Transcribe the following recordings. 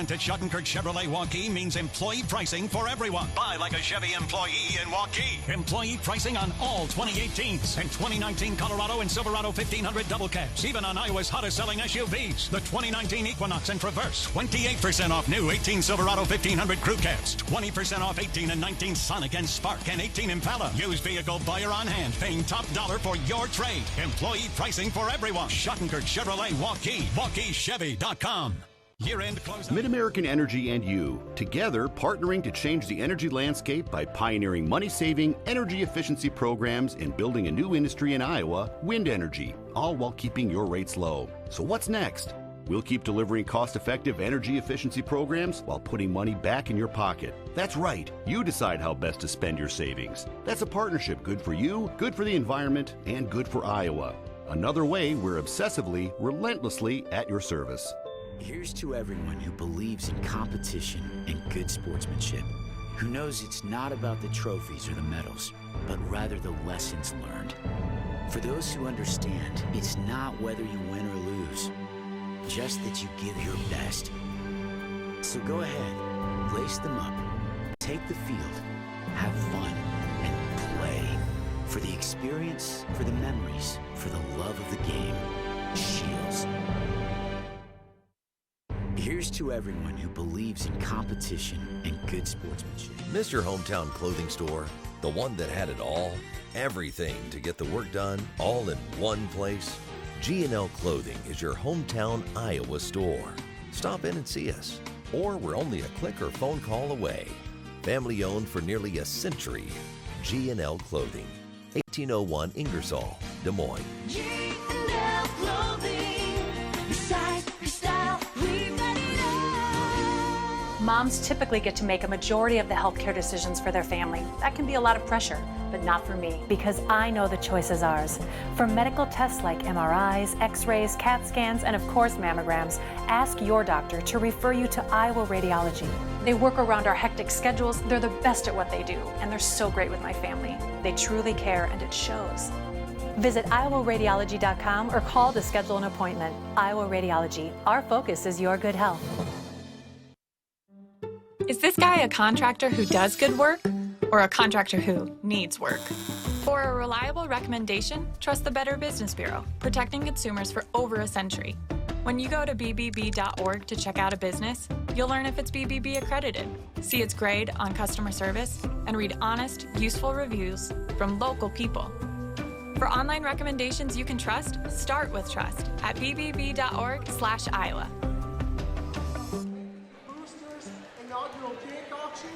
event at Schottenkirk Chevrolet Waukee means employee pricing for everyone. Buy like a Chevy employee in Waukee. Employee pricing on all 2018s and 2019 Colorado and Silverado 1500 double cabs. Even on Iowa's hottest selling SUVs. The 2019 Equinox and Traverse. 28% off new 18 Silverado 1500 crew cabs. 20% off 18 and 19 Sonic and Spark and 18 Impala. Used vehicle buyer on hand. Paying top dollar for your trade. Employee pricing for everyone. Schottenkirk Chevrolet Waukee. WaukeeChevy.com. Year-end close. Mid-American Energy and you, together partnering to change the energy landscape by pioneering money-saving, energy efficiency programs and building a new industry in Iowa, wind energy, all while keeping your rates low. So what's next? We'll keep delivering cost-effective energy efficiency programs while putting money back in your pocket. That's right. You decide how best to spend your savings. That's a partnership good for you, good for the environment, and good for Iowa. Another way we're obsessively, relentlessly at your service. Here's to everyone who believes in competition and good sportsmanship, who knows it's not about the trophies or the medals, but rather the lessons learned. For those who understand, it's not whether you win or lose, just that you give your best. So go ahead, lace them up, take the field, have fun, and play. For the experience, for the memories, for the love of the game. Shields. Here's to everyone who believes in competition and good sportsmanship. Miss your hometown clothing store? The one that had it all? Everything to get the work done, all in one place? G&L Clothing is your hometown Iowa store. Stop in and see us. Or we're only a click or phone call away. Family owned for nearly a century. G&L Clothing. 1801 Ingersoll, Des Moines. G&L Clothing. Your size, your style, we got it all. Moms typically get to make a majority of the healthcare decisions for their family. That can be a lot of pressure, but not for me, because I know the choice is ours. For medical tests like MRIs, X-rays, CAT scans, and of course mammograms, ask your doctor to refer you to Iowa Radiology. They work around our hectic schedules. They're the best at what they do, and they're so great with my family. They truly care, and it shows. Visit iowaradiology.com or call to schedule an appointment. Iowa Radiology. Our focus is your good health. Is this guy a contractor who does good work or a contractor who needs work? For a reliable recommendation, trust the Better Business Bureau, protecting consumers for over a century. When you go to bbb.org to check out a business, you'll learn if it's BBB accredited, see its grade on customer service, and read honest, useful reviews from local people. For online recommendations you can trust, start with trust at bbb.org/Iowa.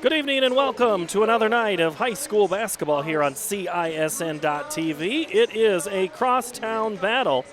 Good evening and welcome to another night of high school basketball here on CISN.TV. It is a crosstown battle.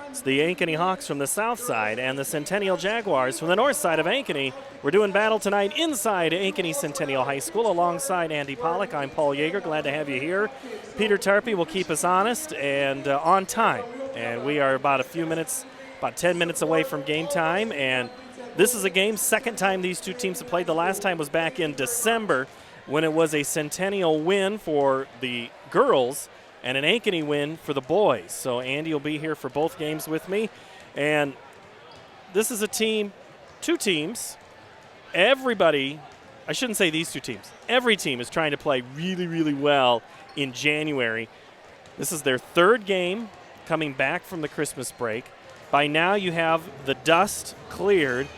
It's the Ankeny Hawks from the south side and the Centennial Jaguars from the north side of Ankeny. We're doing battle tonight inside Ankeny Centennial High School alongside Andy Pollack. I'm Paul Yeager. Glad to have you here. Peter Tarpey will keep us honest and on time. And we are about 10 minutes away from game time. And this is a game, second time these two teams have played. The last time was back in December when it was a Centennial win for the girls and an Ankeny win for the boys. So Andy will be here for both games with me. And this is a team, two teams. Everybody, I shouldn't say these two teams. Every team is trying to play really, really well in January. This is their third game coming back from the Christmas break. By now you have the dust cleared,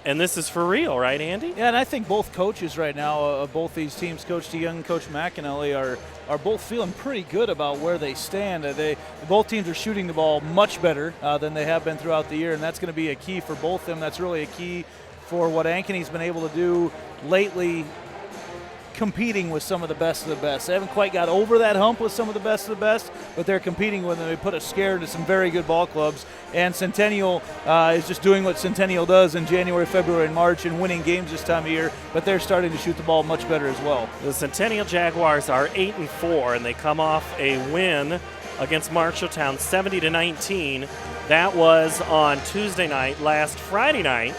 and this is for real, right, Andy? Yeah, and I think both coaches right now, both these teams, Coach DeYoung and Coach McAnally, are both feeling pretty good about where they stand. Both teams are shooting the ball much better than they have been throughout the year, and that's going to be a key for both of them. That's really a key for what Ankeny's been able to do lately, competing with some of the best of the best. They haven't quite got over that hump with some of the best of the best, but they're competing with them. They put a scare into some very good ball clubs, and Centennial is just doing what Centennial does in January, February, and March and winning games this time of year, but they're starting to shoot the ball much better as well. The Centennial Jaguars are 8-4, and they come off a win against Marshalltown 70-19. That was on Tuesday night. Last Friday night,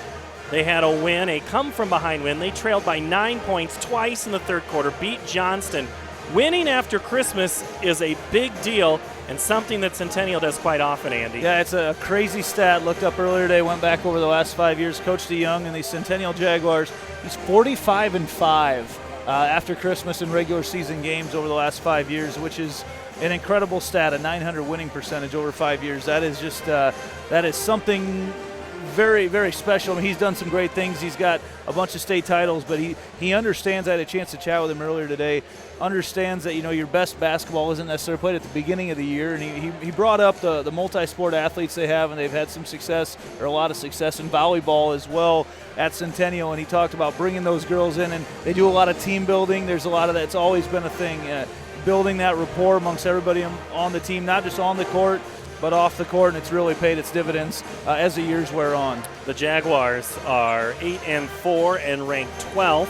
they had a win, a come-from-behind win. They trailed by 9 points twice in the third quarter, beat Johnston winning after Christmas is a big deal and something that Centennial does quite often, Andy. Yeah, it's a crazy stat. Looked up earlier today, went back over the last 5 years. Coach DeYoung and the Centennial Jaguars, he's 45-5 after Christmas in regular season games over the last 5 years, which is an incredible stat, a 900 winning percentage over 5 years. That is just that is something very, very special. I mean, he's done some great things. He's got a bunch of state titles, but he understands. I had a chance to chat with him earlier today. Understands that, you know, your best basketball isn't necessarily played at the beginning of the year, and he brought up the multi-sport athletes they have, and they've had some success, or a lot of success in volleyball as well at Centennial, and he talked about bringing those girls in, and they do a lot of team building. There's a lot of that. It's always been a thing, building that rapport amongst everybody on the team, not just on the court, but off the court, and it's really paid its dividends as the years wear on. The Jaguars are 8-4 and ranked 12th.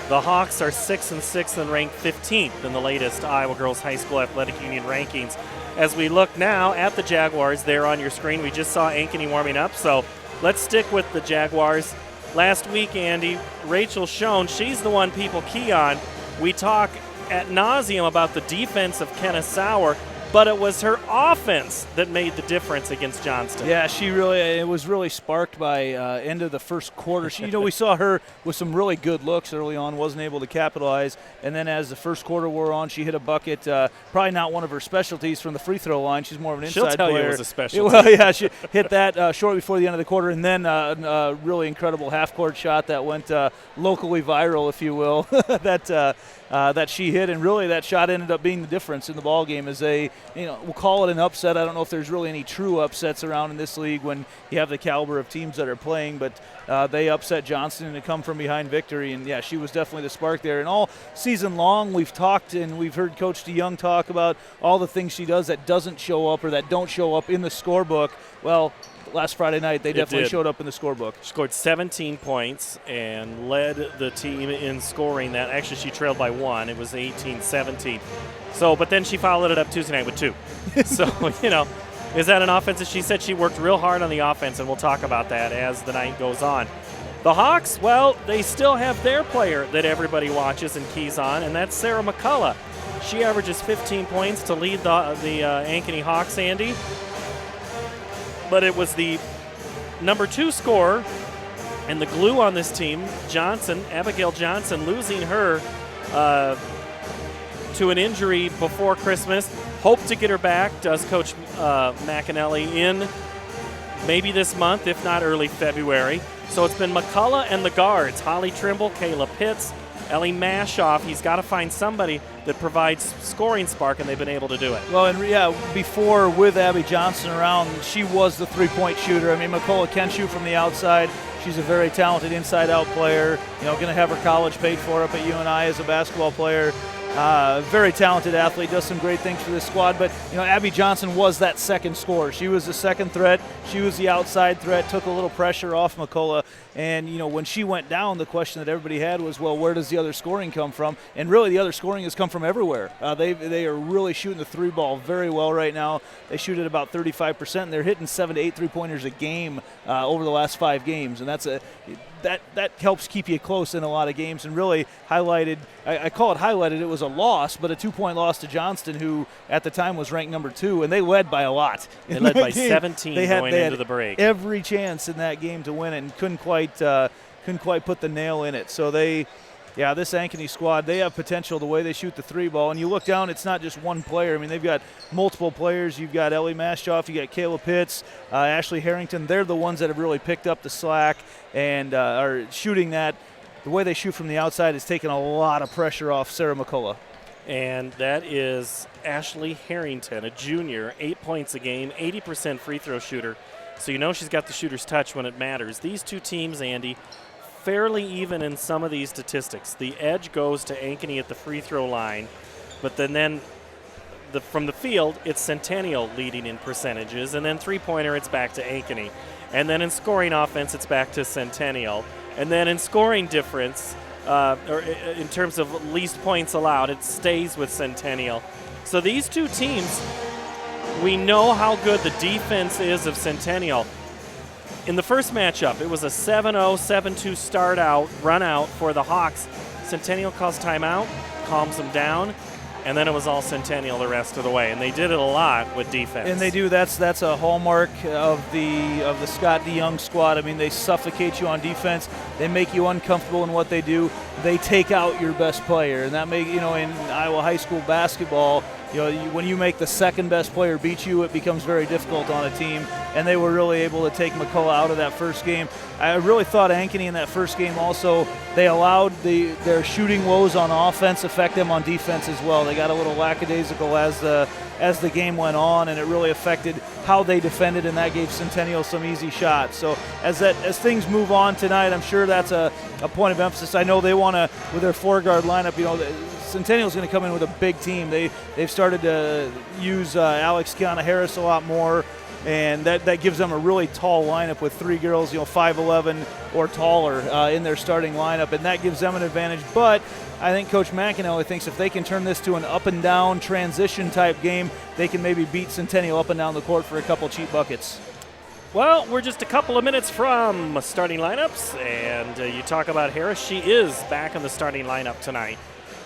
The Hawks are 6-6 and ranked 15th in the latest Iowa Girls High School Athletic Union rankings. As we look now at the Jaguars there on your screen, we just saw Ankeny warming up, so let's stick with the Jaguars. Last week, Andy, Rachel Schoen, she's the one people key on. We talk ad nauseum about the defense of Kennesaw, but it was her offense that made the difference against Johnston. Yeah, it was really sparked by end of the first quarter. We saw her with some really good looks early on, wasn't able to capitalize, and then as the first quarter wore on, she hit a bucket, probably not one of her specialties from the free throw line. She's more of an inside player. She'll tell you it was a specialty. Well, yeah, she hit that shortly before the end of the quarter, and then a really incredible half-court shot that went locally viral, if you will, that she hit, and really that shot ended up being the difference in the ball game. As we'll call it an upset. I don't know if there's really any true upsets around in this league when you have the caliber of teams that are playing, but they upset Johnston and come from behind victory, and yeah, she was definitely the spark there. And all season long we've talked and we've heard Coach DeYoung talk about all the things she does that doesn't show up or that don't show up in the scorebook. Well, last Friday night they definitely showed up in the scorebook. She scored 17 points and led the team in scoring. That actually she trailed by 1. It was 18-17. But then she followed it up Tuesday night with 2. So, is that an offense? She said she worked real hard on the offense, and we'll talk about that as the night goes on. The Hawks, well, they still have their player that everybody watches and keys on, and that's Sarah McCullough. She averages 15 points to lead the Ankeny Hawks, Andy. But it was the number 2 scorer and the glue on this team, Abigail Johnson, losing her to an injury before Christmas. Hope to get her back, does Coach McAnally, in maybe this month, if not early February. So it's been McCullough and the guards, Holly Trimble, Kayla Pitts, Ellie Mashoff. He's got to find somebody that provides scoring spark, and they've been able to do it. Well, and before with Abby Johnson around, she was the three-point shooter. I mean, McCullough can shoot from the outside. She's a very talented inside-out player. Going to have her college paid for up at UNI as a basketball player. Very talented athlete, does some great things for this squad. But, Abby Johnson was that second scorer. She was the second threat. She was the outside threat, took a little pressure off McCullough. And, when she went down, the question that everybody had was, well, where does the other scoring come from? And really the other scoring has come from everywhere. They are really shooting the three ball very well right now. They shoot at about 35%, and they're hitting 7 to 8 three-pointers a game over the last 5 games. And that helps keep you close in a lot of games, and really highlighted, I call it highlighted, it was a loss, but a 2-point loss to Johnston, who at the time was ranked number 2, and they led by a lot. They led by 17 going into the break. Every chance in that game to win it, and couldn't quite put the nail in it. So this Ankeny squad, they have potential the way they shoot the three ball. And you look down, it's not just one player. I mean, they've got multiple players. You've got Ellie Mashoff, you got Kayla Pitts, Ashley Harrington. They're the ones that have really picked up the slack and are shooting that. The way they shoot from the outside is taking a lot of pressure off Sarah McCullough. And that is Ashley Harrington, a junior, 8 points a game, 80% free throw shooter. So she's got the shooter's touch when it matters. These two teams, Andy, fairly even in some of these statistics. The edge goes to Ankeny at the free throw line, but then from the field, it's Centennial leading in percentages, and then three-pointer, it's back to Ankeny. And then in scoring offense, it's back to Centennial. And then in scoring difference, or in terms of least points allowed, it stays with Centennial. So these two teams, we know how good the defense is of Centennial. In the first matchup, it was a 7-0, 7-2 run out for the Hawks. Centennial calls timeout, calms them down. and then it was all Centennial the rest of the way. And they did it a lot with defense. And they do. That's a hallmark of the Scott DeYoung squad. I mean, they suffocate you on defense. They make you uncomfortable in what they do. They take out your best player, and that in Iowa high school basketball, when you make the second best player beat you, it becomes very difficult on a team. And they were really able to take McCullough out of that first game. I really thought Ankeny in that first game also, they allowed their shooting woes on offense affect them on defense as well. They got a little lackadaisical as the game went on, and it really affected how they defended, and that gave Centennial some easy shots. So as things move on tonight, I'm sure that's a point of emphasis. I know they want to, with their four-guard lineup, Centennial's going to come in with a big team. They've started to use Alex Kiana Harris a lot more, and that gives them a really tall lineup with three girls, 5'11" or taller in their starting lineup, and that gives them an advantage. But I think Coach McAnally thinks if they can turn this to an up-and-down transition type game, they can maybe beat Centennial up and down the court for a couple cheap buckets. Well, we're just a couple of minutes from starting lineups, and you talk about Harris. She is back in the starting lineup tonight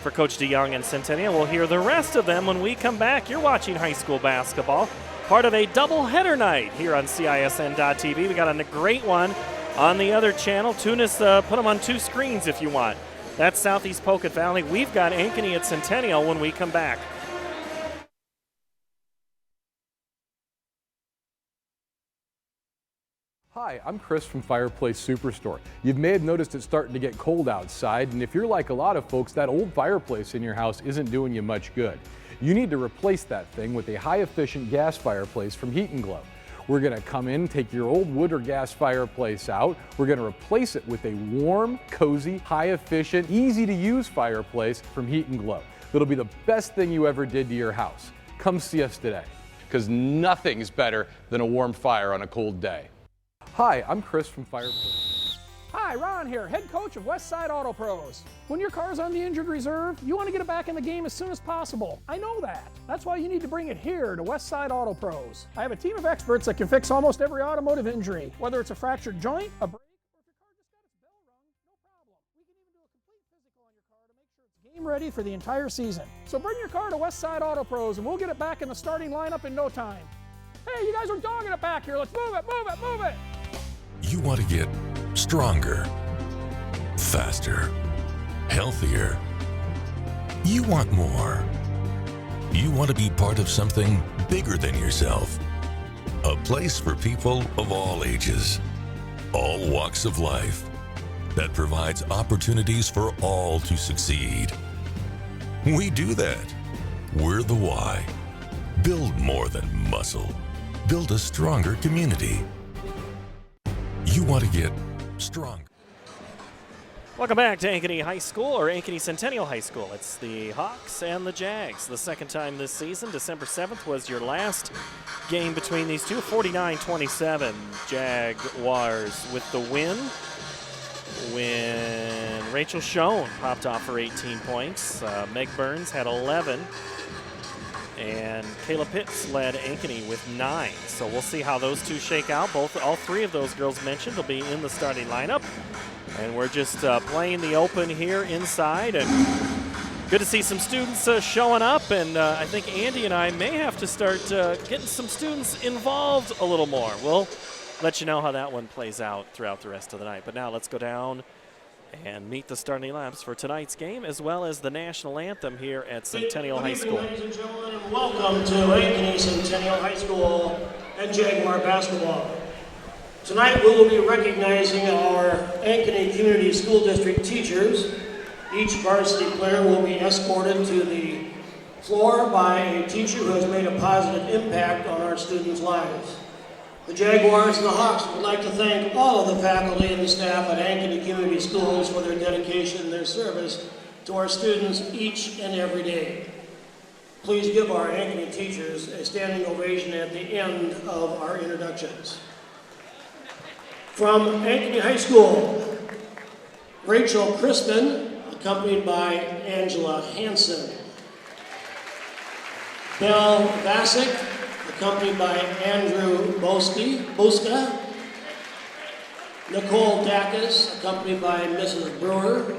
for Coach DeYoung and Centennial. We'll hear the rest of them when we come back. You're watching high school basketball, part of a doubleheader night here on CISN.TV. We got a great one on the other channel. Tune us, put them on two screens if you want. That's Southeast Pocket Valley. We've got Ankeny at Centennial when we come back. Hi, I'm Chris from Fireplace Superstore. You may have noticed it's starting to get cold outside, and if you're like a lot of folks, that old fireplace in your house isn't doing you much good. You need to replace that thing with a high-efficient gas fireplace from Heat and Glow. We're going to come in, take your old wood or gas fireplace out. We're going to replace it with a warm, cozy, high-efficient, easy-to-use fireplace from Heat and Glow. It'll be the best thing you ever did to your house. Come see us today, because nothing's better than a warm fire on a cold day. Hi, I'm Chris from Fireplace. Hi, Ron here, head coach of Westside Auto Pros. When your car's on the injured reserve, you want to get it back in the game as soon as possible. I know that. That's why you need to bring it here to Westside Auto Pros. I have a team of experts that can fix almost every automotive injury, whether it's a fractured joint, a brake, or if your car just got its bell rung, no problem. We can even do a complete physical on your car to make sure it's game ready for the entire season. So bring your car to Westside Auto Pros and we'll get it back in the starting lineup in no time. Hey, you guys are dogging it back here. Let's move it, move it, move it. You want to get stronger, faster, healthier. You want more. You want to be part of something bigger than yourself. A place for people of all ages, all walks of life, that provides opportunities for all to succeed. We do that. We're the why. Build more than muscle. Build a stronger community. You want to get strong. Welcome back to Ankeny High School, or Ankeny Centennial High School. It's the Hawks and the Jags. The second time this season. December 7th was your last game between these two. 49-27. Jaguars with the win when Rachel Schoen popped off for 18 points. Meg Burns had 11. And Kayla Pitts led Ankeny with 9. So we'll see how those two shake out. All three of those girls mentioned will be in the starting lineup. And we're just playing the open here inside. And good to see some students showing up. And I think Andy and I may have to start getting some students involved a little more. We'll let you know how that one plays out throughout the rest of the night. But now let's go down and meet the starting lineups for tonight's game, as well as the national anthem here at Centennial High School. Ladies and gentlemen, and welcome to Ankeny Centennial High School and Jaguar basketball. Tonight we will be recognizing our Ankeny Community School District teachers. Each varsity player will be escorted to the floor by a teacher who has made a positive impact on our students' lives. The Jaguars and the Hawks would like to thank all of the faculty and the staff at Ankeny Community Schools for their dedication and their service to our students each and every day. Please give our Ankeny teachers a standing ovation at the end of our introductions. From Ankeny High School, Rachel Crispin, accompanied by Angela Hansen. Belle Bassick, accompanied by Andrew Boska. Nicole Dacus, accompanied by Mrs. Brewer.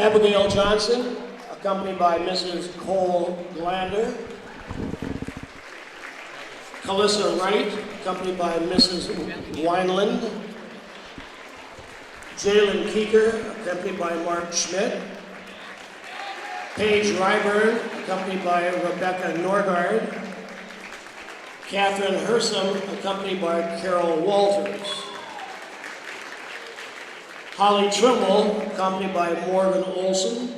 Abigail Johnson, accompanied by Mrs. Cole Glander. Calissa Wright, accompanied by Mrs. Wineland. Jalen Keeker, accompanied by Mark Schmidt. Paige Ryburn, accompanied by Rebecca Norgard. Catherine Hersom, accompanied by Carol Walters. Holly Trimble, accompanied by Morgan Olson.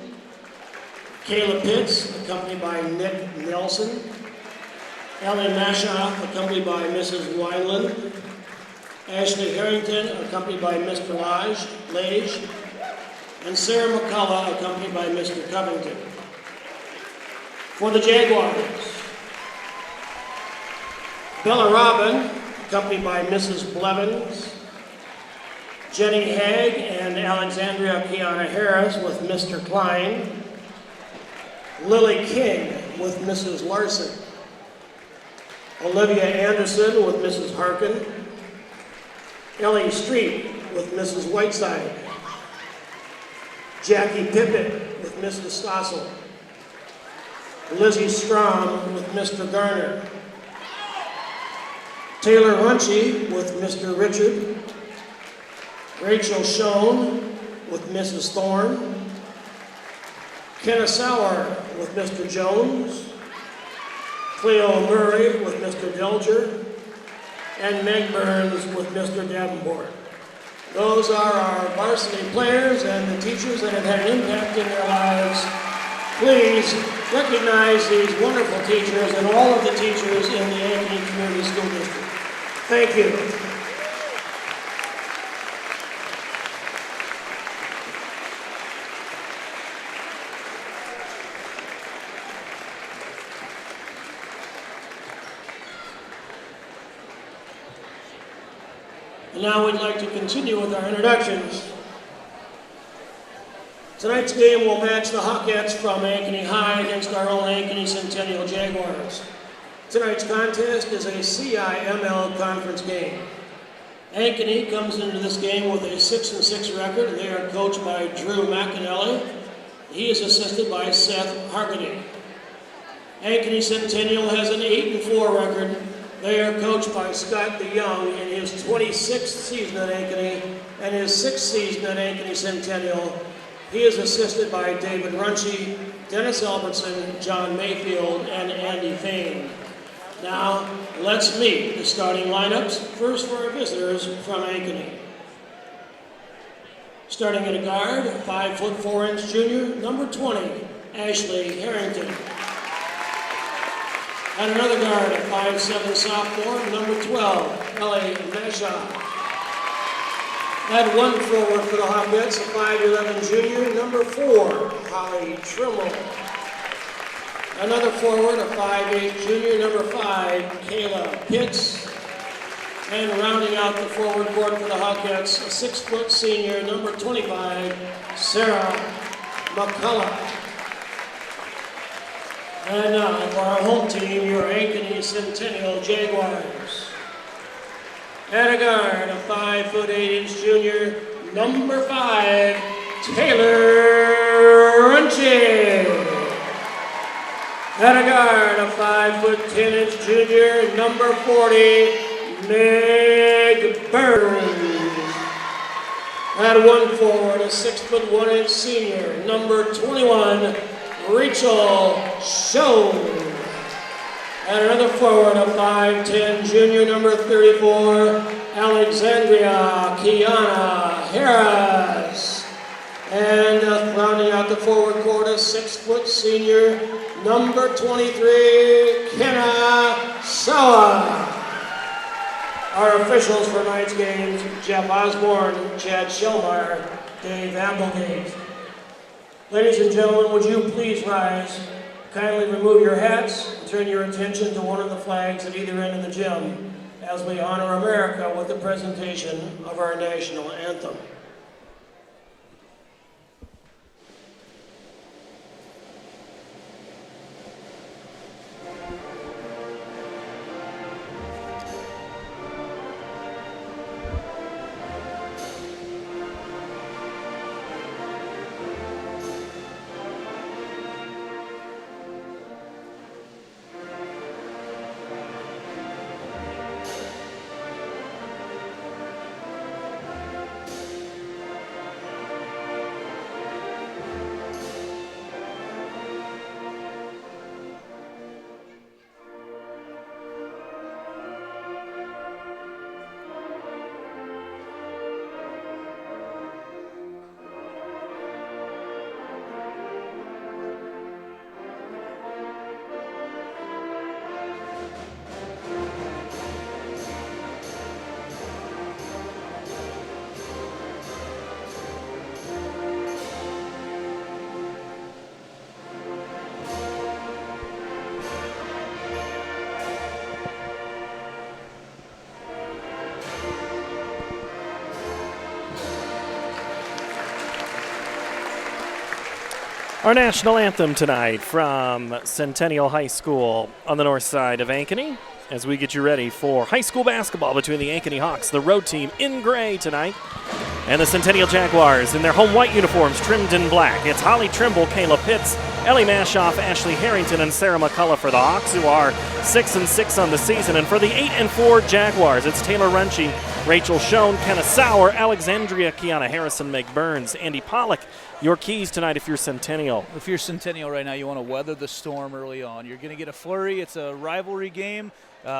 Kayla Pitts, accompanied by Nick Nelson. Ellie Mashoff, accompanied by Mrs. Wineland. Ashley Harrington, accompanied by Mr. Lage. And Sarah McCullough, accompanied by Mr. Covington. For the Jaguars, Bella Robin, accompanied by Mrs. Blevins. Jenny Haig and Alexandria Kiana Harris with Mr. Klein. Lily King with Mrs. Larson. Olivia Anderson with Mrs. Harkin. Ellie Street with Mrs. Whiteside. Jackie Pippett with Mrs. Stossel. Lizzie Strom with Mr. Garner. Taylor Runchy with Mr. Richard. Rachel Schoen with Mrs. Thorne. Kenna Sauer with Mr. Jones. Cleo Murray with Mr. Delger. And Meg Burns with Mr. Davenport. Those are our varsity players and the teachers that have had an impact in their lives. Please recognize these wonderful teachers and all of the teachers in the Ankeny Community School District. Thank you. And now we'd like to continue with our introductions. Tonight's game will match the Hawkettes from Ankeny High against our own Ankeny Centennial Jaguars. Tonight's contest is a CIML conference game. Ankeny comes into this game with a 6-6 record, and they are coached by Drew McAnally. He is assisted by Seth Hargady. Ankeny Centennial has an 8-4 record. They are coached by Scott DeYoung in his 26th season at Ankeny and his 6th season at Ankeny Centennial. He is assisted by David Runchy, Dennis Albertson, John Mayfield, and Andy Fain. Now, let's meet the starting lineups. First for our visitors from Ankeny. Starting at a guard, 5'4" junior, number 20, Ashley Harrington. At another guard, a 5'7" sophomore, number 12, Ellie Mashoff. At one forward for the Hawkettes, a 5'11" junior, number 4, Holly Trimble. Another forward, a 5'8" junior, number 5, Kayla Pitts. And rounding out the forward court for the Hawkettes, a 6' senior, number 25, Sarah McCullough. And now for our home team, your Ankeny Centennial Jaguars. At a guard, a 5'8" junior, number 5, Taylor Runchy. At a guard, a 5'10" junior, number 40, Meg Burns. At one forward, a 6'1" senior, number 21, Rachel Schoen. And another forward, a 5'10" junior, number 34, Alexandria Kiana Harris. And rounding out the forward court, a 6' senior, number 23, Kenna Sawa. Our officials for tonight's games, Jeff Osborne, Chad Shellmeyer, Dave Applegate. Ladies and gentlemen, would you please rise? Kindly remove your hats and turn your attention to one of the flags at either end of the gym as we honor America with the presentation of our national anthem. Our national anthem tonight from Centennial High School on the north side of Ankeny as we get you ready for high school basketball between the Ankeny Hawks, the road team in gray tonight, and the Centennial Jaguars in their home white uniforms trimmed in black. It's Holly Trimble, Kayla Pitts, Ellie Mashoff, Ashley Harrington, and Sarah McCullough for the Hawks, who are 6-6 on the season. And for the 8-4 Jaguars, it's Taylor Runchie, Rachel Schoen, Kenna Sauer, Alexandria, Kiana Harrison, Meg Burns, Andy Pollock. Your keys tonight if you're Centennial. If you're Centennial right now, you want to weather the storm early on. You're going to get a flurry. It's a rivalry game.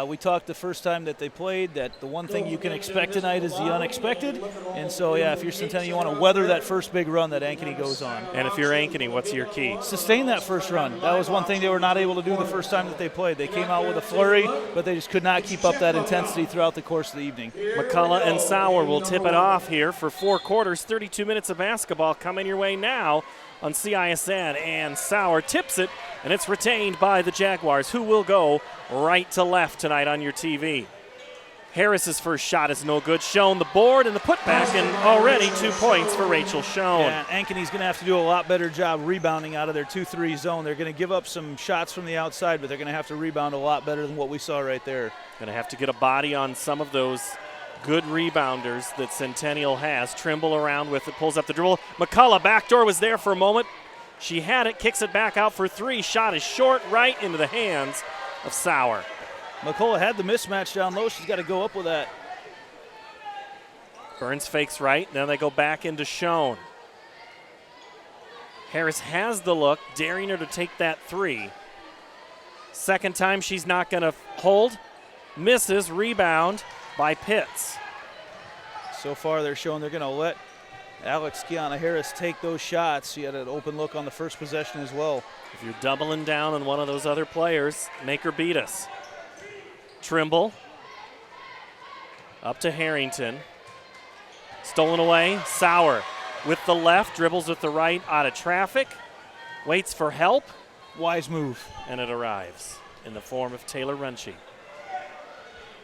We talked the first time that they played that the one thing you can expect tonight is the unexpected. And so, yeah, if you're Centennial, you want to weather that first big run that Ankeny goes on. And if you're Ankeny, what's your key? Sustain that first run. That was one thing they were not able to do the first time that they played. They came out with a flurry, but they just could not keep up that intensity throughout the course of the evening. McCullough and Sauer will tip it off here for 4 quarters. 32 minutes of basketball coming your way now on CISN. And Sauer tips it, and it's retained by the Jaguars, who will go right to left tonight on your TV. Harris's first shot is no good. Schoen the board and the putback, and already 2 points for Rachel Schoen. Yeah, Ankeny's going to have to do a lot better job rebounding out of their 2-3 zone. They're going to give up some shots from the outside, but they're going to have to rebound a lot better than what we saw right there. Going to have to get a body on some of those good rebounders that Centennial has. Trimble around with it, pulls up the dribble. McCullough, backdoor was there for a moment. She had it, kicks it back out for 3. Shot is short, right into the hands of Sauer. McCullough had the mismatch down low. She's got to go up with that. Burns fakes right. Now they go back into Schoen. Harris has the look, daring her to take that 3. Second time she's not going to hold. Misses, rebound by Pitts. So far they're showing they're going to let Kiana Harris take those shots. She had an open look on the first possession as well. If you're doubling down on one of those other players, make her beat us. Trimble up to Harrington. Stolen away. Sauer with the left, dribbles with the right, out of traffic. Waits for help. Wise move. And it arrives in the form of Taylor Runchie.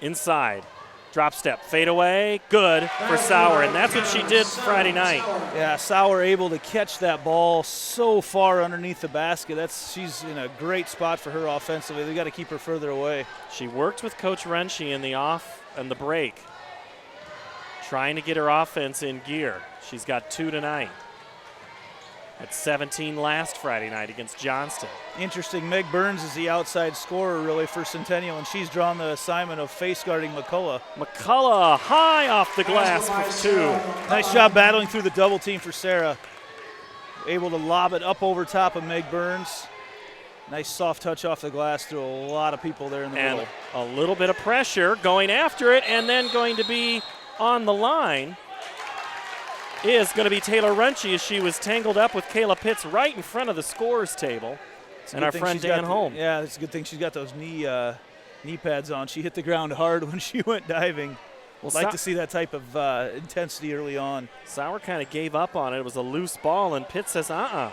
Inside. Drop step, fade away, good for Sauer, and that's what she did Friday night. Yeah, Sauer able to catch that ball so far underneath the basket. She's in a great spot for her offensively. They got to keep her further away. She worked with Coach Runchie in the off and the break, trying to get her offense in gear. She's got 2 tonight. At 17 last Friday night against Johnston. Interesting, Meg Burns is the outside scorer really for Centennial, and she's drawn the assignment of face guarding McCullough. McCullough high off the glass for 2. Nice job battling through the double team for Sarah. Able to lob it up over top of Meg Burns. Nice soft touch off the glass through a lot of people there in the middle. A little bit of pressure going after it, and then going to be on the line is going to be Taylor Runchie, as she was tangled up with Kayla Pitts right in front of the scorer's table. And our friend Dan Holm. Yeah, it's a good thing she's got those knee pads on. She hit the ground hard when she went diving. We'll like to see that type of intensity early on. Sauer kind of gave up on it. It was a loose ball, and Pitts says, I'm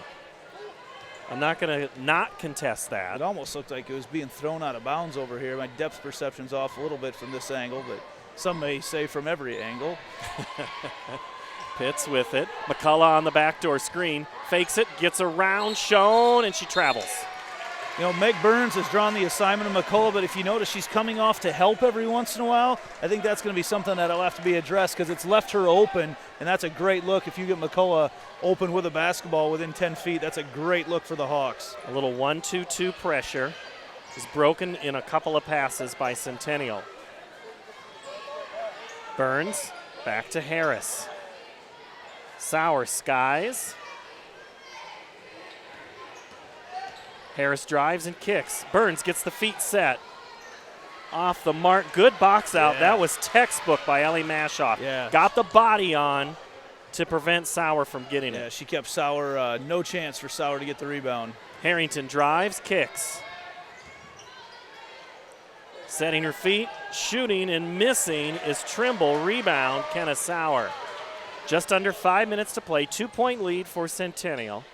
not going to not contest that. It almost looked like it was being thrown out of bounds over here. My depth perception's off a little bit from this angle, but some may say from every angle. Pitts with it. McCullough on the backdoor screen. Fakes it, gets around Schoen, and she travels. You know, Meg Burns has drawn the assignment of McCullough, but if you notice, she's coming off to help every once in a while. I think that's going to be something that'll have to be addressed because it's left her open, and that's a great look. If you get McCullough open with a basketball within 10 feet, that's a great look for the Hawks. A little 1-2-2 pressure is broken in a couple of passes by Centennial. Burns back to Harris. Sauer skies. Harris drives and kicks. Burns gets the feet set. Off the mark. Good box out. Yeah. That was textbook by Ellie Mashoff. Yeah. Got the body on to prevent Sauer from getting it. Yeah, she kept Sauer, no chance for Sauer to get the rebound. Harrington drives, kicks. Setting her feet, shooting and missing is Trimble. Rebound, Kenna Sauer. Just under 5 minutes to play. 2-point lead for Centennial.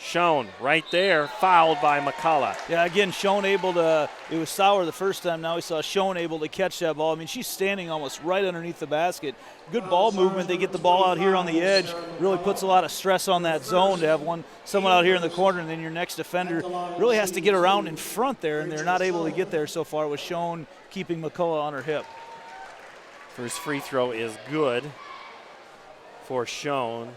Schoen right there, fouled by McCullough. Yeah, again, Schoen able to, it was Sauer the first time, now we saw Schoen able to catch that ball. I mean, she's standing almost right underneath the basket. Good ball movement. They get the ball out here on the edge. Really puts a lot of stress on that zone to have someone out here in the corner, and then your next defender really has to get around in front there, and they're not able to get there so far with Schoen keeping McCullough on her hip. First free throw is good for Schoen.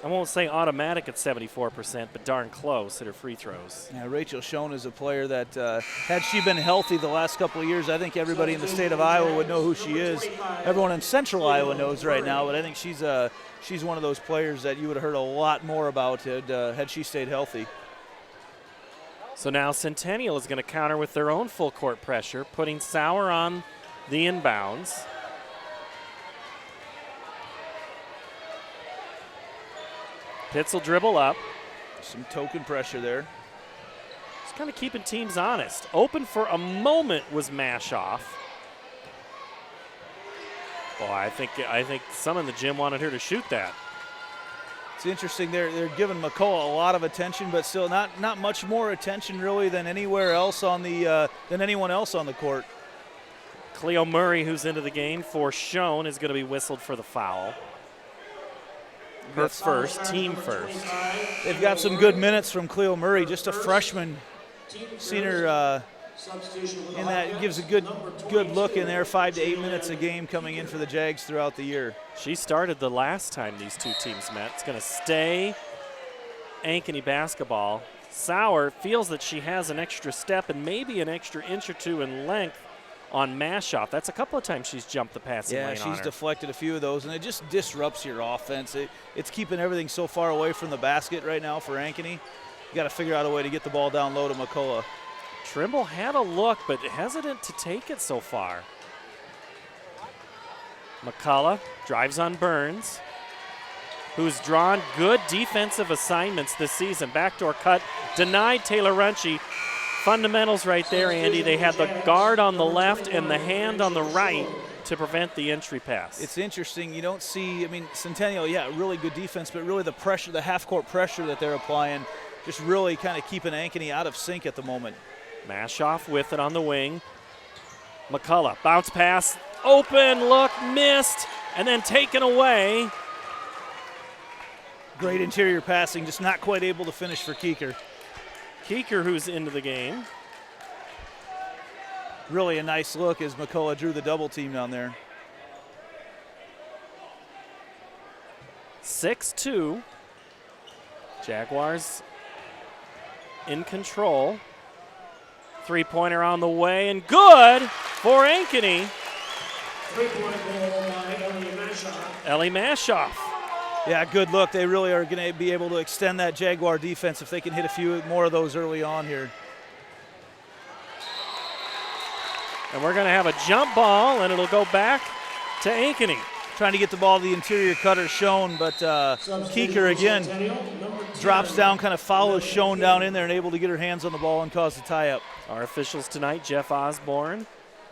I won't say automatic at 74%, but darn close at her free throws. Yeah, Rachel Schoen is a player that, had she been healthy the last couple of years, I think everybody in the state of Iowa would know who she is. Everyone in central Iowa knows right now, but I think she's one of those players that you would have heard a lot more about had she stayed healthy. So now Centennial is going to counter with their own full court pressure, putting Sauer on the inbounds. Pitts will dribble up. Some token pressure there. Just kind of keeping teams honest. Open for a moment was Mashoff. Boy, I think some in the gym wanted her to shoot that. It's interesting. They're giving McCullough a lot of attention, but still not much more attention really than anywhere else on the than anyone else on the court. Cleo Murray, who's into the game for Schoen, is going to be whistled for the foul. Her first, team first. They've got some good minutes from Cleo Murray, just a freshman. Seen her in that, gives a good look in there, 5 to 8 minutes a game coming in for the Jags throughout the year. She started the last time these two teams met. It's going to stay Ankeny basketball. Sauer feels that she has an extra step and maybe an extra inch or two in length on Mashoff. That's a couple of times she's jumped the passing lane on her. Yeah, she's deflected a few of those, and it just disrupts your offense. It's keeping everything so far away from the basket right now for Ankeny. You got to figure out a way to get the ball down low to McCullough. Trimble had a look, but hesitant to take it so far. McCullough drives on Burns, who's drawn good defensive assignments this season. Backdoor cut, denied Taylor Runchie. Fundamentals right there, Andy. They had the guard on the left and the hand on the right to prevent the entry pass. It's interesting. You don't see, I mean, Centennial, yeah, really good defense, but really the pressure, the half-court pressure that they're applying, just really kind of keeping Ankeny out of sync at the moment. Mashoff with it on the wing. McCullough, bounce pass, open look, missed, and then taken away. Great interior passing, just not quite able to finish for Keeker. Keeker, who's into the game. Really a nice look as McCullough drew the double team down there. 6-2. Jaguars in control. Three-pointer on the way, and good for Ankeny. Three-point goal by Ellie Mashoff. Ellie Mashoff. Yeah, good look. They really are going to be able to extend that Jaguar defense if they can hit a few more of those early on here. And we're going to have a jump ball, and it'll go back to Ankeny. Trying to get the ball to the interior cutter Schoen, but Keeker again drops down, kind of follows Schoen down in there and able to get her hands on the ball and cause the tie-up. Our officials tonight, Jeff Osborne,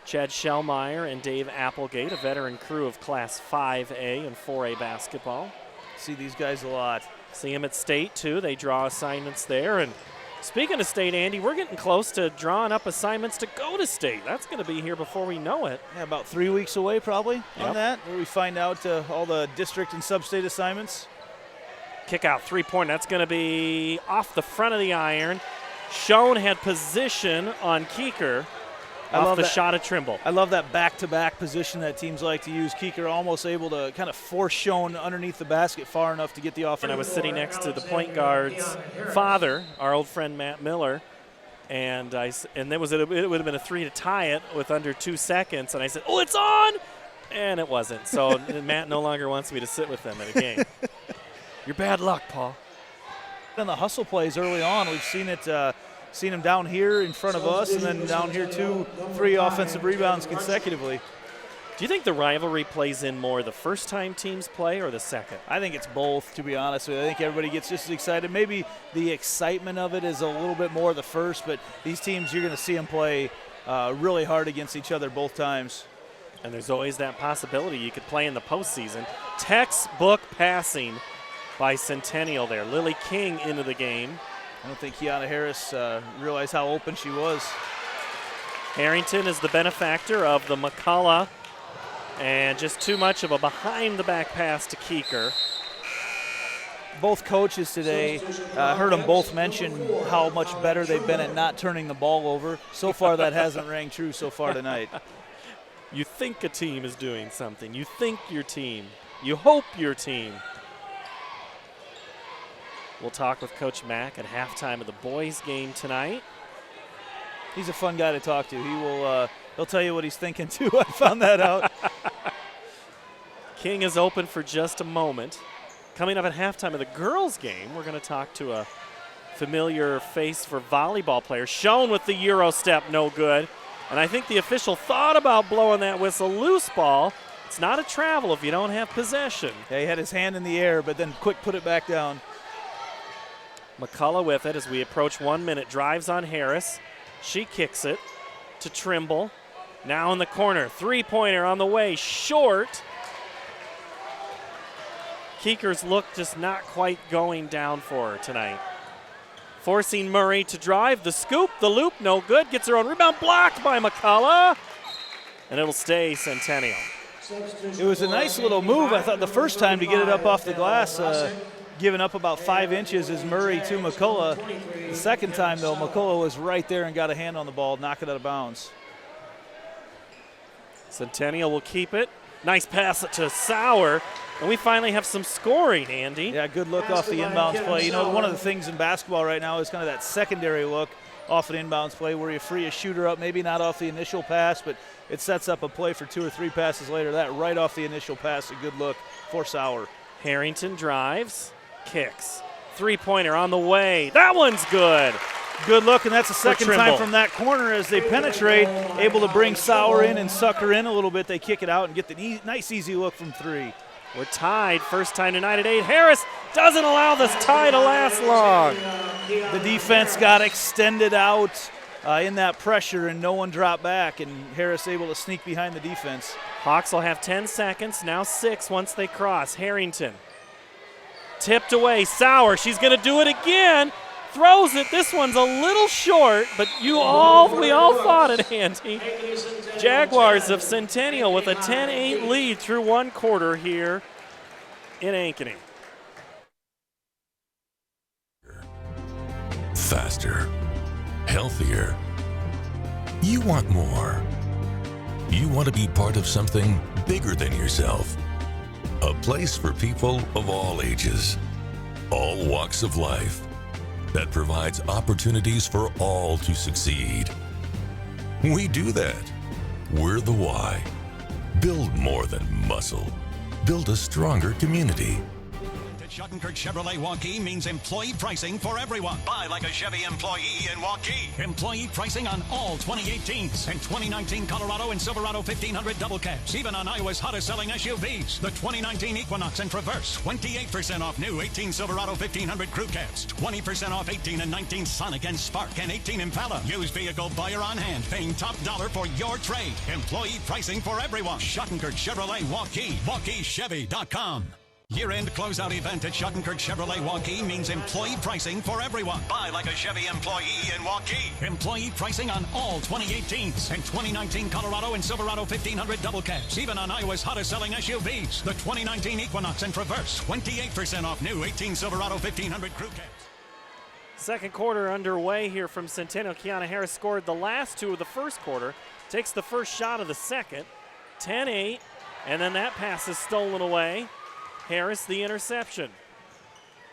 Chad Schellmeyer, and Dave Applegate, a veteran crew of Class 5A and 4A basketball. See these guys a lot. See them at State, too. They draw assignments there. And speaking of State, Andy, we're getting close to drawing up assignments to go to State. That's going to be here before we know it. Yeah, about 3 weeks away probably on that, where we find out all the district and sub-state assignments. Kick out, three-point. That's going to be off the front of the iron. Schoen had position on Keeker. Off the shot of Trimble. I love that back-to-back position that teams like to use. Keeker almost able to kind of force Schoen underneath the basket far enough to get the offense. And I was sitting next to the point guard's father, our old friend Matt Miller, and it would have been a three to tie it with under 2 seconds. And I said, "Oh, it's on!" And it wasn't. So Matt no longer wants me to sit with them at a game. You're bad luck, Paul. And the hustle plays early on, we've seen it. Seen him down here in front of us, and then down here 2-3 offensive rebounds consecutively. Do you think the rivalry plays in more the first time teams play or the second? I think it's both, to be honest with you. I think everybody gets just as excited. Maybe the excitement of it is a little bit more the first, but these teams, you're going to see them play really hard against each other both times. And there's always that possibility you could play in the postseason. Textbook passing by Centennial there. Lily King into the game. I don't think Kiana Harris realized how open she was. Harrington is the benefactor of the McCullough, and just too much of a behind-the-back pass to Keeker. Both coaches today, heard them both mention how much better they've been at not turning the ball over. So far, that hasn't rang true so far tonight. You think a team is doing something. You think your team. You hope your team. We'll talk with Coach Mack at halftime of the boys' game tonight. He's a fun guy to talk to. He'll tell you what he's thinking too. I found that out. King is open for just a moment. Coming up at halftime of the girls' game, we're going to talk to a familiar face for volleyball players. Shown with the Euro step, no good. And I think the official thought about blowing that whistle. Loose ball. It's not a travel if you don't have possession. Yeah, he had his hand in the air, but then quick put it back down. McCullough with it as we approach 1 minute. Drives on Harris. She kicks it to Trimble. Now in the corner. Three-pointer on the way. Short. Keeker's look just not quite going down for her tonight. Forcing Murray to drive. The scoop, the loop, no good. Gets her own rebound. Blocked by McCullough. And it'll stay Centennial. It was a nice little move, I thought, the first time to get it up off the glass. Giving up about 5 inches is Murray to McCullough. The second time, though, McCullough was right there and got a hand on the ball, knock it out of bounds. Centennial will keep it. Nice pass to Sauer. And we finally have some scoring, Andy. Yeah, good look off the inbounds play. You know, one of the things in basketball right now is kind of that secondary look off an inbounds play where you free a shooter up, maybe not off the initial pass, but it sets up a play for 2 or 3 passes later. That right off the initial pass, a good look for Sauer. Harrington drives, kicks. Three-pointer on the way. That one's good. Good look, and that's the second time from that corner as they penetrate, able to bring Sauer in and suck her in a little bit. They kick it out and get the nice, easy look from 3. We're tied, first time tonight at 8. Harris doesn't allow this tie to last long. The defense got extended out in that pressure, and no one dropped back, and Harris able to sneak behind the defense. Hawks will have 10 seconds, now 6 once they cross. Harrington tipped away. Sauer, she's going to do it again. Throws it. This one's a little short, but we all thought it, Andy. Jaguars of Centennial with a 10-8 lead through 1 quarter here in Ankeny. Faster, healthier. You want more. You want to be part of something bigger than yourself. A place for people of all ages, all walks of life, that provides opportunities for all to succeed. We do that. We're the why. Build more than muscle. Build a stronger community. Schottenkirk Chevrolet Waukee means employee pricing for everyone. Buy like a Chevy employee in Waukee. Employee pricing on all 2018s and 2019 Colorado and Silverado 1500 double cabs. Even on Iowa's hottest selling SUVs. The 2019 Equinox and Traverse. 28% off new 18 Silverado 1500 crew cabs. 20% off 18 and 19 Sonic and Spark and 18 Impala. Used vehicle buyer on hand. Paying top dollar for your trade. Employee pricing for everyone. Schottenkirk Chevrolet Waukee. WaukeeChevy.com. Year-end closeout event at Schottenkirk Chevrolet Waukee means employee pricing for everyone. Buy like a Chevy employee in Waukee. Employee pricing on all 2018s and 2019 Colorado and Silverado 1500 double cabs. Even on Iowa's hottest selling SUVs. The 2019 Equinox and Traverse. 28% off new 18 Silverado 1500 crew cabs. Second quarter underway here from Centennial. Kiana Harris scored the last 2 of the first quarter. Takes the first shot of the second. 10-8. And then that pass is stolen away. Harris the interception.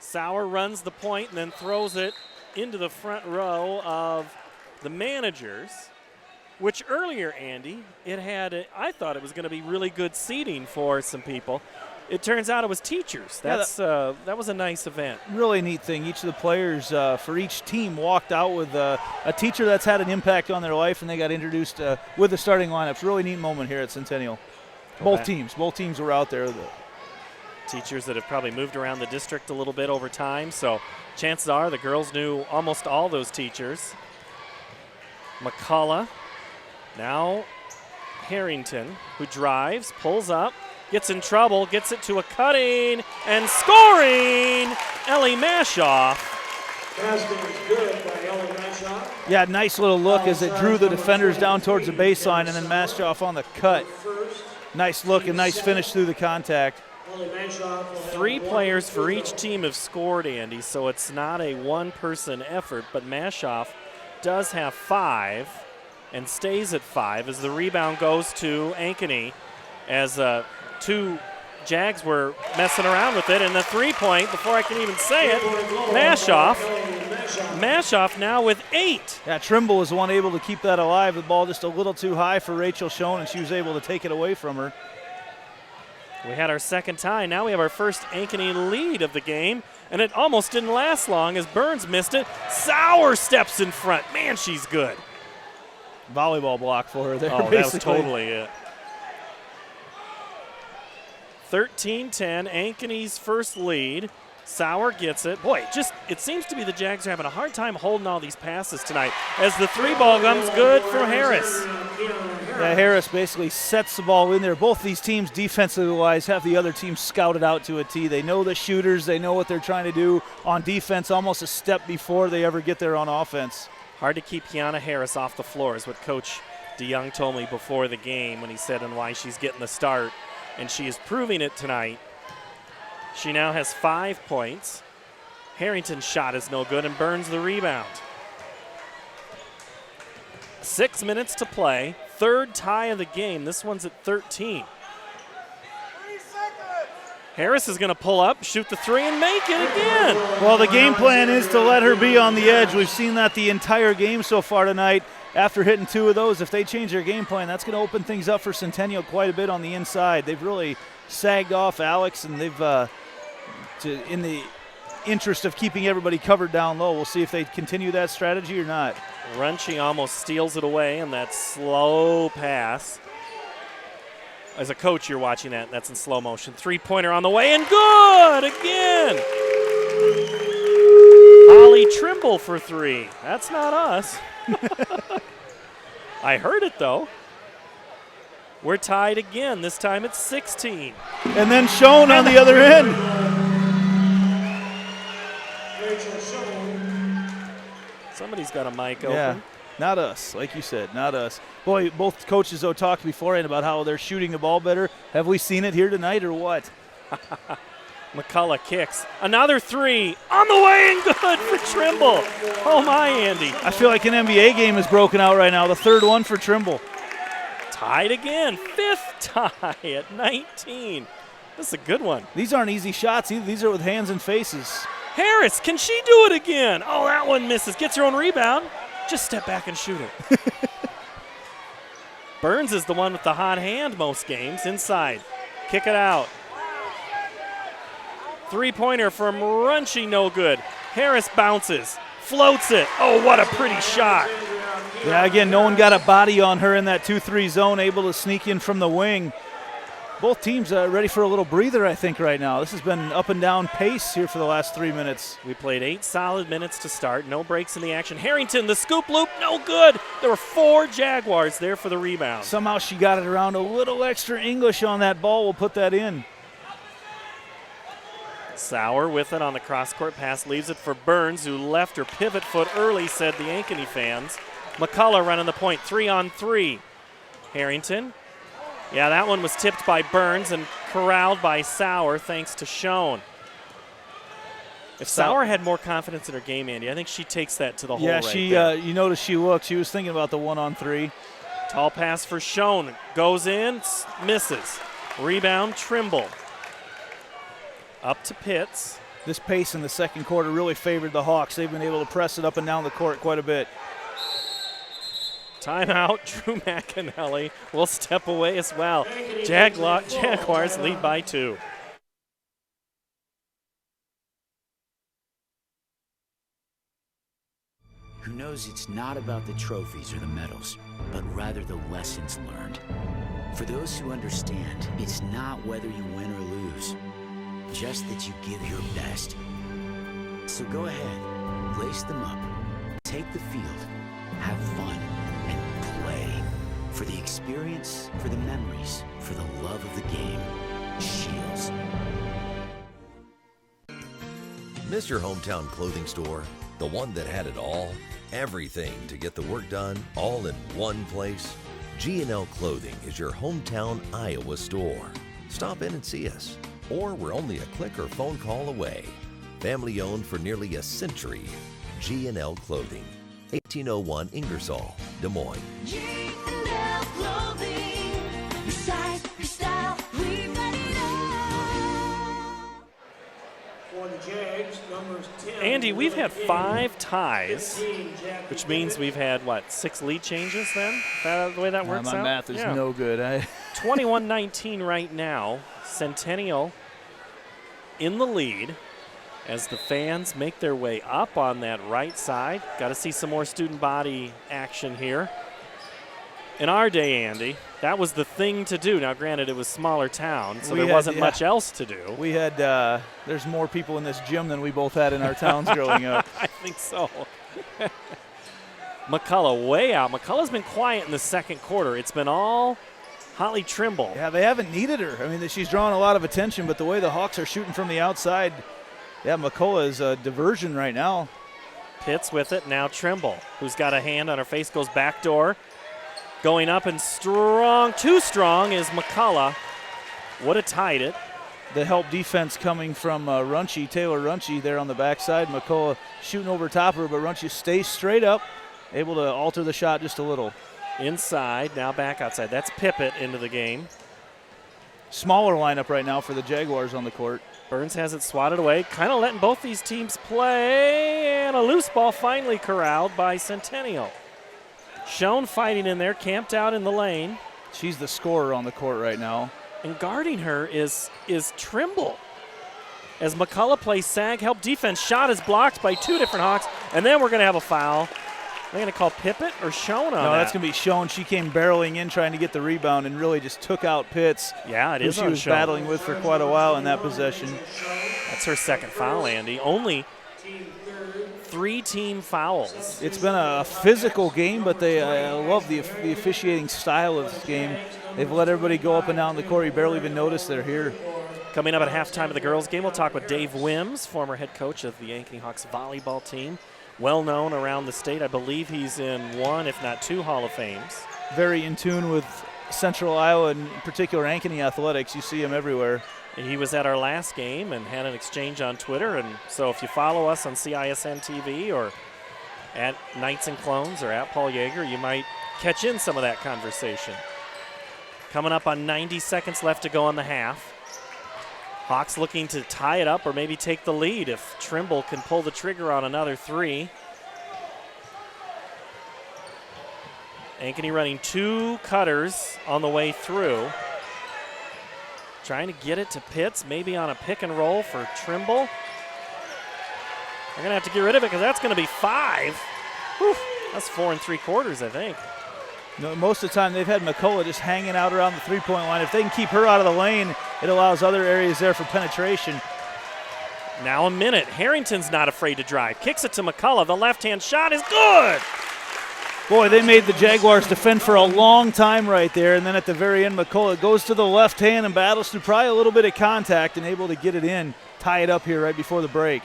Sauer runs the point and then throws it into the front row of the managers, which earlier, Andy, I thought it was going to be really good seating for some people. It turns out it was teachers. That was a nice event. Really neat thing. Each of the players for each team walked out with a teacher that's had an impact on their life, and they got introduced with the starting lineups. Really neat moment here at Centennial. Both teams were out there. Teachers that have probably moved around the district a little bit over time, so chances are the girls knew almost all those teachers. McCullough, now Harrington, who drives, pulls up, gets in trouble, gets it to a cutting, and scoring, Ellie Mashoff. Basket is good by Ellie Mashoff. Yeah, nice little look as it drew the defenders down towards the baseline, and then Mashoff on the cut. Nice look and nice finish through the contact. 3 players for each team have scored, Andy, so it's not a one-person effort, but Mashoff does have 5 and stays at 5 as the rebound goes to Ankeny as 2 Jags were messing around with it, and the 3-point, before I can even say it, Mashoff now with 8. Yeah, Trimble was the one able to keep that alive. The ball just a little too high for Rachel Schoen, and she was able to take it away from her. We had our second tie. Now we have our first Ankeny lead of the game, and it almost didn't last long as Burns missed it. Sauer steps in front. Man, she's good. Volleyball block for her there. Oh, that was totally it. 13-10, Ankeny's first lead. Sauer gets it. Boy, it seems to be the Jags are having a hard time holding all these passes tonight as the 3-ball comes good for Harris. Yeah, Harris basically sets the ball in there. Both these teams, defensively-wise, have the other team scouted out to a T. They know the shooters. They know what they're trying to do on defense almost a step before they ever get there on offense. Hard to keep Kiana Harris off the floor is what Coach DeYoung told me before the game when he said and why she's getting the start. And she is proving it tonight. She now has 5 points. Harrington's shot is no good and Burns the rebound. 6 minutes to play. Third tie of the game. This one's at 13. Harris is going to pull up, shoot the 3, and make it again. Well, the game plan is to let her be on the edge. We've seen that the entire game so far tonight. After hitting 2 of those, if they change their game plan, that's going to open things up for Centennial quite a bit on the inside. They've really sagged off Alex, and they've, in the interest of keeping everybody covered down low, we'll see if they continue that strategy or not. Runchi almost steals it away on that slow pass. As a coach, you're watching that. That's in slow motion. 3-pointer on the way, and good again. Holly Trimble for 3. That's not us. I heard it, though. We're tied again. This time it's 16. And then Schoen on the other end. Somebody's got a mic open. Yeah, not us, like you said, not us. Boy, both coaches, though, talked beforehand about how they're shooting the ball better. Have we seen it here tonight or what? McCullough kicks. Another 3 on the way and good for Trimble. Oh, my, Andy. I feel like an NBA game is broken out right now. The third one for Trimble. Tied again. 5th tie at 19. This is a good one. These aren't easy shots either. These are with hands and faces. Harris, can she do it again? Oh, that one misses. Gets her own rebound. Just step back and shoot it. Burns is the one with the hot hand most games. Inside. Kick it out. 3-pointer from Runchi, no good. Harris bounces, floats it. Oh, what a pretty shot. Yeah, again, no one got a body on her in that 2-3 zone, able to sneak in from the wing. Both teams are ready for a little breather, I think, right now. This has been an up and down pace here for the last 3 minutes. We played 8 solid minutes to start. No breaks in the action. Harrington, the scoop loop, no good. There were 4 Jaguars there for the rebound. Somehow she got it around. A little extra English on that ball. We'll put that in. Sauer with it on the cross-court pass, leaves it for Burns, who left her pivot foot early, said the Ankeny fans. McCullough running the point, 3-on-3. Harrington. Yeah, that one was tipped by Burns and corralled by Sauer thanks to Schoen. If Sauer had more confidence in her game, Andy, I think she takes that to the hole right there. Yeah, you notice she looked. She was thinking about the 1-on-3. Tall pass for Schoen. Goes in, misses. Rebound, Trimble. Up to Pitts. This pace in the second quarter really favored the Hawks. They've been able to press it up and down the court quite a bit. Timeout. Drew McAnally will step away as well. Jaguars lead by 2. Who knows it's not about the trophies or the medals, but rather the lessons learned. For those who understand, it's not whether you win or lose, just that you give your best. So go ahead, lace them up, take the field, have fun, and play. For the experience, for the memories, for the love of the game. Shields. Miss your hometown clothing store? The one that had it all? Everything to get the work done, all in one place? G&L Clothing is your hometown Iowa store. Stop in and see us, or we're only a click or phone call away. Family owned for nearly a century. G&L Clothing, 1801 Ingersoll, Des Moines. G&L Clothing, your size, your style, we've got it all. For the Jags, numbers 10. Andy, we've had 5 ties, 15, which means we've had, 6 lead changes then? Is that the way that works out? My math is no good. 21-19 right now. Centennial in the lead as the fans make their way up on that right side. Got to see some more student body action here. In our day, Andy, that was the thing to do. Now, granted, it was smaller town, so there wasn't much else to do. We had, there's more people in this gym than we both had in our towns growing up. I think so. McCullough way out. McCullough's been quiet in the second quarter. It's been all Holly Trimble. Yeah, they haven't needed her. I mean, she's drawing a lot of attention, but the way the Hawks are shooting from the outside, McCullough is a diversion right now. Pitts with it. Now Trimble, who's got a hand on her face, goes back door. Going up and strong, too strong is McCullough. Would have tied it. The help defense coming from Taylor Runchie there on the backside. McCullough shooting over top of her, but Runchie stays straight up, able to alter the shot just a little. Inside, now back outside. That's Pippett into the game. Smaller lineup right now for the Jaguars on the court. Burns has it swatted away, kind of letting both these teams play, and a loose ball finally corralled by Centennial. Schoen fighting in there, camped out in the lane. She's the scorer on the court right now. And guarding her is Trimble. As McCullough plays sag help defense, shot is blocked by 2 different Hawks, and then we're going to have a foul. They're going to call Pippett or Schoen on that? No, that's going to be Schoen. She came barreling in trying to get the rebound and really just took out Pitts. Yeah, it is who she was battling with for quite a while in that possession. That's her second foul, Andy. Only 3 team fouls. It's been a physical game, but I love the officiating style of this game. They've let everybody go up and down the court. You barely even notice they're here. Coming up at halftime of the girls' game, we'll talk with Dave Wims, former head coach of the Ankeny Hawks volleyball team. Well known around the state. I believe he's in 1, if not 2 Hall of Fames. Very in tune with Central Iowa, and in particular Ankeny athletics. You see him everywhere. He was at our last game and had an exchange on Twitter. And so if you follow us on CISN TV or at Knights and Clones or at Paul Yeager, you might catch in some of that conversation. Coming up on 90 seconds left to go on the half. Hawks looking to tie it up or maybe take the lead if Trimble can pull the trigger on another 3. Ankeny running 2 cutters on the way through. Trying to get it to Pitts, maybe on a pick and roll for Trimble. They're going to have to get rid of it because that's going to be 5. Whew, that's 4 3/4, I think. No, most of the time they've had McCullough just hanging out around the three-point line. If they can keep her out of the lane, it allows other areas there for penetration. Now a minute. Harrington's not afraid to drive. Kicks it to McCullough. The left-hand shot is good. Boy, they made the Jaguars defend for a long time right there, and then at the very end, McCullough goes to the left hand and battles through probably a little bit of contact and able to get it in, tie it up here right before the break.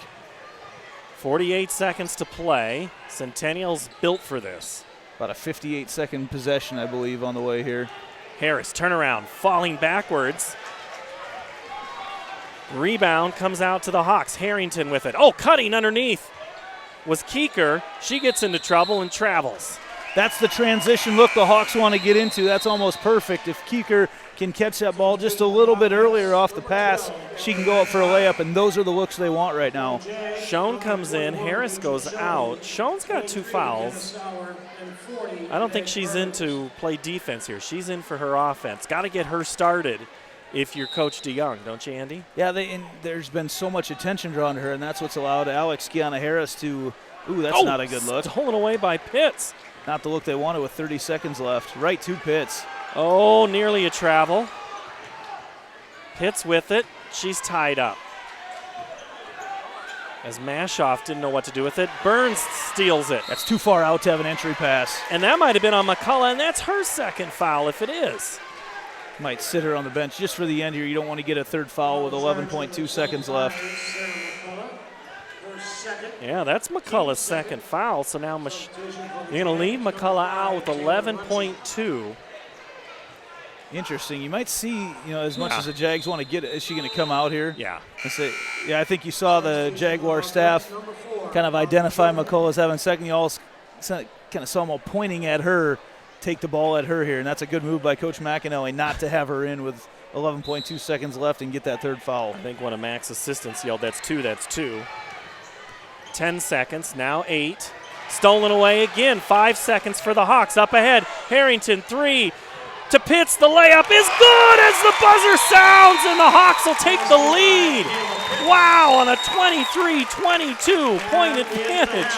48 seconds to play. Centennial's built for this. About a 58-second possession, I believe, on the way here. Harris, turnaround, falling backwards. Rebound comes out to the Hawks. Harrington with it. Oh, cutting underneath was Keeker. She gets into trouble and travels. That's the transition look the Hawks want to get into. That's almost perfect. If Keeker can catch that ball just a little bit earlier off the pass, she can go up for a layup, and those are the looks they want right now. Schoen comes in. Harris goes out. Schoen's got 2 fouls. I don't think she's in to play defense here. She's in for her offense. Got to get her started if you're Coach DeYoung, don't you, Andy? Yeah, there's been so much attention drawn to her, and that's what's allowed Alex Kiana Harris to – ooh, that's not a good look. Stolen away by Pitts. Not the look they wanted with 30 seconds left. Right to Pitts. Oh, nearly a travel. Pitts with it. She's tied up. As Mashoff didn't know what to do with it, Burns steals it. That's too far out to have an entry pass. And that might have been on McCullough, and that's her second foul if it is. Might sit her on the bench just for the end here. You don't want to get a third foul with 11.2 seconds left. Yeah, that's McCullough's second foul. So now you're going to leave McCullough out with 11.2. Interesting. You might see, as much as the Jags want to get it, is she going to come out here? Yeah. And say, I think you saw the Jaguar staff kind of identify McCullough as having second. You all kind of saw them all pointing at her, take the ball at her here, and that's a good move by Coach McAnally not to have her in with 11.2 seconds left and get that third foul. I think one of Mac's assistants yelled, that's two. 10 seconds, now 8. Stolen away again, 5 seconds for the Hawks. Up ahead, Harrington, 3. To Pitts, the layup is good as the buzzer sounds, and the Hawks will take the lead. Wow, on a 23-22 point advantage.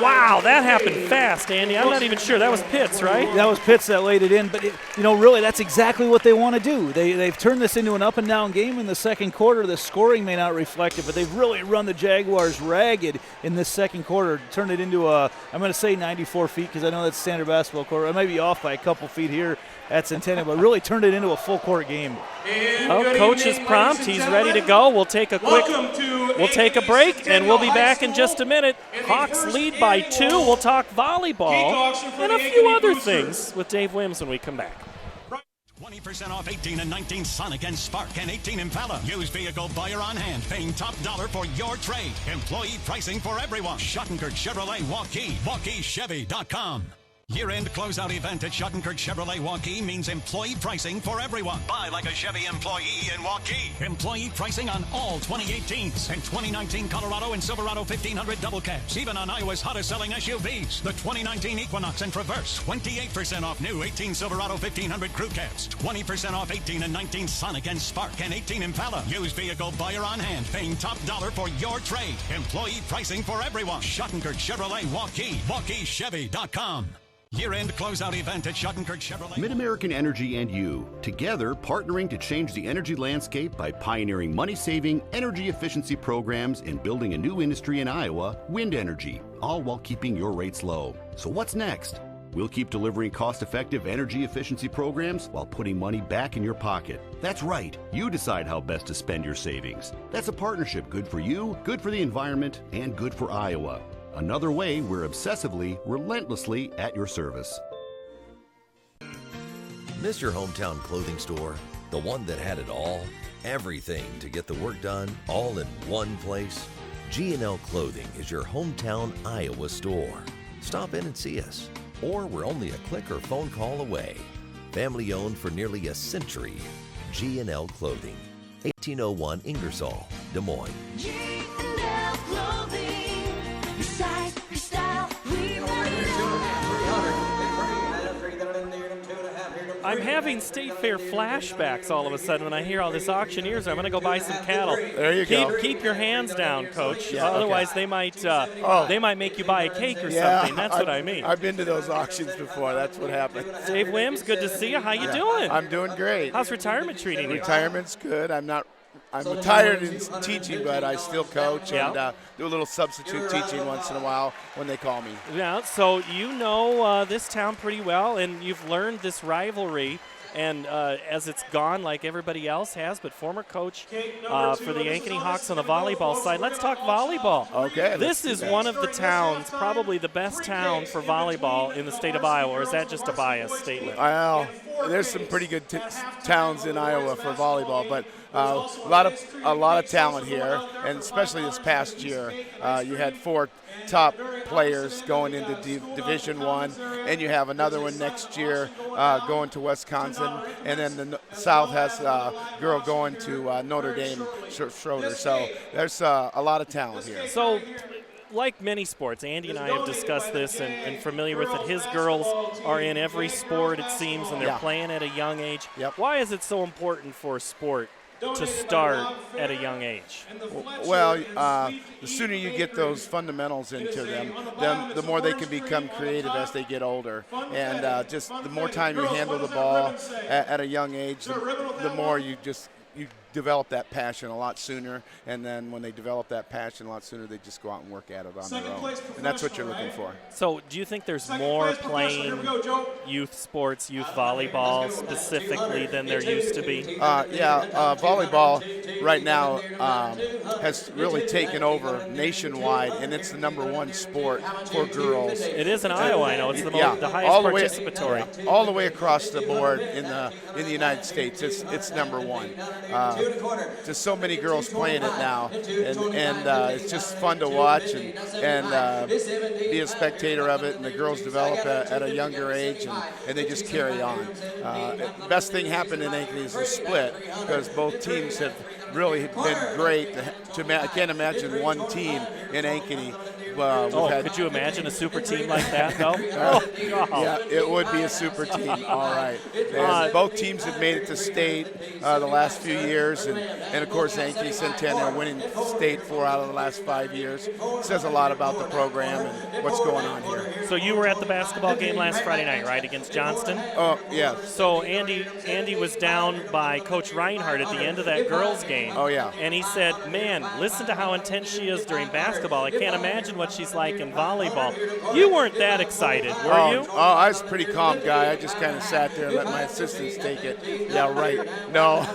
Wow, that happened fast, Andy. I'm not even sure. That was Pitts, right? That was Pitts that laid it in. But, really, that's exactly what they want to do. They've turned this into an up-and-down game in the second quarter. The scoring may not reflect it, but they've really run the Jaguars ragged in this second quarter. Turned it into I'm going to say 94 feet because I know that's standard basketball court. I might be off by a couple feet here at Centennial, but really turned it into a full-court game. Well, coach is prompt. He's ready to go. We'll take a break, and we'll be back in just a minute. Hawks lead by 2. We'll talk volleyball and a few other things with Dave Wims when we come back. 20% off 18 and 19 Sonic and Spark and 18 Impala. Used vehicle buyer on hand, paying top dollar for your trade. Employee pricing for everyone. Schottenkirk Chevrolet Waukee. WaukeeChevy.com. Year-end closeout event at Schottenkirk Chevrolet Waukee means employee pricing for everyone. Buy like a Chevy employee in Waukee. Employee pricing on all 2018s and 2019 Colorado and Silverado 1500 double cabs. Even on Iowa's hottest selling SUVs. The 2019 Equinox and Traverse. 28% off new 18 Silverado 1500 crew cabs. 20% off 18 and 19 Sonic and Spark and 18 Impala. Used vehicle buyer on hand, paying top dollar for your trade. Employee pricing for everyone. Schottenkirk Chevrolet Waukee. WaukeeChevy.com. Year-end closeout event at Schottenkirk Chevrolet. Mid-American Energy and you, together partnering to change the energy landscape by pioneering money-saving, energy efficiency programs and building a new industry in Iowa, wind energy, all while keeping your rates low. So what's next? We'll keep delivering cost-effective energy efficiency programs while putting money back in your pocket. That's right. You decide how best to spend your savings. That's a partnership good for you, good for the environment, and good for Iowa. Another way we're obsessively, relentlessly at your service. Miss your hometown clothing store? The one that had it all? Everything to get the work done, all in one place? G&L Clothing is your hometown Iowa store. Stop in and see us. Or we're only a click or phone call away. Family owned for nearly a century. G&L Clothing. 1801 Ingersoll, Des Moines. G&L Clothing. Your size, your style, we want it I'm having State Fair flashbacks all of a sudden when I hear all this auctioneers. I'm going to go buy some cattle. There you go. Keep your hands down, Coach. Yeah, Otherwise, okay. they might make you buy a cake or something. That's what I mean. I've been to those auctions before. That's what happened. Dave Wims, good to see you. How you doing? I'm doing great. How's retirement treating you? Retirement's good. I'm retired in teaching, but I still coach and do a little substitute teaching once in a while when they call me. Yeah, so you know this town pretty well, and you've learned this rivalry. And as it's gone like everybody else has, but former coach for the Ankeny Hawks on the volleyball side. Let's talk volleyball. Okay. This is one of the towns, probably the best town for volleyball in the state of Iowa, or is that just a biased statement? Well, there's some pretty good towns in Iowa for volleyball, but a lot of talent here, and especially this past year, you had 4 top players going into Division I, and you have another one next year going to Wisconsin, and then the South has a girl going to Notre Dame, Schroeder. So there's a lot of talent here. So, like many sports, Andy and I have discussed this and familiar with it. His girls are in every sport, it seems, and they're playing at a young age. Yep. Why is it so important for sport to start at a young age? Well, the sooner you get those fundamentals into them, the more they can become creative as they get older. And just the more time you handle the ball at a young age, the more you develop that passion a lot sooner, and then when they develop that passion a lot sooner, they just go out and work at it on their own. And that's what you're looking for. So do you think there's more playing youth sports, youth volleyball specifically than there used to be? Volleyball right now has really taken over nationwide, and it's the #1 sport for girls. It is in Iowa, I know. It's the highest participatory. All the way across the board in the United States, it's #1. Just so many girls playing it now, and it's just fun to watch and be a spectator of it. And the girls develop at a younger age, and they just carry on. The best thing happened in Ankeny is the split, because both teams have really been great. I can't imagine one team in Ankeny. Could you imagine a super team like that, though? Yeah, it would be a super team. All right. Both teams have made it to state the last few years, and of course, Ankeny Centennial winning state 4 out of the last 5 years. It says a lot about the program and what's going on here. So you were at the basketball game last Friday night, right, against Johnston? Oh, yeah. So Andy was down by Coach Reinhardt at the end of that girls' game. Oh, yeah. And he said, man, listen to how intense she is during basketball. I can't imagine what she's like in volleyball. You weren't that excited, were you? Oh, I was a pretty calm guy. I just kind of sat there and let my assistants take it. Yeah, right. No,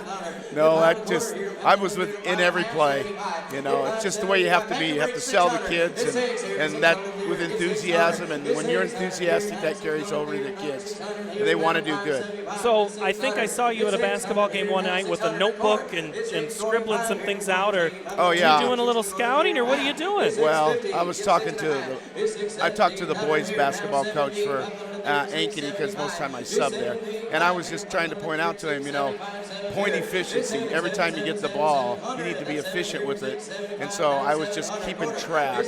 I was in every play. It's just the way you have to be. You have to sell the kids, and that with enthusiasm. And when you're enthusiastic, that carries over to the kids. And they want to do good. So I think I saw you at a basketball game one night with a notebook and scribbling some things out. Or you doing a little scouting, or what are you doing? Well, I talked to the boys basketball coach for Ankeny, because most of the time I sub there, and I was just trying to point out to him, point efficiency. Every time you get the ball, you need to be efficient with it. And so I was just keeping track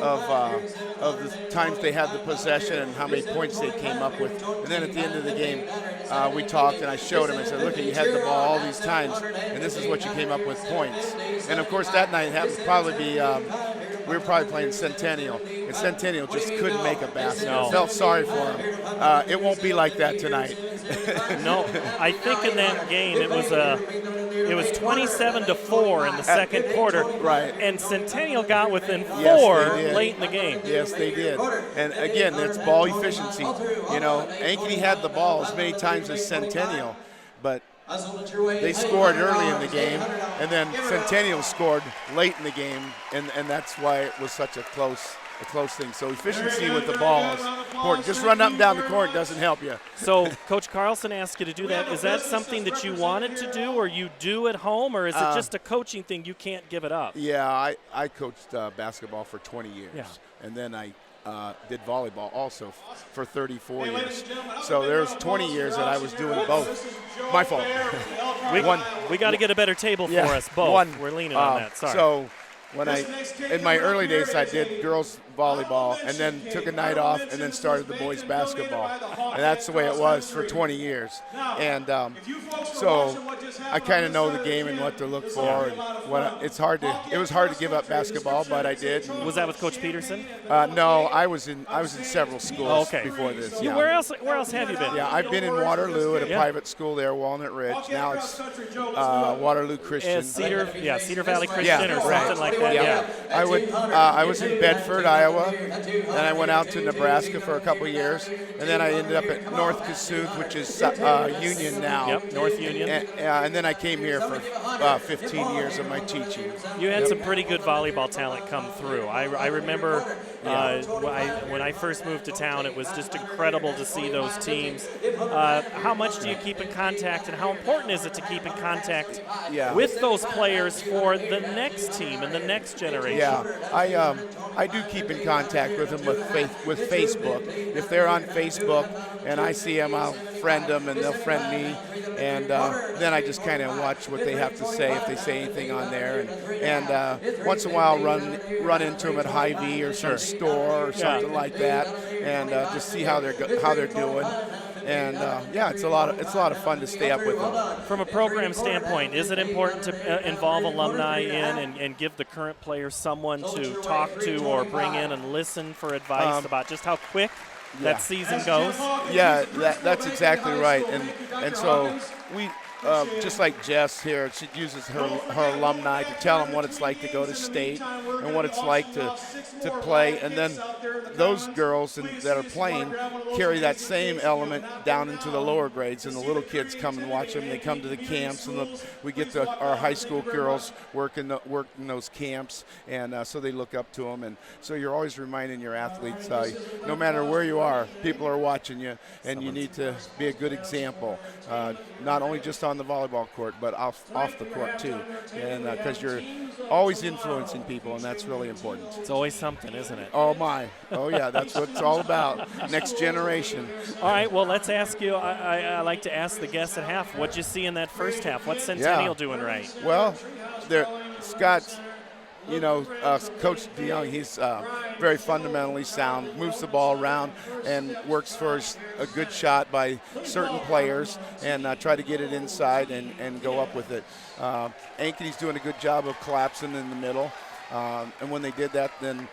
of the times they had the possession and how many points they came up with. And then at the end of the game, we talked, and I showed him. I said, look, you had the ball all these times, and this is what you came up with points. And of course, that night happened to probably be we were probably playing Centennial, and Centennial just couldn't make a basket. No. I felt sorry for him. It won't be like that tonight. No, I think in that game it was 27-4 in the second quarter. Right. And Centennial got within 4 late in the game. Yes, they did. And again, that's ball efficiency. Ankeny had the ball as many times as Centennial, but they scored early in the game, and then Centennial scored late in the game, and that's why it was such a close thing. So efficiency with the ball is important. Just running up and down the court doesn't help you. So Coach Carlson asked you to do that. Is that something that you wanted to do, or you do at home, or is it just a coaching thing? You can't give it up. Yeah, I coached basketball for 20 years, and then I did volleyball also for 34 years. So there's 20 years that I was doing both. My fault. We got to get a better table for us both. We're leaning on that. Sorry. So in my early days, I did girls volleyball, and then took a night off, and then started the boys basketball, and that's the way it was for 20 years. And so I kind of know the game and what to look for. And it was hard to give up basketball, but I did. Was that with Coach Peterson? No, I was in several schools before this. Yeah. Where else have you been? Yeah, I've been in Waterloo at a private school there, Walnut Ridge. Now it's Waterloo Christian. Cedar Valley Christian or something like that. Yeah. I was in Bedford, Iowa. Then I went out to Nebraska for a couple years, and then I ended up at North Kossuth, which is Union now. Yep, North Union. And then I came here for 15 years of my teaching. You had some pretty good volleyball talent come through. I remember when I first moved to town, it was just incredible to see those teams. How much do you keep in contact, and how important is it to keep in contact with those players for the next team and the next generation? Yeah, I do keep in contact with them with Facebook. If they're on Facebook and I see them, I'll friend them, and they'll friend me. And then I just kind of watch what they have to say, if they say anything on there. And once in a while, run into them at Hy-Vee or some store or something like that, and just see how they're doing. And it's a lot of fun to stay up with them. From a program standpoint, is it important to involve alumni in and give the current players someone to talk to or bring in and listen for advice about just how quick that season goes? Yeah, that's exactly right. And so just like Jess here, she uses her alumni to tell them what it's like to go to state and what it's like to play. And then those girls that are playing carry that same element down into the lower grades, and the little kids come and watch them. They come to the camps, and we get our high school girls working those camps, and so they look up to them. And so you're always reminding your athletes, no matter where you are, people are watching you, and you need to be a good example, not only just on the volleyball court, but off the court too, and because you're always influencing people, and that's really important. It's always something, isn't it? Oh my, oh yeah, that's what it's all about. Next generation. All right, well, let's ask you. I like to ask the guests at half. What'd you see in that first half? What's Centennial doing right? Well, Scott's. Coach DeYoung, he's very fundamentally sound, moves the ball around, and works for a good shot by certain players, and try to get it inside and go up with it. Ankeny's doing a good job of collapsing in the middle, and when they did that, then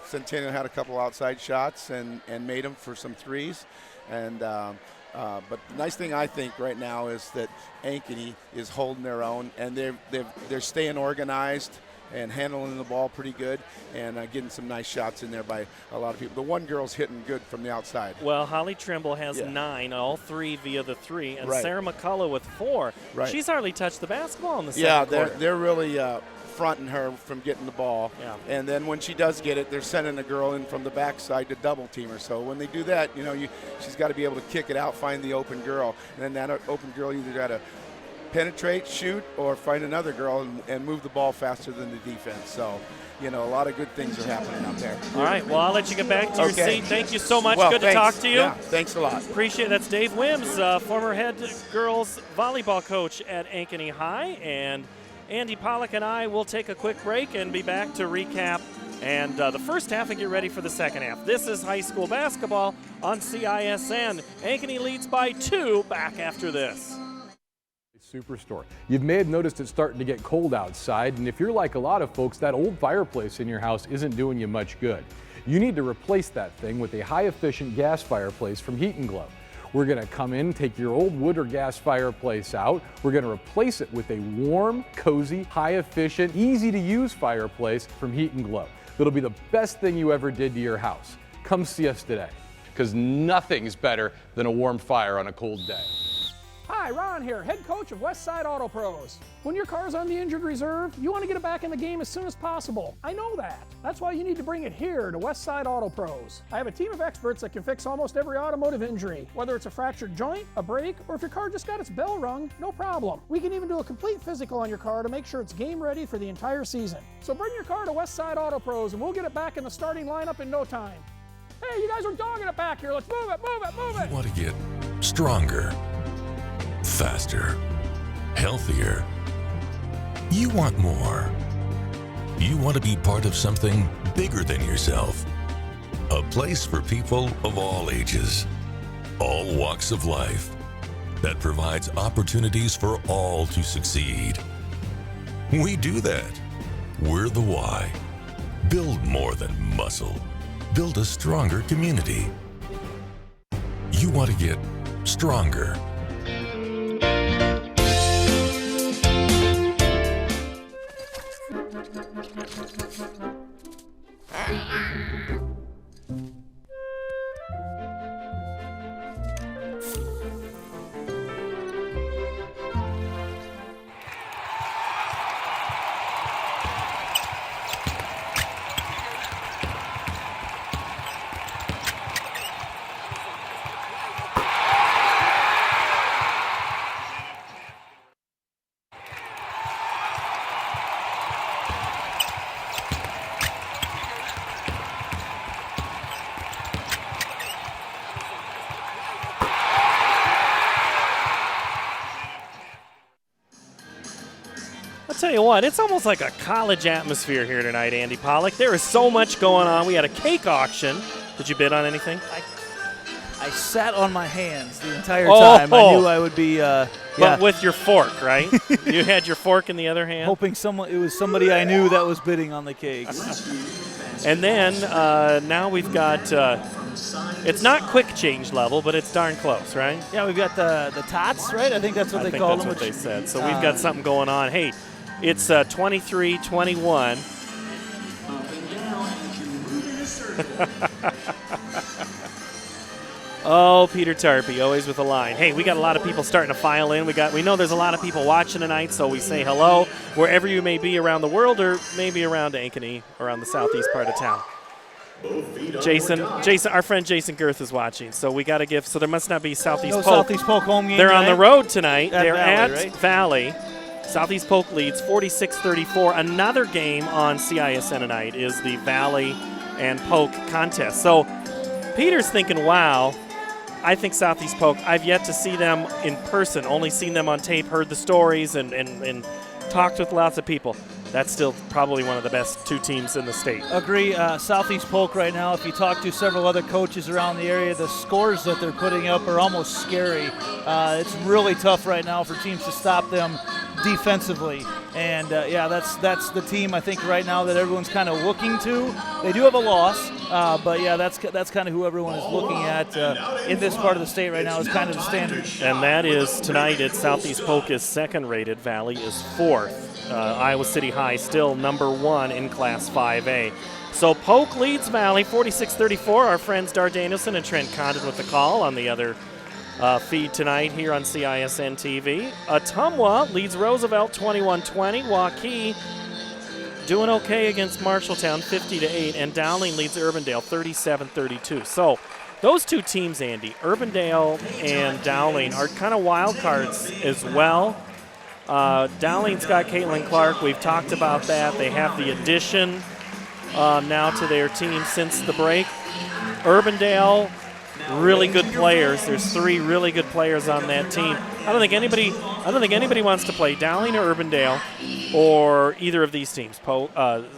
Centennial had a couple outside shots and made them for some threes. And but the nice thing I think right now is that Ankeny is holding their own, and they're staying organized and handling the ball pretty good, and getting some nice shots in there by a lot of people. The one girl's hitting good from the outside. Well, Holly Trimble has 9, all 3 via the 3, and Right. Sarah McCullough with 4. Right. She's hardly touched the basketball in the second quarter. They're really fronting her from getting the ball. Yeah. And then when she does get it, they're sending a girl in from the backside to double team her. So when they do that, she's got to be able to kick it out, find the open girl, and then that open girl either got to penetrate, shoot, or find another girl and move the ball faster than the defense. So, a lot of good things are happening out there. All right, well, I'll let you get back to your seat. Thank you so much. Well, Good to talk to you. Yeah, thanks a lot. Appreciate it. That's Dave Wims, former head girls volleyball coach at Ankeny High. And Andy Pollock and I will take a quick break and be back to recap and the first half and get ready for the second half. This is high school basketball on CISN. Ankeny leads by 2. Back after this. Superstore. You may have noticed it's starting to get cold outside, and if you're like a lot of folks, that old fireplace in your house isn't doing you much good. You need to replace that thing with a high-efficient gas fireplace from Heat & Glow. We're going to come in, take your old wood or gas fireplace out. We're going to replace it with a warm, cozy, high-efficient, easy-to-use fireplace from Heat & Glow. It'll be the best thing you ever did to your house. Come see us today, because nothing's better than a warm fire on a cold day. Hi, Ron here, head coach of Westside Auto Pros. When your car's on the injured reserve, you want to get it back in the game as soon as possible. I know that. That's why you need to bring it here to Westside Auto Pros. I have a team of experts that can fix almost every automotive injury. Whether it's a fractured joint, a brake, or if your car just got its bell rung, no problem. We can even do a complete physical on your car to make sure it's game ready for the entire season. So bring your car to Westside Auto Pros and we'll get it back in the starting lineup in no time. Hey, you guys are dogging it back here. Let's move it, move it, move it. You want to get stronger, faster, healthier. You want more. You want to be part of something bigger than yourself. A place for people of all ages, all walks of life, that provides opportunities for all to succeed. We do that. We're the why. Build more than muscle. Build a stronger community. You want to get stronger. I'll tell you what, it's almost like a college atmosphere here tonight, Andy Pollock. There is so much going on. We had a cake auction. Did you bid on anything? I I sat on my hands the entire time. I knew I would be. But with your fork, right? You had your fork in the other hand. Hoping it was somebody I knew that was bidding on the cakes. And then now we've got. It's not quick change level, but it's darn close, right? Yeah, we've got the tots, right? I think that's what they call them. That's what they said. So we've got something going on. Hey, it's 23-21. Oh, Peter Tarpey, always with a line. Hey, we got a lot of people starting to file in. We know there's a lot of people watching tonight, so we say hello wherever you may be around the world, or maybe around Ankeny, around the southeast part of town. Jason, our friend Jason Girth is watching, so we got to give. So there must not be Southeast Polk. Southeast Polk home game. They're on the road tonight. They're Valley, at Valley. Southeast Polk leads 46-34. Another game on CISN tonight is the Valley and Polk contest. So Peter's thinking, wow, I think Southeast Polk, I've yet to see them in person, only seen them on tape, heard the stories, and talked with lots of people. That's still probably one of the best two teams in the state. Agree. Southeast Polk right now, if you talk to several other coaches around the area, the scores that they're putting up are almost scary. It's really tough right now for teams to stop them defensively. And, that's the team, I think, right now that everyone's kind of looking to. They do have a loss, but, that's kind of who everyone is looking at in this part of the state right now is kind of the standard. And that is tonight at Southeast Polk is second-rated. Valley is fourth. Iowa City High still number 1 in Class 5A. So Polk leads Valley 46-34. Our friends Dar Danielson and Trent Condon with the call on the other feed tonight here on CISN TV. Ottumwa leads Roosevelt 21-20. Waukee doing okay against Marshalltown 50-8. And Dowling leads Urbandale 37-32. So those two teams, Andy, Urbandale and Dowling, are kind of wild cards as well. Dowling's got Caitlin Clark. We've talked about that. They have the addition now to their team since the break. Urbandale, really good players. There's 3 really good players on that team. I don't think anybody wants to play Dowling or Urbandale or either of these teams,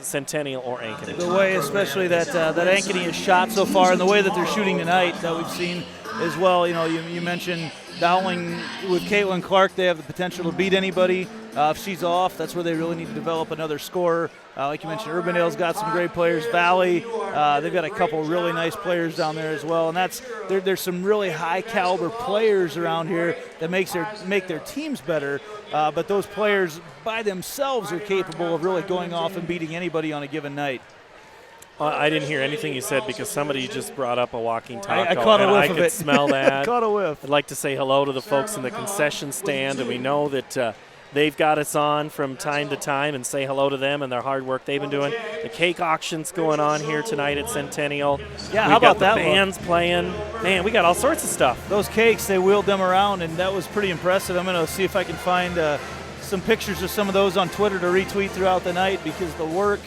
Centennial or Ankeny. The way, especially that Ankeny has shot so far, and the way that they're shooting tonight that we've seen as well. You mentioned Dowling with Caitlin Clark, they have the potential to beat anybody. If she's off, that's where they really need to develop another scorer. Like you mentioned, Urbandale's got some great players. Valley, they've got a couple really nice players down there as well. And there's some really high-caliber players around here that make their teams better. But those players by themselves are capable of really going off and beating anybody on a given night. I didn't hear anything you said because somebody just brought up a walking taco. I caught a whiff of it. I could smell that. I caught a whiff. I'd like to say hello to the folks in the concession stand, and we know that they've got us on from time to time, and say hello to them and their hard work they've been doing. The cake auction's going on here tonight at Centennial. Yeah, how about that? The bands playing. Man, we got all sorts of stuff. Those cakes, they wheeled them around, and that was pretty impressive. I'm going to see if I can find some pictures of some of those on Twitter to retweet throughout the night, because the work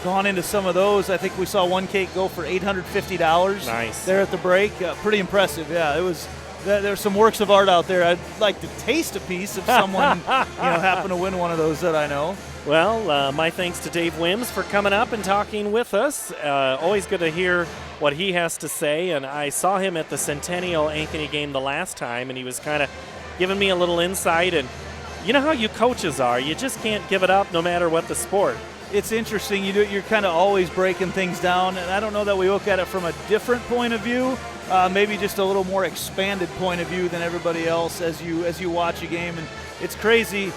gone into some of those. I think we saw one cake go for $850. Nice. There at the break. Pretty impressive. Yeah, it was. There's some works of art out there. I'd like to taste a piece if someone happened to win one of those that I know. Well, my thanks to Dave Wims for coming up and talking with us. Always good to hear what he has to say. And I saw him at the Centennial Ankeny game the last time, and he was kind of giving me a little insight. And you know how you coaches are. You just can't give it up no matter what the sport. It's interesting. You're kind of always breaking things down, and I don't know that we look at it from a different point of view, maybe just a little more expanded point of view than everybody else as you watch a game. And it's crazy.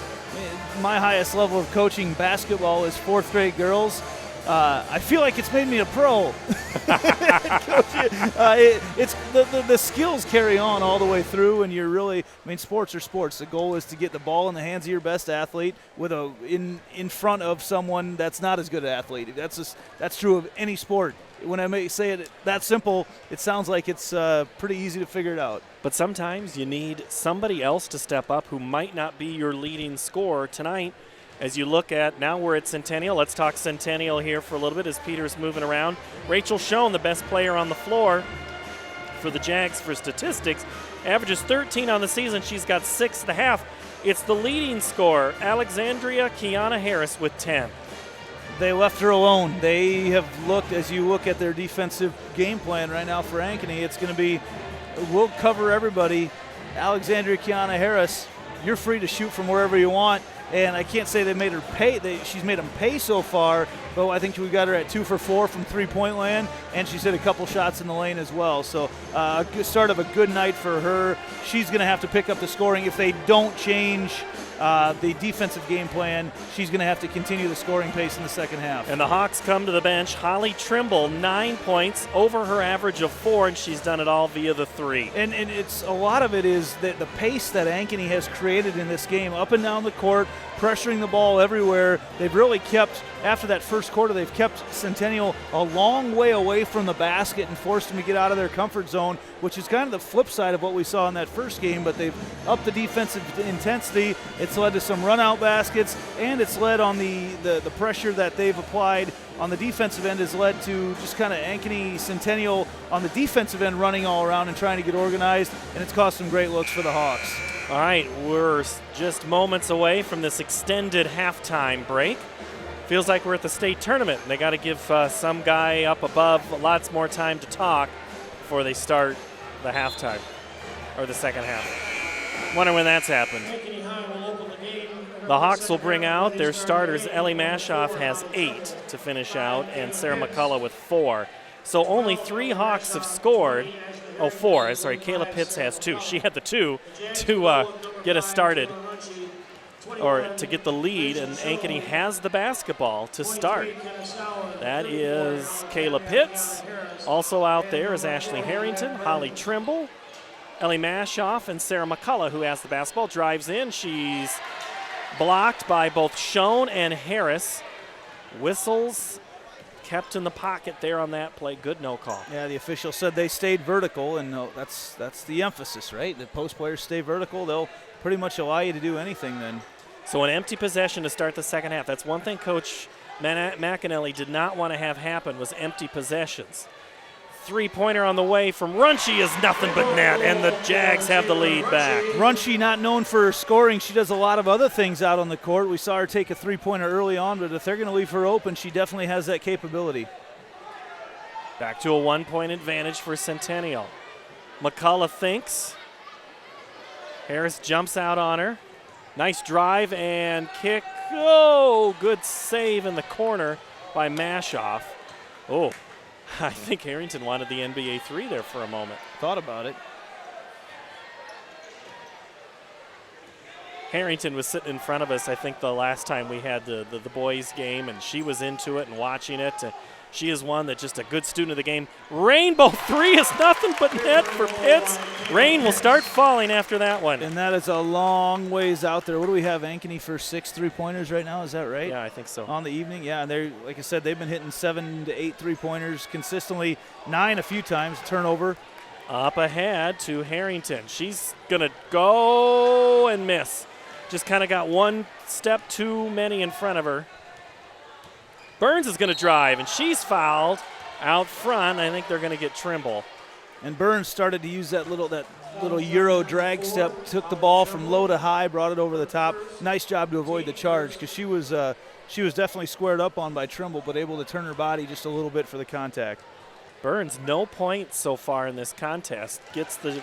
My highest level of coaching basketball is 4th grade girls. I feel like it's made me a pro. It's the skills carry on all the way through, and you're really, sports are sports. The goal is to get the ball in the hands of your best athlete with in front of someone that's not as good an athlete. That's true of any sport. When I may say it that simple, it sounds like it's pretty easy to figure it out. But sometimes you need somebody else to step up who might not be your leading scorer tonight. As you look at, now we're at Centennial. Let's talk Centennial here for a little bit as Peter's moving around. Rachel Schoen, the best player on the floor for the Jags for statistics, averages 13 on the season. She's got 6.5. It's the leading scorer, Alexandria Kiana Harris, with 10. They left her alone. They have looked, as you look at their defensive game plan right now for Ankeny, it's going to be we'll cover everybody. Alexandria Kiana Harris, you're free to shoot from wherever you want. And I can't say they made her pay. She's made them pay so far, but I think we got her at 2 for 4 from three-point land, and she's hit a couple shots in the lane as well. So a good start of a good night for her. She's going to have to pick up the scoring. If they don't change the defensive game plan, she's going to have to continue the scoring pace in the second half. And the Hawks come to the bench. Holly Trimble, 9 points, over her average of 4, and she's done it all via the 3. And it's a lot of it is that the pace that Ankeny has created in this game, up and down the court, pressuring the ball everywhere. They've really kept, after that first quarter, they've kept Centennial a long way away from the basket and forced them to get out of their comfort zone, which is kind of the flip side of what we saw in that first game, but they've upped the defensive intensity. It's led to some run-out baskets, and it's led on the pressure that they've applied on the defensive end has led to just kind of Ankeny Centennial on the defensive end running all around and trying to get organized, and it's caused some great looks for the Hawks. All right, we're just moments away from this extended halftime break. Feels like we're at the state tournament, and they got to give some guy up above lots more time to talk before they start the halftime, or the second half. Wonder when that's happened. The Hawks will bring out their starters. Ellie Mashoff has 8 to finish out, and Sarah McCullough with 4. So only 3 Hawks have scored. Oh, 4. Sorry, Kayla Pitts has 2. She had the 2 to get us started, or to get the lead, and Ankeny has the basketball to start. That is Kayla Pitts. Also out there is Ashley Harrington, Holly Trimble, Ellie Mashoff, and Sarah McCullough, who has the basketball. Drives in. She's blocked by both Schoen and Harris. Whistles kept in the pocket there on that play. Good no call. Yeah, the official said they stayed vertical, and that's the emphasis, right? The post players stay vertical. They'll pretty much allow you to do anything then. So an empty possession to start the second half. That's one thing Coach McAnally did not want to have happen, was empty possessions. Three-pointer on the way from Runchie is nothing but net, and the Jags have the lead back. Runchie, not known for scoring, she does a lot of other things out on the court. We saw her take a three-pointer early on, but if they're going to leave her open, she definitely has that capability. Back to a 1-point advantage for Centennial. McCullough thinks. Harris jumps out on her. Nice drive and kick. Oh, good save in the corner by Mashoff. Oh, I think Harrington wanted the NBA 3 there for a moment. Thought about it. Harrington was sitting in front of us, I think, the last time we had the boys game, and she was into it and watching it. She is one that just a good student of the game. Rainbow 3 is nothing but net for Pitts. Rain will start falling after that one. And that is a long ways out there. What do we have, Ankeny, for 6 3-pointers right now? Is that right? Yeah, I think so. On the evening, yeah. And they're, like I said, they've been hitting 7 to 8 3-pointers consistently, 9 a few times, turnover. Up ahead to Harrington. She's going to go and miss. Just kind of got one step too many in front of her. Burns is going to drive, and she's fouled out front. I think they're going to get Trimble. And Burns started to use that little Euro drag step, took the ball from low to high, brought it over the top. Nice job to avoid the charge, because she was definitely squared up on by Trimble, but able to turn her body just a little bit for the contact. Burns, no points so far in this contest.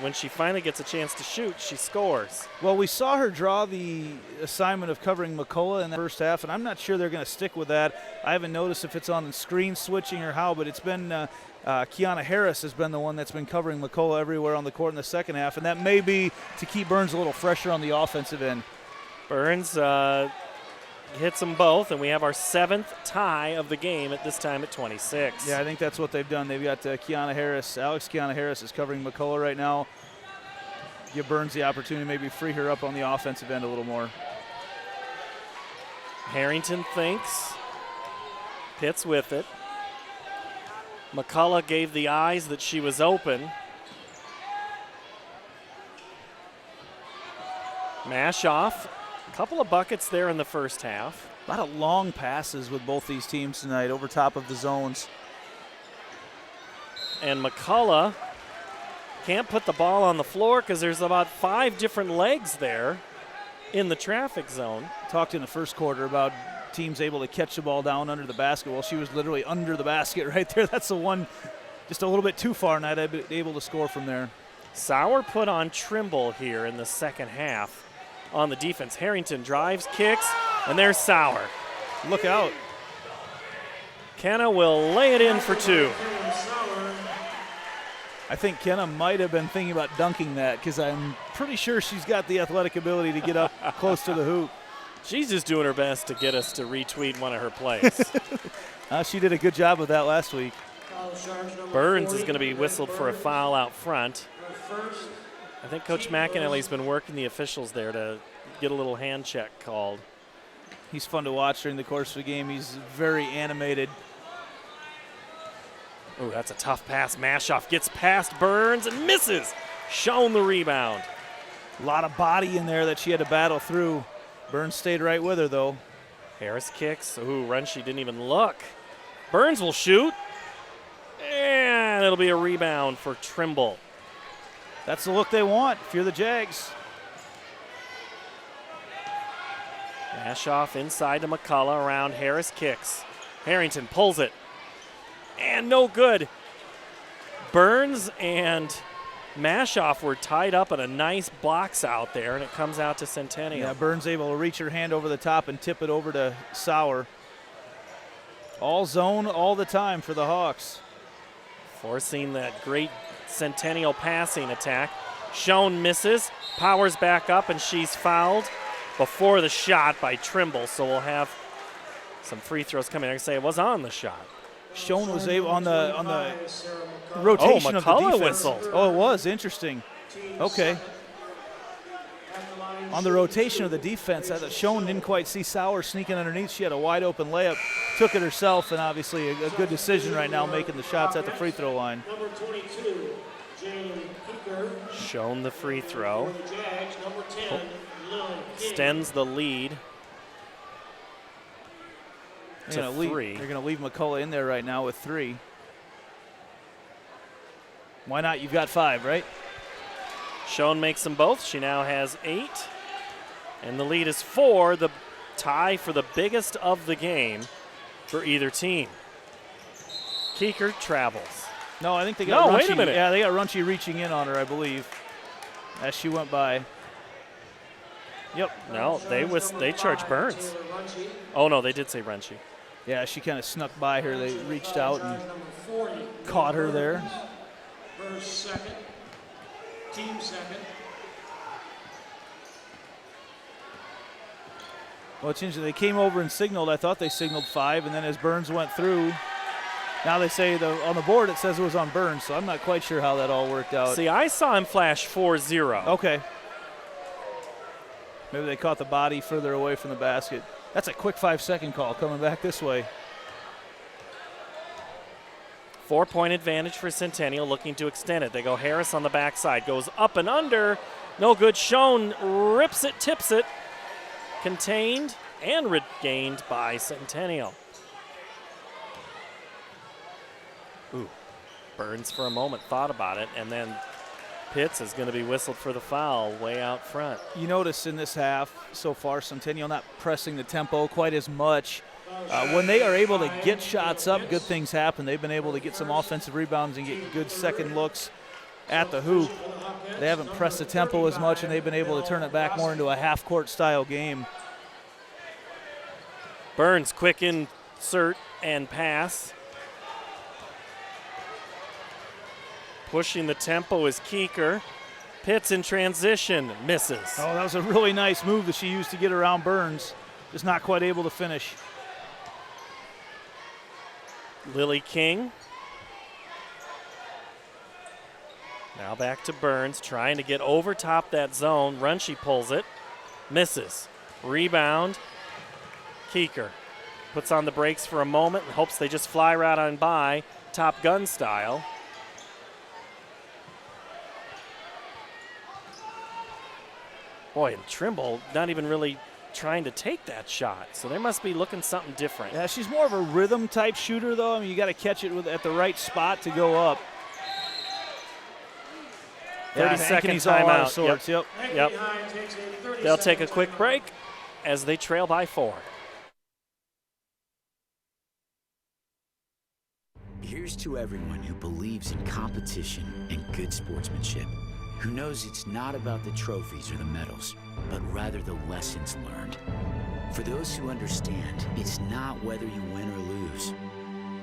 When she finally gets a chance to shoot, she scores. Well, we saw her draw the assignment of covering McCullough in the first half, and I'm not sure they're going to stick with that. I haven't noticed if it's on the screen switching or how, but it's been Kiana Harris has been the one that's been covering McCullough everywhere on the court in the second half, and that may be to keep Burns a little fresher on the offensive end. Burns hits them both, and we have our 7th tie of the game at this time at 26. Yeah, I think that's what they've done. They've got Kiana Harris. Kiana Harris is covering McCullough right now. Give Burns the opportunity to maybe free her up on the offensive end a little more. Harrington thinks. Pitts with it. McCullough gave the eyes that she was open. Mashoff. Couple of buckets there in the first half. A lot of long passes with both these teams tonight over top of the zones. And McCullough can't put the ball on the floor because there's about 5 different legs there in the traffic zone. Talked in the first quarter about teams able to catch the ball down under the basket. Well, she was literally under the basket right there. That's the one just a little bit too far, not able to score from there. Sauer put on Trimble here in the second half on the defense. Harrington drives, kicks, and there's Sauer. Look out. Kenna will lay it in for 2. I think Kenna might have been thinking about dunking that because I'm pretty sure she's got the athletic ability to get up close to the hoop. She's just doing her best to get us to retweet one of her plays. She did a good job of that last week. Burns is going to be whistled for a foul out front. I think Coach McAnally's been working the officials there to get a little hand check called. He's fun to watch during the course of the game. He's very animated. Oh, that's a tough pass. Mashoff gets past Burns and misses. Shown the rebound. A lot of body in there that she had to battle through. Burns stayed right with her, though. Harris kicks. Ooh, Runshie didn't even look. Burns will shoot. And it'll be a rebound for Trimble. That's the look they want if you're the Jags. Mashoff inside to McCullough around Harris kicks. Harrington pulls it. And no good. Burns and Mashoff were tied up in a nice box out there, and it comes out to Centennial. Yeah, Burns able to reach her hand over the top and tip it over to Sauer. All zone all the time for the Hawks. Forcing that great Centennial passing attack. Schoen misses, powers back up, and she's fouled before the shot by Trimble, so we'll have some free throws coming. I can say it was on the shot. Schoen was able on the rotation of the defense. Whistled. Oh, it was interesting. Okay. On the rotation of the defense, I thought Schoen didn't quite see Sauer sneaking underneath. She had a wide open layup, took it herself, and obviously a good decision right now making the shots at the free throw line. Number 22, Jalen Keeker. Shown the free throw. For the Jags, number 10, Lil King. Extends the lead to 3. They're going to leave McCullough in there right now with 3. Why not? You've got 5, right? Schoen makes them both. She now has 8. And the lead is 4, the tie for the biggest of the game for either team. Keeker travels. No, I think they got Runshie. Wait a minute. Yeah, they got Runshie reaching in on her, I believe, as she went by. Yep. No, they charged Burns. Oh, no, they did say Runshie. Yeah, she kind of snuck by her. They reached out and caught her there. Burns second, team second. Well, it's interesting. They came over and signaled. I thought they signaled 5, and then as Burns went through, now they say on the board it says it was on Burns, so I'm not quite sure how that all worked out. See, I saw him flash 4-0. Okay. Maybe they caught the body further away from the basket. That's a quick 5-second call coming back this way. 4-point advantage for Centennial, looking to extend it. They go Harris on the backside, goes up and under. No good. Schoen rips it, tips it. Contained and regained by Centennial. Ooh, Burns for a moment thought about it, and then Pitts is going to be whistled for the foul way out front. You notice in this half so far, Centennial not pressing the tempo quite as much. When they are able to get shots up, good things happen. They've been able to get some offensive rebounds and get good second looks at the hoop. They haven't pressed the tempo as much, and they've been able to turn it back more into a half-court style game. Burns, quick insert and pass. Pushing the tempo is Keeker. Pitts in transition, misses. Oh, that was a really nice move that she used to get around Burns. Just not quite able to finish. Lily King. Now back to Burns, trying to get over top that zone. Runshie pulls it, misses. Rebound, Keeker. Puts on the brakes for a moment and hopes they just fly right on by, Top Gun style. Boy, and Trimble not even really trying to take that shot, so they must be looking something different. Yeah, she's more of a rhythm type shooter, though. I mean, you got to catch it at the right spot to go up. 30-second timeout. Yep. They'll take a quick break as they trail by 4. Here's to everyone who believes in competition and good sportsmanship, who knows it's not about the trophies or the medals, but rather the lessons learned. For those who understand, it's not whether you win or lose,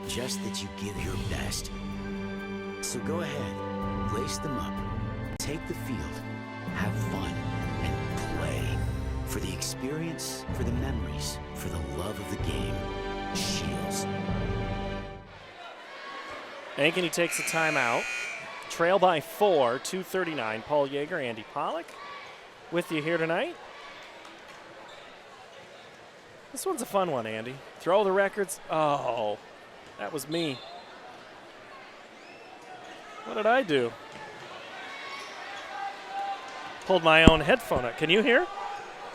just that you give your best. So go ahead, lace them up, take the field, have fun, and play. For the experience, for the memories, for the love of the game. Shields. Ankeny takes a timeout. Trail by 4, 2:39. Paul Yeager, Andy Pollock with you here tonight. This one's a fun one, Andy. Throw the records. Oh, that was me. What did I do? Pulled my own headphone up. Can you hear?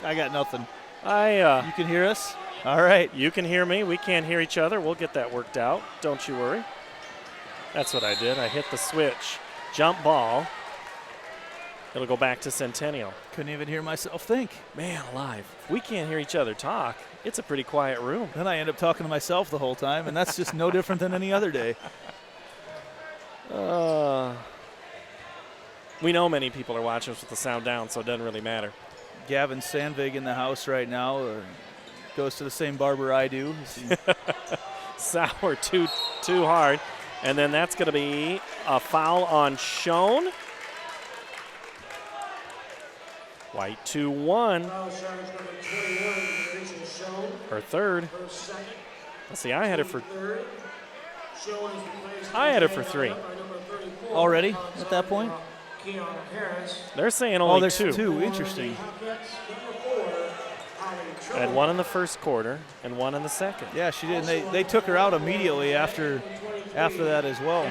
I got nothing. You can hear us? All right. You can hear me. We can't hear each other. We'll get that worked out. Don't you worry. That's what I did. I hit the switch. Jump ball. It'll go back to Centennial. Couldn't even hear myself think. Man alive. If we can't hear each other talk, it's a pretty quiet room. Then I end up talking to myself the whole time, and that's just no different than any other day. We know many people are watching us with the sound down, so it doesn't really matter. Gavin Sandvig in the house right now. Goes to the same barber I do. Sauer too hard. And then that's going to be a foul on Schoen. White 2-1. Her third. Let's see, I had her for 3. Already at that point? They're saying only there's 2. 2. Interesting. I had 1 in the first quarter and 1 in the second. Yeah, she did. They took her out immediately after that as well.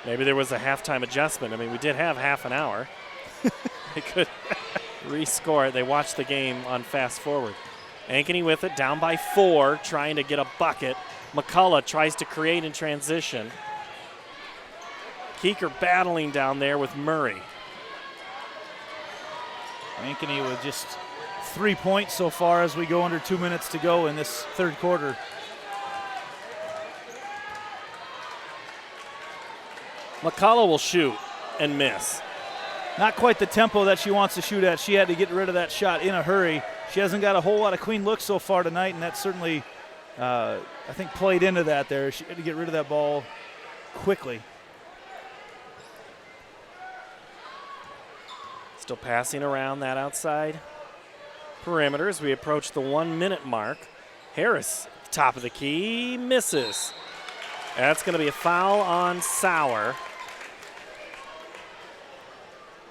Maybe there was a halftime adjustment. I mean, we did have half an hour. They could rescore it. They watched the game on fast forward. Ankeny with it, down by 4, trying to get a bucket. McCullough tries to create in transition. Keeker battling down there with Murray. Ankeny with just 3 points so far as we go under 2 minutes to go in this third quarter. McCullough will shoot and miss. Not quite the tempo that she wants to shoot at. She had to get rid of that shot in a hurry. She hasn't got a whole lot of clean looks so far tonight, and that certainly, I think, played into that there. She had to get rid of that ball quickly. Still passing around that outside perimeter as we approach the 1-minute mark. Harris, top of the key, misses. That's going to be a foul on Sauer.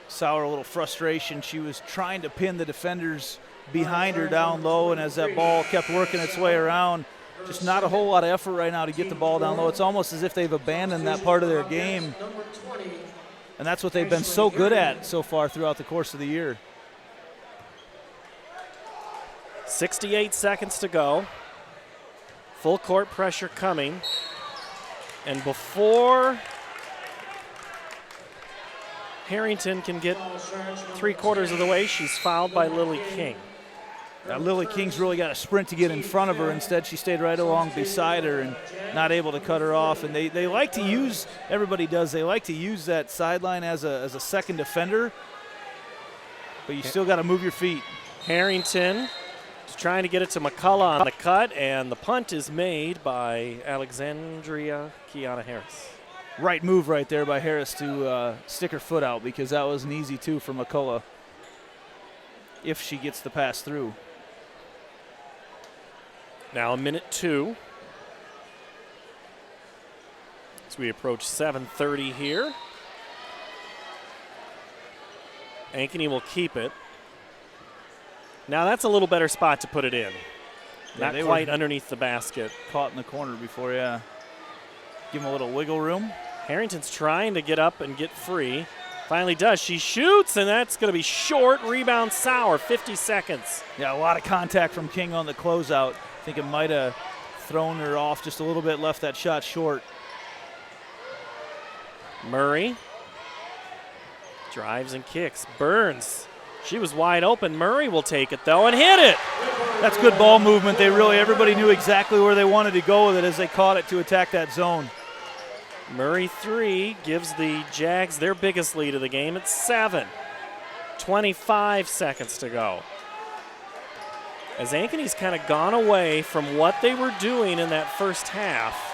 Sauer, a little frustration. She was trying to pin the defenders behind her down low, and as that ball kept working its way around, just not a whole lot of effort right now to get the ball down low. It's almost as if they've abandoned that part of their game, and that's what they've been so good at so far throughout the course of the year. 68 seconds to go. Full court pressure coming. And before Harrington can get 3/4 of the way, she's fouled by Lily King. Now Lily King's really got a sprint to get in front of her. Instead, she stayed right along beside her and not able to cut her off. And they like to use, everybody does, they like to use that sideline as a second defender. But you still got to move your feet. Harrington is trying to get it to McCullough on the cut, and the punt is made by Alexandria Kiana Harris. Right move right there by Harris to stick her foot out, because that was an easy 2 for McCullough if she gets the pass through. Now a minute 2 as we approach 7:30 here. Ankeny will keep it. Now that's a little better spot to put it in. Yeah, Not quite underneath the basket. Caught in the corner before, yeah. Give him a little wiggle room. Harrington's trying to get up and get free. Finally does. She shoots, and that's going to be short. Rebound Sauer, 50 seconds. Yeah, a lot of contact from King on the closeout. I think it might have thrown her off just a little bit, left that shot short. Murray drives and kicks. Burns. She was wide open. Murray will take it, though, and hit it. That's good ball movement. Everybody knew exactly where they wanted to go with it as they caught it to attack that zone. Murray 3 gives the Jags their biggest lead of the game at 7. 25 seconds to go. As Ankeny's kind of gone away from what they were doing in that first half.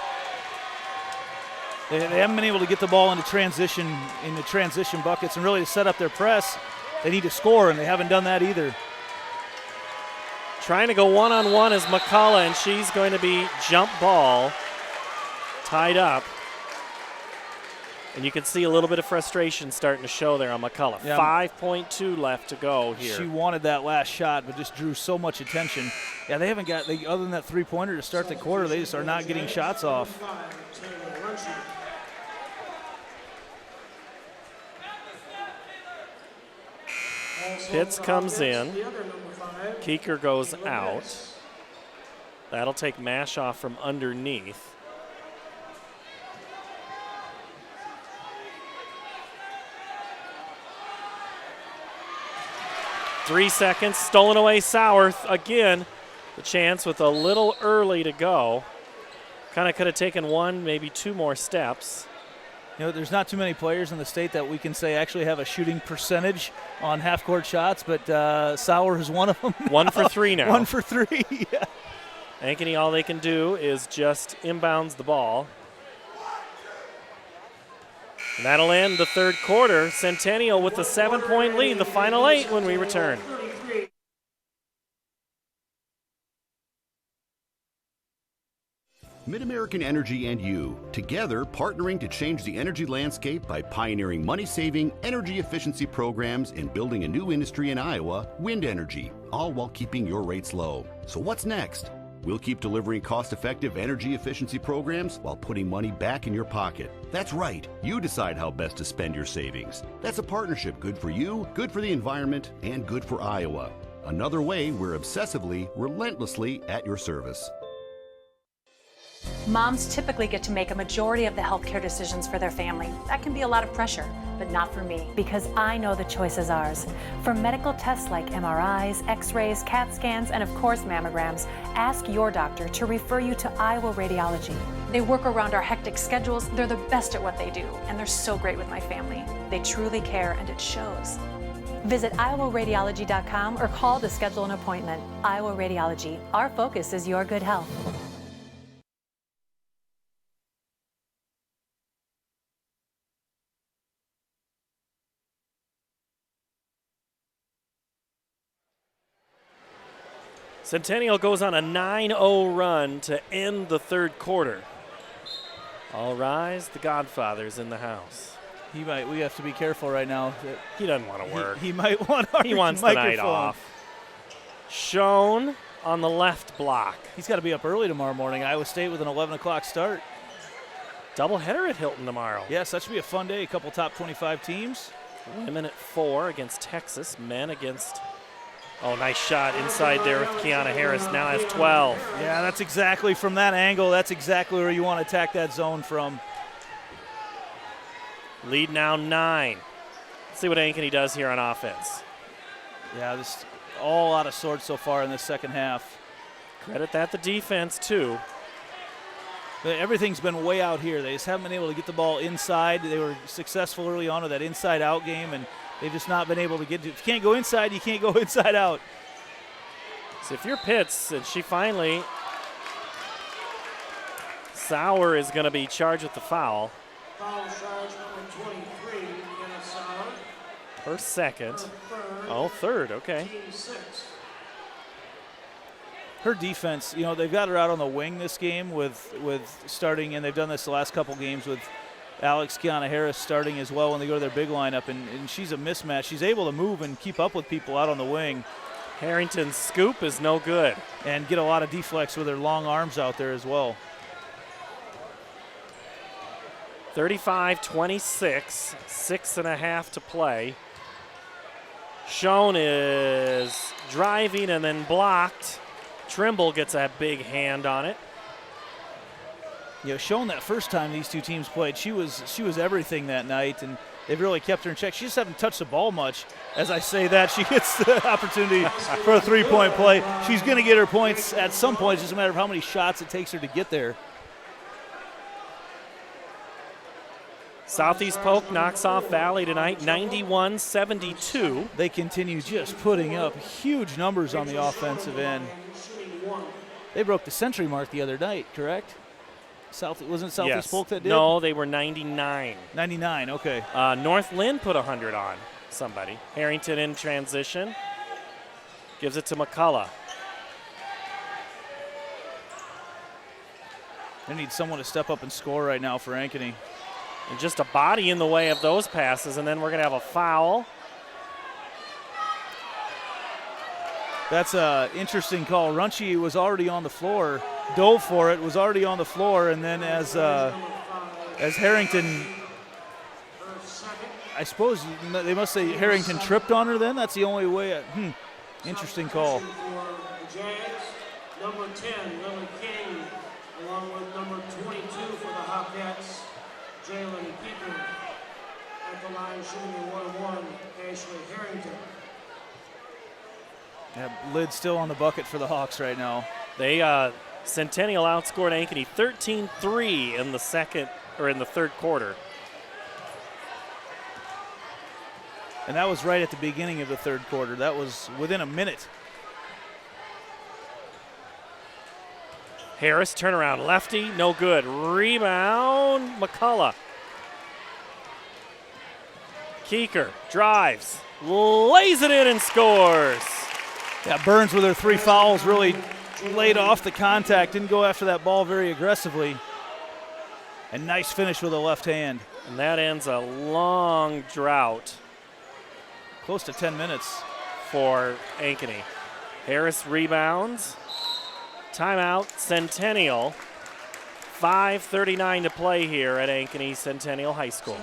They haven't been able to get the ball into transition buckets and really to set up their press. They need to score, and they haven't done that either. Trying to go one-on-one is McCullough, and she's going to be jump ball, tied up. And you can see a little bit of frustration starting to show there on McCullough. Yeah. 5.2 left to go here. She wanted that last shot, but just drew so much attention. Yeah, they haven't got, other than that three-pointer to start the quarter, they just are not getting shots off. Pitts comes in. Keeker goes out. That'll take Mash off from underneath. Three seconds, stolen away Sauer. Again, the chance with a little early to go. Kind of could have taken one, maybe two more steps. You know, there's not too many players in the state that we can say actually have a shooting percentage on half-court shots, but Sauer is one of them. 1 for 3 now. 1 for 3, yeah. Ankeny, all they can do is just inbounds the ball. And that'll end the third quarter. Centennial with the 7-point lead, the final 8 when we return. Mid-American Energy and you, together partnering to change the energy landscape by pioneering money-saving, energy efficiency programs and building a new industry in Iowa, wind energy, all while keeping your rates low. So what's next? We'll keep delivering cost-effective energy efficiency programs while putting money back in your pocket. That's right. You decide how best to spend your savings. That's a partnership good for you, good for the environment, and good for Iowa. Another way we're obsessively, relentlessly at your service. Moms typically get to make a majority of the healthcare decisions for their family. That can be a lot of pressure, but not for me, because I know the choice is ours. For medical tests like MRIs, X-rays, CAT scans, and of course mammograms, ask your doctor to refer you to Iowa Radiology. They work around our hectic schedules, they're the best at what they do, and they're so great with my family. They truly care, and it shows. Visit iowaradiology.com or call to schedule an appointment. Iowa Radiology, our focus is your good health. Centennial goes on a 9-0 run to end the third quarter. All rise, the Godfather's in the house. We have to be careful right now. He doesn't want to work. He might want our He wants the night off. Schoen on the left block. He's got to be up early tomorrow morning. Iowa State with an 11 o'clock start. Doubleheader at Hilton tomorrow. Yes, that should be a fun day. A couple top 25 teams. Women at 4 against Texas. Men against... Oh, nice shot inside there with Kiana Harris. Now has 12. Yeah, that's exactly from that angle. That's exactly where you want to attack that zone from. Lead now 9. Let's see what Ankeny does here on offense. Yeah, this all out of sorts so far in this second half. Credit that the defense, too. But everything's been way out here. They just haven't been able to get the ball inside. They were successful early on with that inside-out game, and they've just not been able to get to. If you can't go inside, you can't go inside out. So if you're Pitts, and she finally, Sauer is going to be charged with the foul. Foul charge number 23, Anna Sauer. Her second. Third, okay. Her defense, you know, they've got her out on the wing this game with starting, and they've done this the last couple games with Alex Kiana Harris starting as well when they go to their big lineup, and she's a mismatch. She's able to move and keep up with people out on the wing. Harrington's scoop is no good. And get a lot of deflects with her long arms out there as well. 35-26, 6.5 to play. Schoen is driving and then blocked. Trimble gets a big hand on it. You know, Schoen that first time these two teams played, she was everything that night, and they've really kept her in check. She just hasn't touched the ball much. As I say that, she gets the opportunity for a three-point play. She's going to get her points at some point. It's just a matter of how many shots it takes her to get there. Southeast Polk knocks off Valley tonight, 91-72. They continue just putting up huge numbers on the offensive end. They broke the century mark the other night, correct? Wasn't Southeast Polk that did? No, they were 99. 99, okay. North Lynn put 100 on somebody. Harrington in transition. Gives it to McCullough. They need someone to step up and score right now for Ankeny. And just a body in the way of those passes, and then we're going to have a foul. That's an interesting call. Runchi was already on the floor, dove for it, was already on the floor, and then as Harrington, I suppose they must say Harrington tripped on her then? That's the only way. Interesting call. Number 10, Lily King, along with number 22 for the Hawkettes, Jalen Keeper. At the line shooting a 1-1, Ashley Harrington. Yeah, lid still on the bucket for the Hawks right now. They Centennial outscored Ankeny 13-3 in the third quarter. And that was right at the beginning of the third quarter. That was within a minute. Harris, turnaround, lefty, no good. Rebound, McCullough. Keeker drives, lays it in and scores. Yeah, Burns with her 3 fouls really laid off the contact, didn't go after that ball very aggressively. And nice finish with a left hand. And that ends a long drought. Close to 10 minutes. For Ankeny. Harris rebounds. Timeout, Centennial. 5:39 to play here at Ankeny Centennial High School.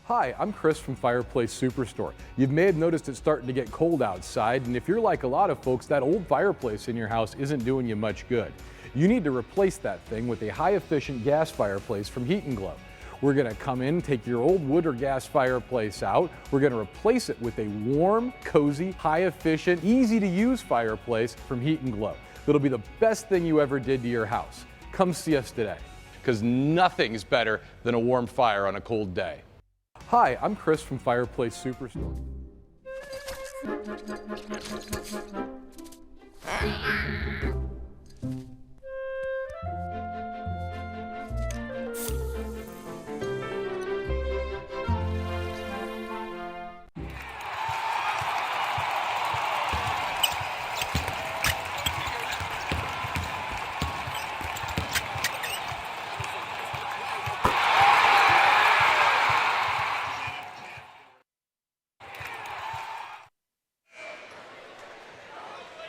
Hi, I'm Chris from Fireplace Superstore. You may have noticed it's starting to get cold outside, and if you're like a lot of folks, that old fireplace in your house isn't doing you much good. You need to replace that thing with a high-efficient gas fireplace from Heat & Glow. We're going to come in, take your old wood or gas fireplace out. We're going to replace it with a warm, cozy, high-efficient, easy-to-use fireplace from Heat & Glow. It'll be the best thing you ever did to your house. Come see us today, because nothing's better than a warm fire on a cold day. Hi, I'm Chris from Fireplace Superstore.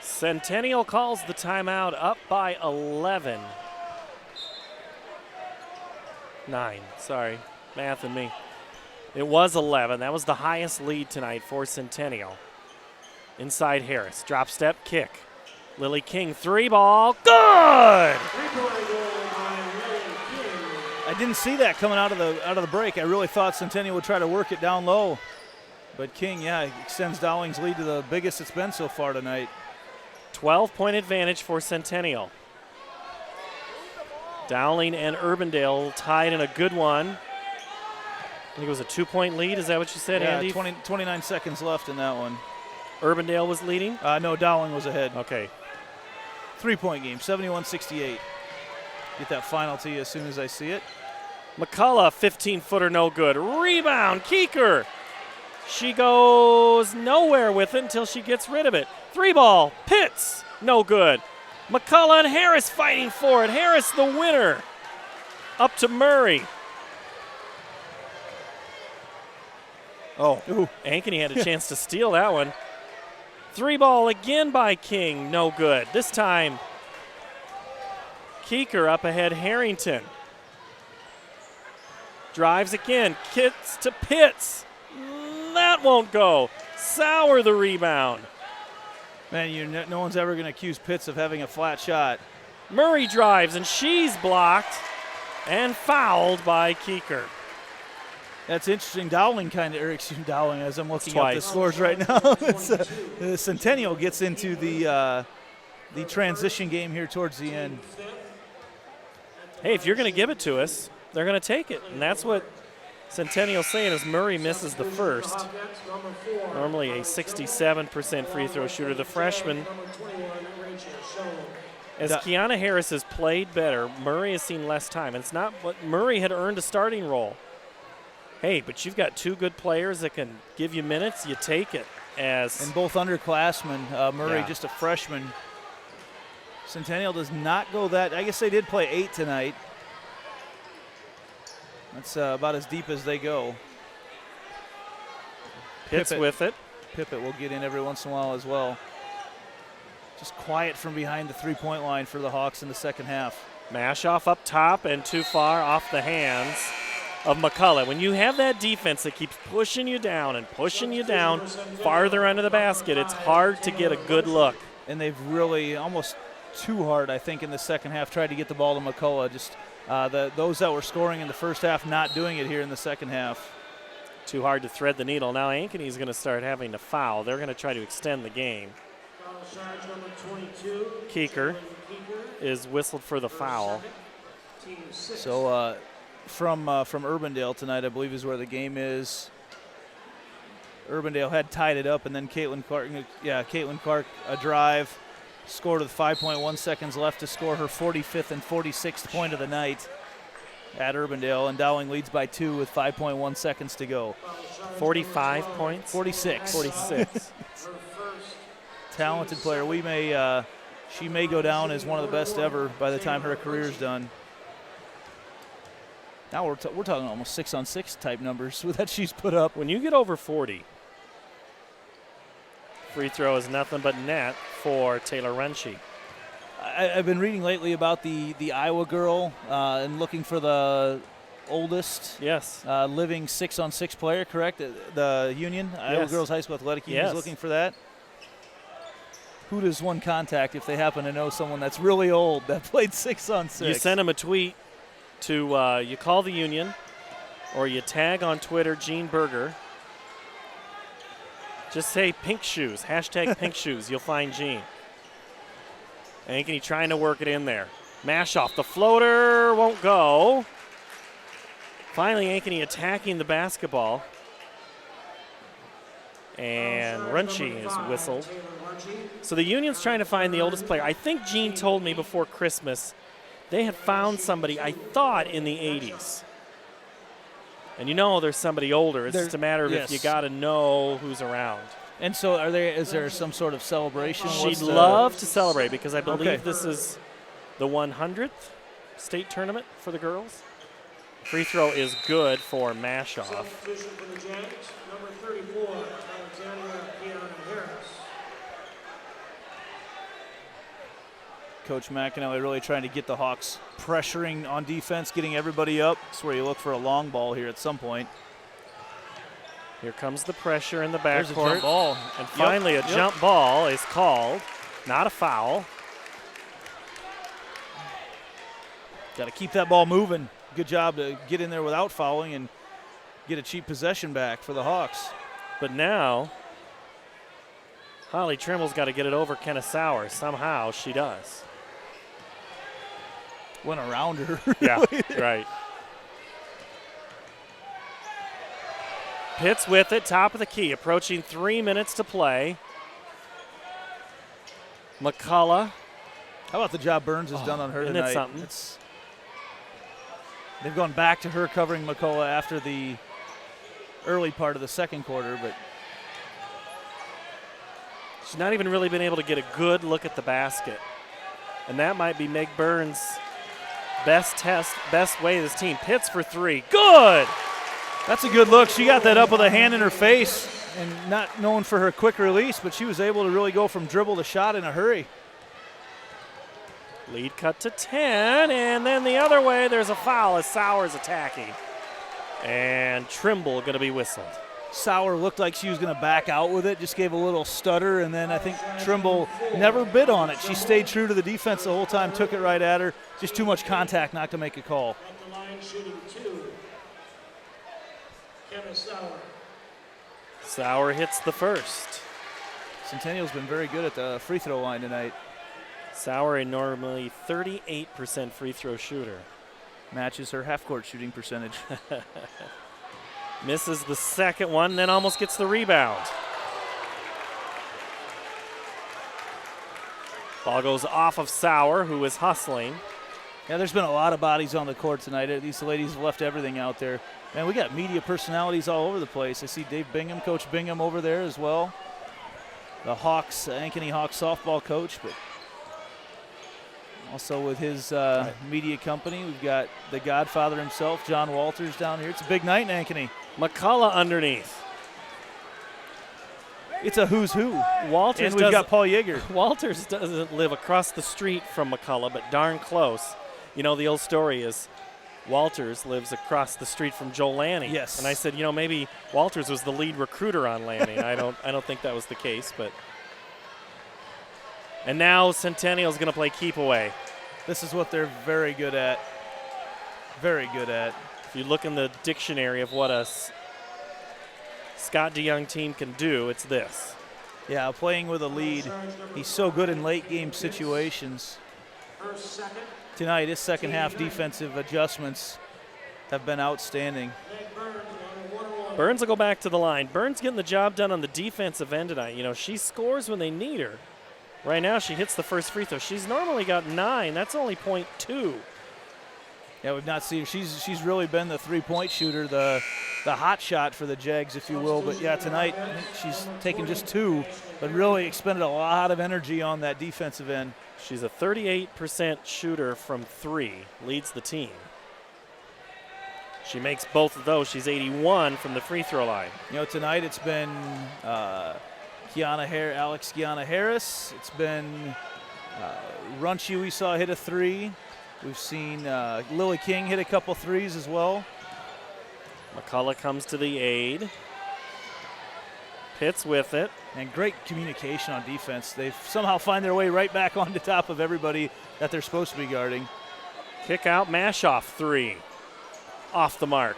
Centennial calls the timeout, up by 11. 9, sorry, math and me. It was 11. That was the highest lead tonight for Centennial. Inside Harris, drop step, kick. Lily King, 3-ball, good! I didn't see that coming out of the break. I really thought Centennial would try to work it down low. But King, extends Dowling's lead to the biggest it's been so far tonight. 12-point advantage for Centennial. Dowling and Urbandale tied in a good one. I think it was a 2-point lead. Is that what you said, Andy? 29 seconds left in that one. Urbandale was leading? No, Dowling was ahead. Okay. 3-point game, 71-68. Get that final to you as soon as I see it. McCullough, 15-footer, no good. Rebound, Keeker. She goes nowhere with it until she gets rid of it. 3-ball, Pitts, no good. McCullough and Harris fighting for it. Harris the winner. Up to Murray. Oh, Ankeny had a chance to steal that one. 3-ball again by King, no good. This time, Keeker up ahead, Harrington. Drives again, kicks to Pitts. That won't go. Sauer the rebound. Man, no one's ever going to accuse Pitts of having a flat shot. Murray drives, and she's blocked and fouled by Keeker. That's interesting. Dowling Dowling, as I'm looking at the scores right now. Centennial gets into the the transition game here towards the end. Hey, if you're going to give it to us, they're going to take it. And that's what Centennial's saying as Murray misses the first. Normally a 67% free throw shooter. The freshman, as Kiana Harris has played better, Murray has seen less time. And it's not what Murray had earned a starting role. Hey, but you've got two good players that can give you minutes. You take it. And both underclassmen. Murray just a freshman. Centennial does not go that. I guess they did play 8 tonight. That's about as deep as they go. Pitts with it. Pippett will get in every once in a while as well. Just quiet from behind the three-point line for the Hawks in the second half. Mashoff up top and too far off the hands of McCullough. When you have that defense that keeps pushing you down and pushing you down farther under the basket, it's hard to get a good look. And they've really almost too hard, I think, in the second half, tried to get the ball to McCullough. Just those that were scoring in the first half not doing it here in the second half. Too hard to thread the needle. Now Ankeny is going to start having to foul. They're going to try to extend the game. Keeker is whistled for the foul. So from Urbandale tonight, I believe is where the game is. Urbandale had tied it up, and then Caitlin Clark, a drive, scored with 5.1 seconds left to score her 45th and 46th point of the night at Urbandale, and Dowling leads by 2 with 5.1 seconds to go. 45 points? 46. 46. Talented player. She may go down as one of the best ever by the time her career's done. Now we're talking almost 6-on-6 type numbers that she's put up. When you get over 40, free throw is nothing but net for Taylor Renshie. I've been reading lately about the Iowa girl and looking for the oldest living 6-on-6 player, correct? The Union, Iowa Girls High School Athletic Union is looking for that. Who does one contact if they happen to know someone that's really old that played 6-on-6? You send them a tweet to, you call the Union, or you tag on Twitter Gene Berger. Just say pink shoes, hashtag pink shoes. You'll find Gene. Ankeny trying to work it in there. Mashoff, the floater won't go. Finally, Ankeny attacking the basketball. And Runchi is whistled. So the Union's trying to find the oldest player. I think Gene told me before Christmas they had found somebody, I thought, in the 80s. And you know there's somebody older. It's just a matter of if you got to know who's around. And so is there some sort of celebration? She'd love to celebrate because I believe this is the 100th state tournament for the girls. Free throw is good for Mashoff. Number 34, Alexandra Harris. Coach McAnally really trying to get the Hawks pressuring on defense, getting everybody up. That's where you look for a long ball here at some point. Here comes the pressure in the There's a backcourt. jump ball. And finally a jump ball is called. Not a foul. Got to keep that ball moving. Good job to get in there without fouling and get a cheap possession back for the Hawks. But now Holly Trimble's got to get it over Kenna Sauer. Somehow she does. Went around her. Yeah, right. Pitts with it, top of the key, approaching 3 minutes to play. McCullough. How about the job Burns has done on her isn't tonight? It something? They've gone back to her covering McCullough after the early part of the second quarter, but she's not even really been able to get a good look at the basket. And that might be Meg Burns' best way of this team. Pitts for three. Good! That's a good look. She got that up with a hand in her face and not known for her quick release, but she was able to really go from dribble to shot in a hurry. Lead cut to 10, and then the other way, there's a foul as Sauer's attacking. And Trimble going to be whistled. Sauer looked like she was going to back out with it, just gave a little stutter, and then I think Trimble never bit on it. She stayed true to the defense the whole time, took it right at her. Just too much contact not to make a call. At the line shooting 2, Kenna Sauer. Sauer hits the first. Centennial's been very good at the free throw line tonight. Sauer, a normally 38% free throw shooter. Matches her half-court shooting percentage. Misses the second one, then almost gets the rebound. Ball goes off of Sauer, who is hustling. Yeah, there's been a lot of bodies on the court tonight. These ladies have left everything out there. Man, we got media personalities all over the place. I see Dave Bingham, Coach Bingham over there as well. The Hawks, Ankeny Hawks softball coach, but also with his media company, we've got the Godfather himself, John Walters, down here. It's a big night in Ankeny. McCullough underneath. It's a who's who. Walters, and we've got Paul Yeager. Walters doesn't live across the street from McCullough, but darn close. You know, the old story is Walters lives across the street from Joel Lanning. Yes. And I said, you know, maybe Walters was the lead recruiter on Lanning. I don't think that was the case, but. And now Centennial's going to play keep away. This is what they're very good at. Very good at. If you look in the dictionary of what a Scott DeYoung team can do, it's this. Yeah, playing with a lead. He's so good in late game situations. Tonight, his second half defensive adjustments have been outstanding. Burns will go back to the line. Burns getting the job done on the defensive end tonight. You know, she scores when they need her. Right now, she hits the first free throw. She's normally got 9. That's only .2. Yeah, we've not seen her. She's really been the three-point shooter, the hot shot for the Jags, if you will. But, yeah, tonight I think she's taken just 2, but really expended a lot of energy on that defensive end. She's a 38% shooter from 3, leads the team. She makes both of those. She's 81 from the free throw line. You know, tonight it's been Alex Kiana Harris. It's been Runchy we saw hit a 3. We've seen Lily King hit a couple threes as well. McCullough comes to the aid. Pitts with it. And great communication on defense. They somehow find their way right back on the top of everybody that they're supposed to be guarding. Kick out, mash off 3. Off the mark.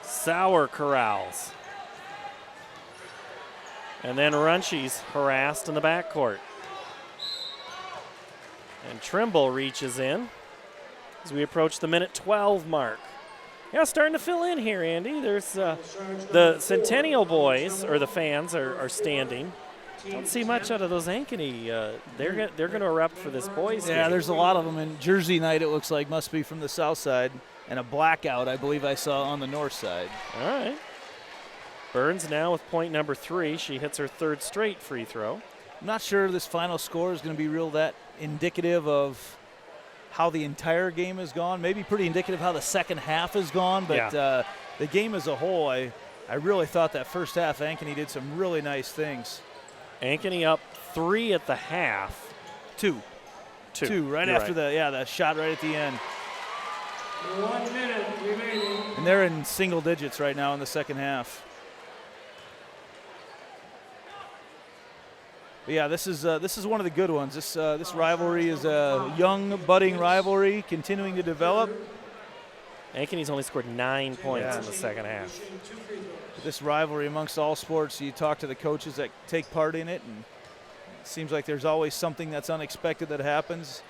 Sauer corrals. And then Runchy's harassed in the backcourt. And Trimble reaches in as we approach the minute 12 mark. Yeah, starting to fill in here, Andy. There's the Centennial boys, or the fans, are standing. Don't see much out of those Ankeny. They're going to erupt for this boys game. Yeah, there's a lot of them. In Jersey night, it looks like, must be from the south side. And a blackout, I believe I saw on the north side. All right. Burns now with point number 3. She hits her 3rd straight free throw. I'm not sure this final score is going to be real that indicative of how the entire game has gone. Maybe pretty indicative how the second half has gone, but the game as a whole, I really thought that first half Ankeny did some really nice things. Ankeny up 3 at the half. 2 right after the shot right at the end. 1 minute remaining. And they're in single digits right now in the second half. But yeah, this is one of the good ones. This rivalry is a young, budding rivalry, continuing to develop. Ankeny's only scored 9 points in the second half. This rivalry amongst all sports, you talk to the coaches that take part in it, and it seems like there's always something that's unexpected that happens.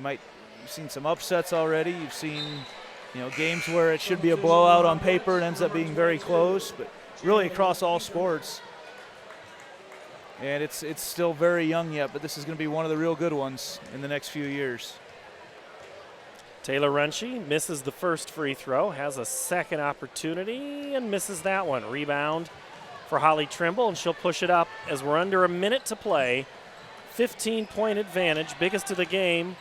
You've seen some upsets already. You've seen, games where it should be a blowout on paper and ends up being very close, but really across all sports. And it's still very young yet, but this is going to be one of the real good ones in the next few years. Taylor Runchy misses the first free throw, has a second opportunity, and misses that one. Rebound for Holly Trimble, and she'll push it up as we're under a minute to play. 15-point advantage, biggest of the game.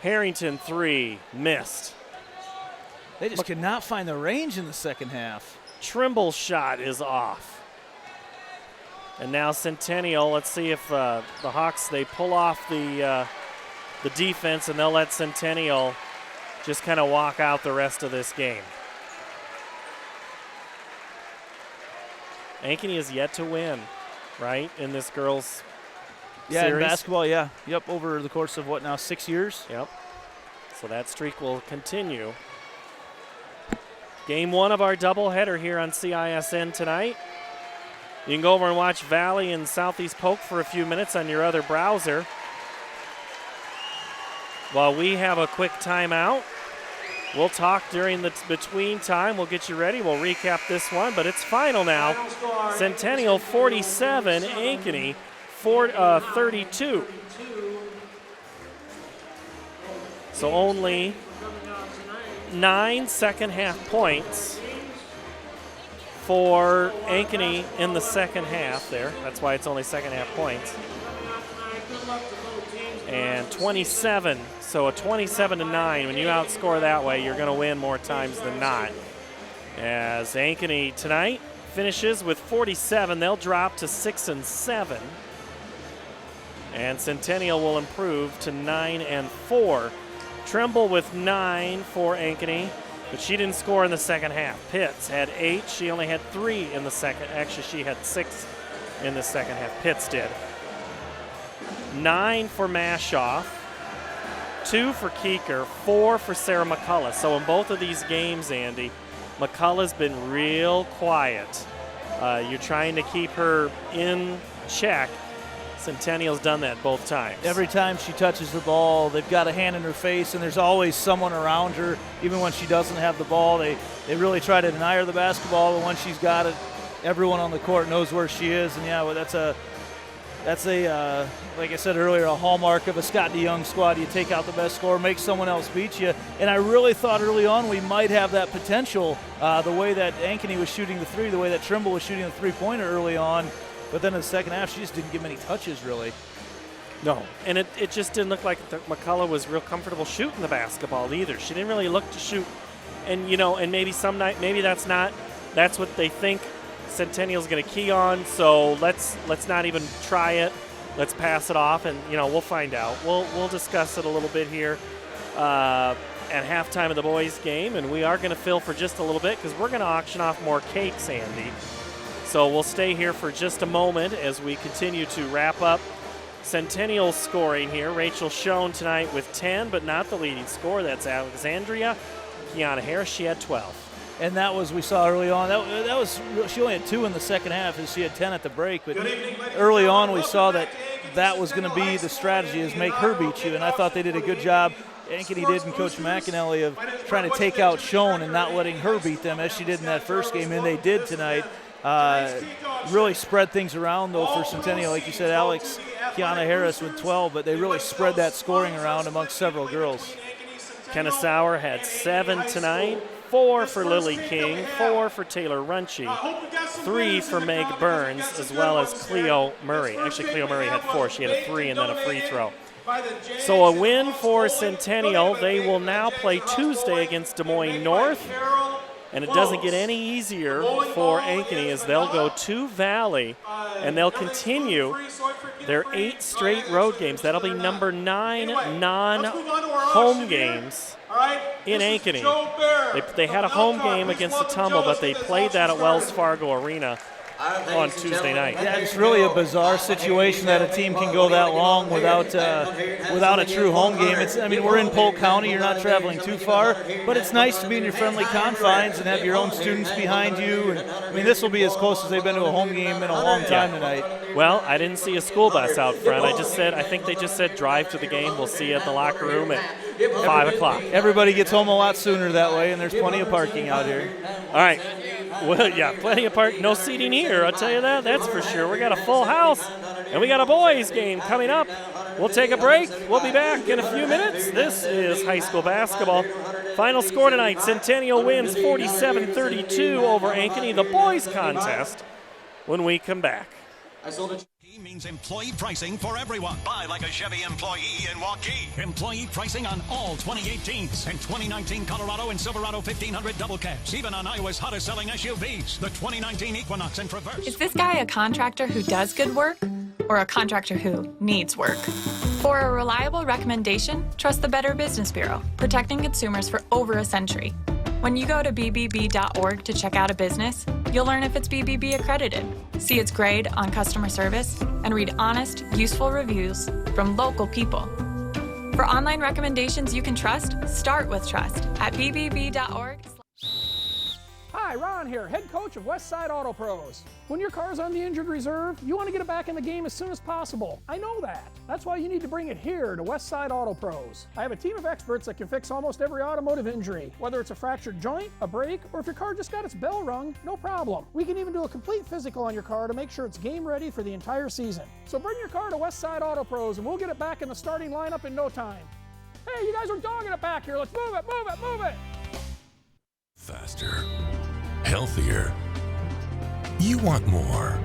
Harrington 3, missed. They just could not find the range in the second half. Trimble's shot is off. And now Centennial, let's see if the Hawks, they pull off the defense, and they'll let Centennial just kind of walk out the rest of this game. Ankeny is yet to win, right, in this girls' series? In basketball, yeah. Yep, over the course of, 6 years? Yep. So that streak will continue. Game 1 of our doubleheader here on CISN tonight. You can go over and watch Valley and Southeast Polk for a few minutes on your other browser. While we have a quick timeout, we'll talk during the between time. We'll get you ready. We'll recap this one, but it's final now. Centennial 47, Ankeny 32. So only 9 second-half points for Ankeny in the second half there. That's why it's only second-half points. And 27, so a 27-9. When you outscore that way, you're going to win more times than not. As Ankeny tonight finishes with 47, they'll drop to 6-7. And Centennial will improve to 9-4. Trimble with 9 for Ankeny, but she didn't score in the second half. Pitts had 8. She only had 3 in the second. Actually, she had 6 in the second half. Pitts did. 9 for Mashoff, 2 for Keeker, 4 for Sarah McCullough. So in both of these games, Andy, McCullough's been real quiet. You're trying to keep her in check. Centennial's done that both times. Every time she touches the ball, they've got a hand in her face, and there's always someone around her. Even when she doesn't have the ball, they really try to deny her the basketball, but when she's got it, everyone on the court knows where she is. And yeah, well, that's a like I said earlier, a hallmark of a Scott DeYoung squad. You take out the best scorer, make someone else beat you. And I really thought early on we might have that potential, the way that Ankeny was shooting the three, the way that Trimble was shooting the three-pointer early on. But then in the second half, she just didn't get many touches, really. No, and it just didn't look like McCullough was real comfortable shooting the basketball either. She didn't really look to shoot. And, and maybe some night, maybe that's what they think Centennial's going to key on, so let's not even try it. Let's pass it off, and we'll find out. We'll discuss it a little bit here at halftime of the boys' game, and we are going to fill for just a little bit because we're going to auction off more cakes, Andy. So we'll stay here for just a moment as we continue to wrap up Centennial scoring here. Rachel Schoen tonight with 10, but not the leading scorer. That's Alexandria. Kiana Harris, she had 12. And that was, we saw early on, that was she only had 2 in the second half, and she had 10 at the break. But early on we saw that was going to be the strategy, is make her beat you. And I thought they did a good job, Ankeny did, and Coach McAnally, of trying to take out Schoen and not letting her beat them as she did in that first game, and they did tonight. Really spread things around, though, for Centennial. Like you said, Kiana Harris with 12, but they really spread that scoring around amongst several girls. Kenna Sauer had 7 tonight, 4 for Lily King, 4 for Taylor Runchie, 3 for Meg Burns, as well as Cleo Murray. Actually, Cleo Murray had 4. She had a 3 and then a free throw. So a win for Centennial. They will now play Tuesday against Des Moines North. And it doesn't get any easier for Ankeny as they'll go to Valley, and they'll continue their 8 straight road games. That'll be number 9 non-home games in Ankeny. They had a home game against the Tumble, but they played that at Wells Fargo Arena on Tuesday night. Yeah, it's really a bizarre situation that a team can go that long without a true home game. We're in Polk County. You're not traveling too far, but it's nice to be in your friendly confines and have your own students behind you. And this will be as close as they've been to a home game in a long time tonight. Well, I didn't see a school bus out front. I think they just said drive to the game. We'll see you at the locker room at 5 o'clock. Everybody gets home a lot sooner that way, and there's plenty of parking out here. All right. Well, yeah, plenty of parking. No seating here, I'll tell you that. That's for sure. We got a full house, and we got a boys' game coming up. We'll take a break. We'll be back in a few minutes. This is high school basketball. Final score tonight, Centennial wins 47-32 over Ankeny, the boys' contest, when we come back. Means employee pricing for everyone. Buy like a Chevy employee in Waukee. Employee pricing on all 2018s and 2019 Colorado and Silverado 1500 double cabs. Even on Iowa's hottest selling SUVs, the 2019 Equinox and Traverse. Is this guy a contractor who does good work or a contractor who needs work? For a reliable recommendation, trust the Better Business Bureau, protecting consumers for over a century. When you go to bbb.org to check out a business, you'll learn if it's BBB accredited, see its grade on customer service, and read honest, useful reviews from local people. For online recommendations you can trust, start with trust at bbb.org. Hi, Hi, Ron here, head coach of Westside Auto Pros. When your car's on the injured reserve, you want to get it back in the game as soon as possible. I know that. That's why you need to bring it here to Westside Auto Pros. I have a team of experts that can fix almost every automotive injury. Whether it's a fractured joint, a brake, or if your car just got its bell rung, no problem. We can even do a complete physical on your car to make sure it's game ready for the entire season. So bring your car to Westside Auto Pros and we'll get it back in the starting lineup in no time. Hey, you guys are dogging it back here. Let's move it, move it, move it. Faster, healthier. You want more.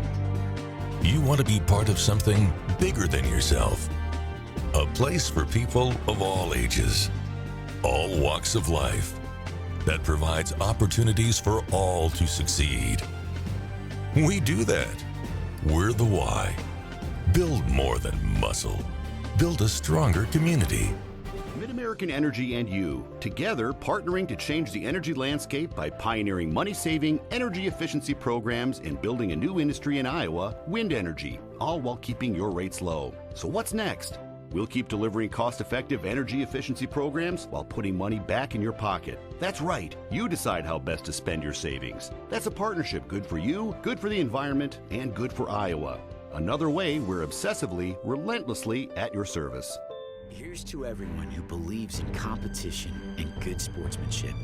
You want to be part of something bigger than yourself. A place for people of all ages, all walks of life, that provides opportunities for all to succeed. We do that. We're the why. Build more than muscle. Build a stronger community. Mid-American Energy and you, together partnering to change the energy landscape by pioneering money-saving, energy efficiency programs and building a new industry in Iowa, wind energy, all while keeping your rates low. So what's next? We'll keep delivering cost-effective energy efficiency programs while putting money back in your pocket. That's right. You decide how best to spend your savings. That's a partnership good for you, good for the environment, and good for Iowa. Another way we're obsessively, relentlessly at your service. Here's to everyone who believes in competition and good sportsmanship,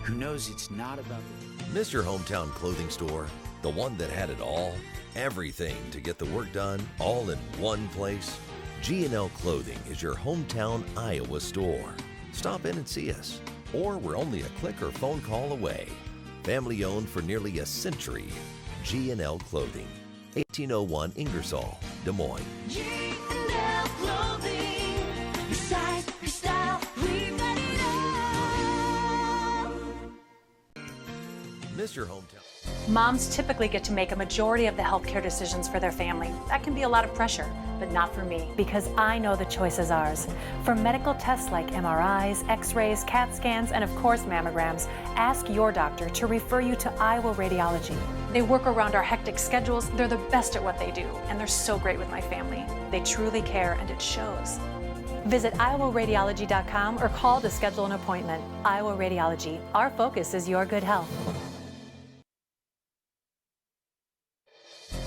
who knows it's not about the... Miss your hometown clothing store? The one that had it all? Everything to get the work done, all in one place? G&L Clothing is your hometown Iowa store. Stop in and see us, or we're only a click or phone call away. Family owned for nearly a century. G&L Clothing, 1801 Ingersoll, Des Moines. G&L Clothing. Your size, your style, we got it all. Miss your hometown. Moms typically get to make a majority of the healthcare decisions for their family. That can be a lot of pressure, but not for me, because I know the choice is ours. For medical tests like MRIs, X-rays, CAT scans, and of course mammograms, ask your doctor to refer you to Iowa Radiology. They work around our hectic schedules, they're the best at what they do, and they're so great with my family. They truly care, and it shows. Visit iowaradiology.com or call to schedule an appointment. Iowa Radiology. Our focus is your good health.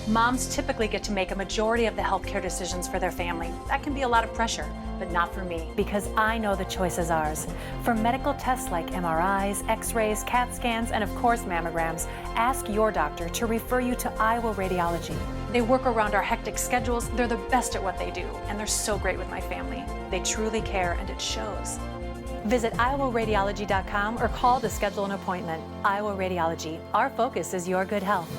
Moms typically get to make a majority of the healthcare decisions for their family. That can be a lot of pressure, but not for me, because I know the choice is ours. For medical tests like MRIs, X-rays, CAT scans, and of course mammograms, ask your doctor to refer you to Iowa Radiology. They work around our hectic schedules, they're the best at what they do, and they're so great with my family. They truly care, and it shows. Visit iowaradiology.com or call to schedule an appointment. Iowa Radiology. Our focus is your good health.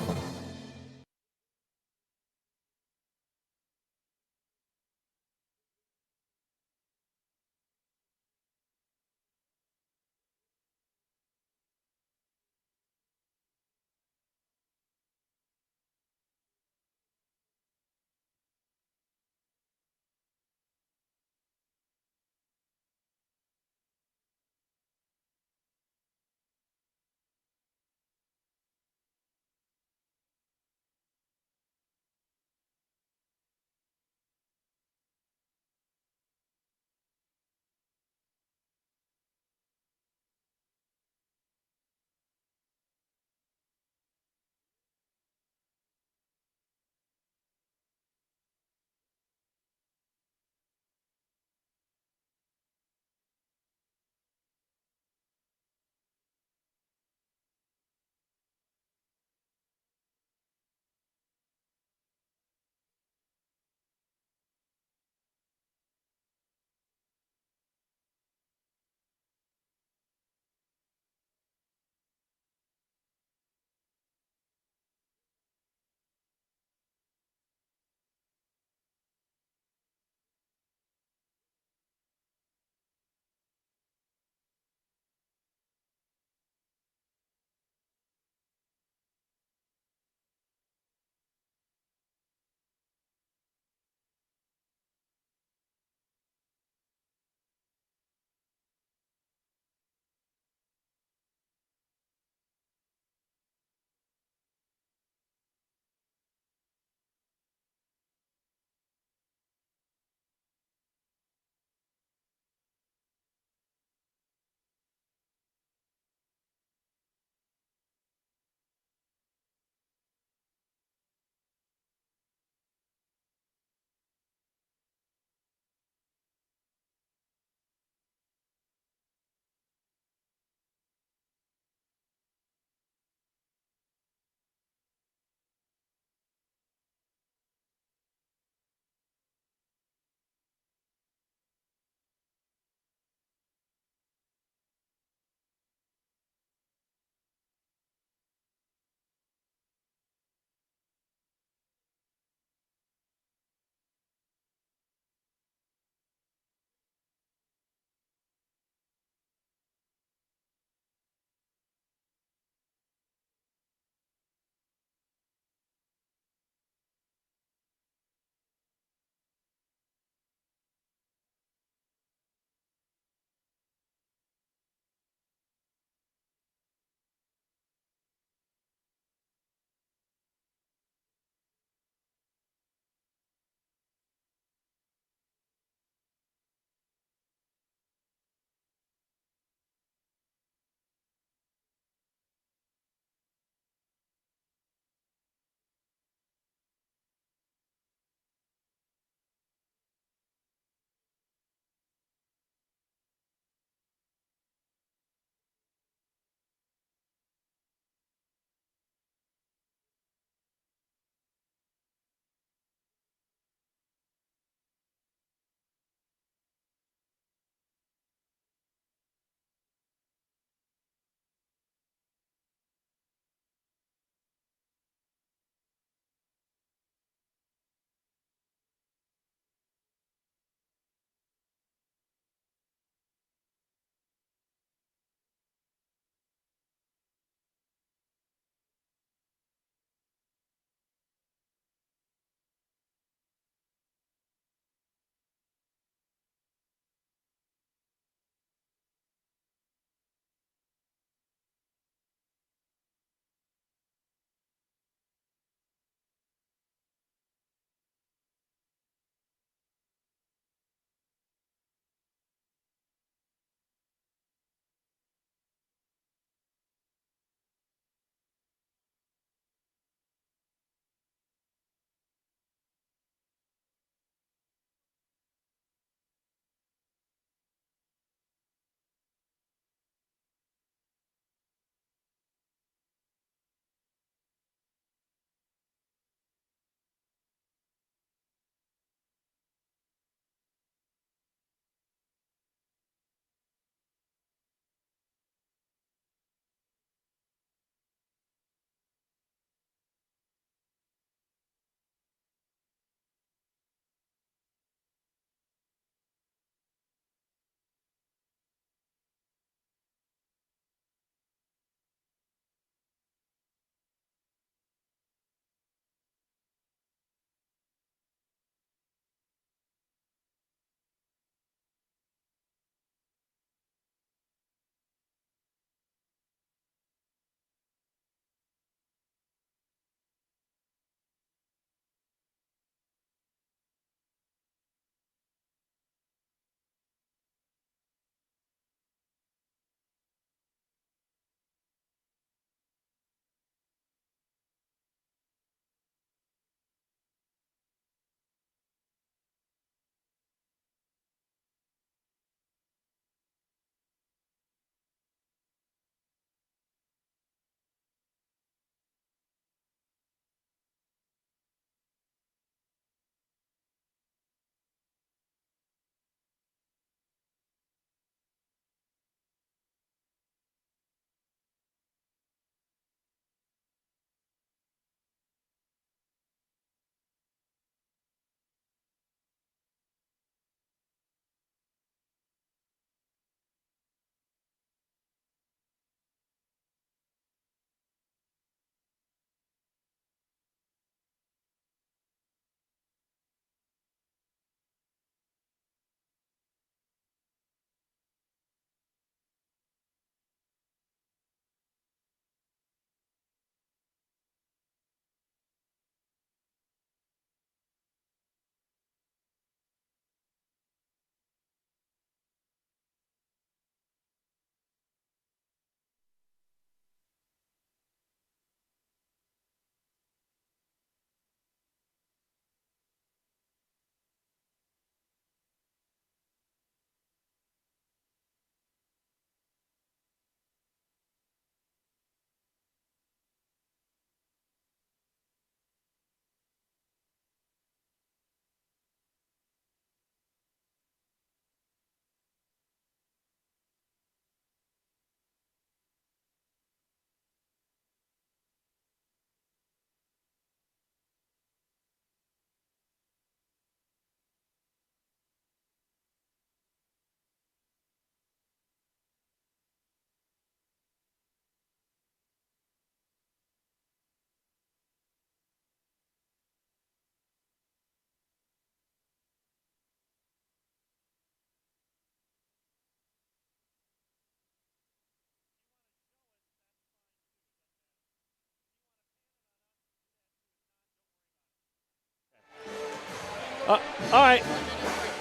All right.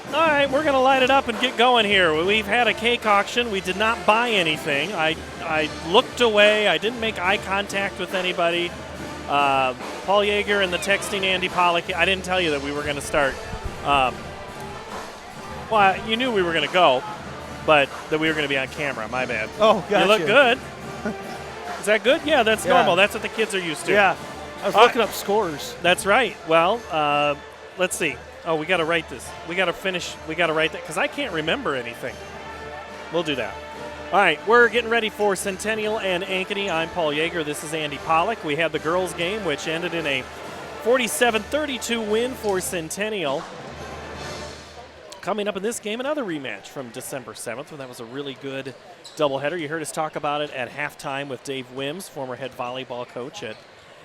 All right, we're going to light it up and get going here. We've had a cake auction. We did not buy anything. I looked away. I didn't make eye contact with anybody. Paul Yeager and the texting Andy Pollock. I didn't tell you that we were going to start. Well, you knew we were going to go, but that we were going to be on camera. My bad. Oh, gotcha. You look good. Is that good? Yeah, that's normal. That's what the kids are used to. Yeah. I was looking up scores. That's right. Well, let's see. Oh, we got to write this. We got to finish. We got to write that because I can't remember anything. We'll do that. All right, we're getting ready for Centennial and Ankeny. I'm Paul Yeager. This is Andy Pollock. We had the girls' game, which ended in a 47-32 win for Centennial. Coming up in this game, another rematch from December 7th, when that was a really good doubleheader. You heard us talk about it at halftime with Dave Wims, former head volleyball coach at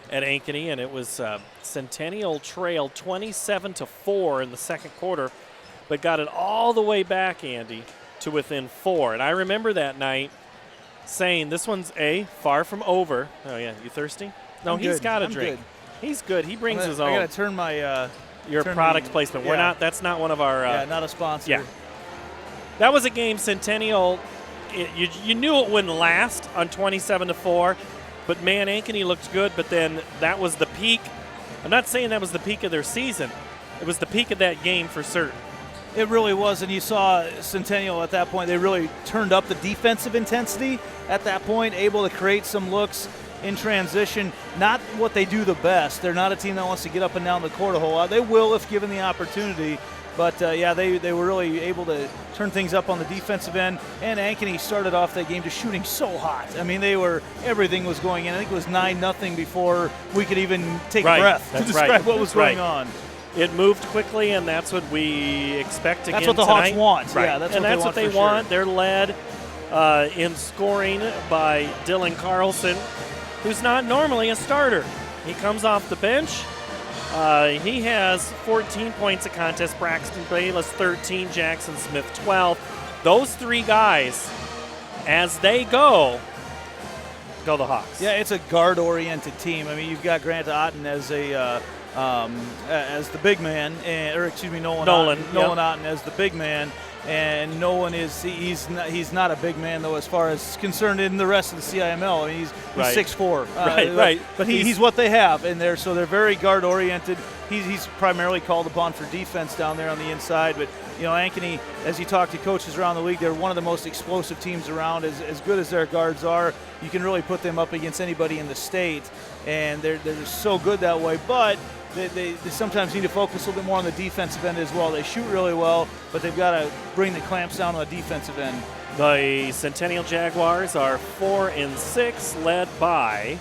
Ankeny, and it was Centennial trailed 27-4 in the second quarter, but got it all the way back, Andy, to within 4. And I remember that night saying, this one's far from over. Oh, yeah, you thirsty? No, he's got a drink. Good. He's good. He brings his own. I got to turn my your product placement. We're not. That's not one of our. Not a sponsor. Yeah. That was a game Centennial. You knew it wouldn't last on 27-4, but man, Ankeny looked good. But then that was the peak. I'm not saying that was the peak of their season. It was the peak of that game for certain. It really was, and you saw Centennial at that point. They really turned up the defensive intensity at that point, able to create some looks in transition. Not what they do the best. They're not a team that wants to get up and down the court a whole lot. They will if given the opportunity. But, they were really able to turn things up on the defensive end. And Ankeny started off that game just shooting so hot. I mean, everything was going in. I think it was 9-0 before we could even take a breath to describe what was going on. It moved quickly, and that's what we expect again tonight. That's what the Hawks want. Right. Yeah, that's what they want. They're led in scoring by Dylan Carlson, who's not normally a starter. He comes off the bench. He has 14 points a contest. Braxton Bayless 13, Jackson Smith 12. Those three guys, as they go the Hawks. Yeah, it's a guard-oriented team. I mean, you've got Grant Otten as the big man, Nolan Otten as the big man. And Nolan he's not a big man, though, as far as concerned in the rest of the CIML. I mean, he's 6'4". Right. But he's what they have in there, so they're very guard-oriented. He's primarily called upon for defense down there on the inside. But, Ankeny, as you talk to coaches around the league, they're one of the most explosive teams around. As good as their guards are, you can really put them up against anybody in the state. And they're just so good that way. But they sometimes need to focus a little bit more on the defensive end as well. They shoot really well, but they've got to bring the clamps down on the defensive end. The Centennial Jaguars are 4-6, led by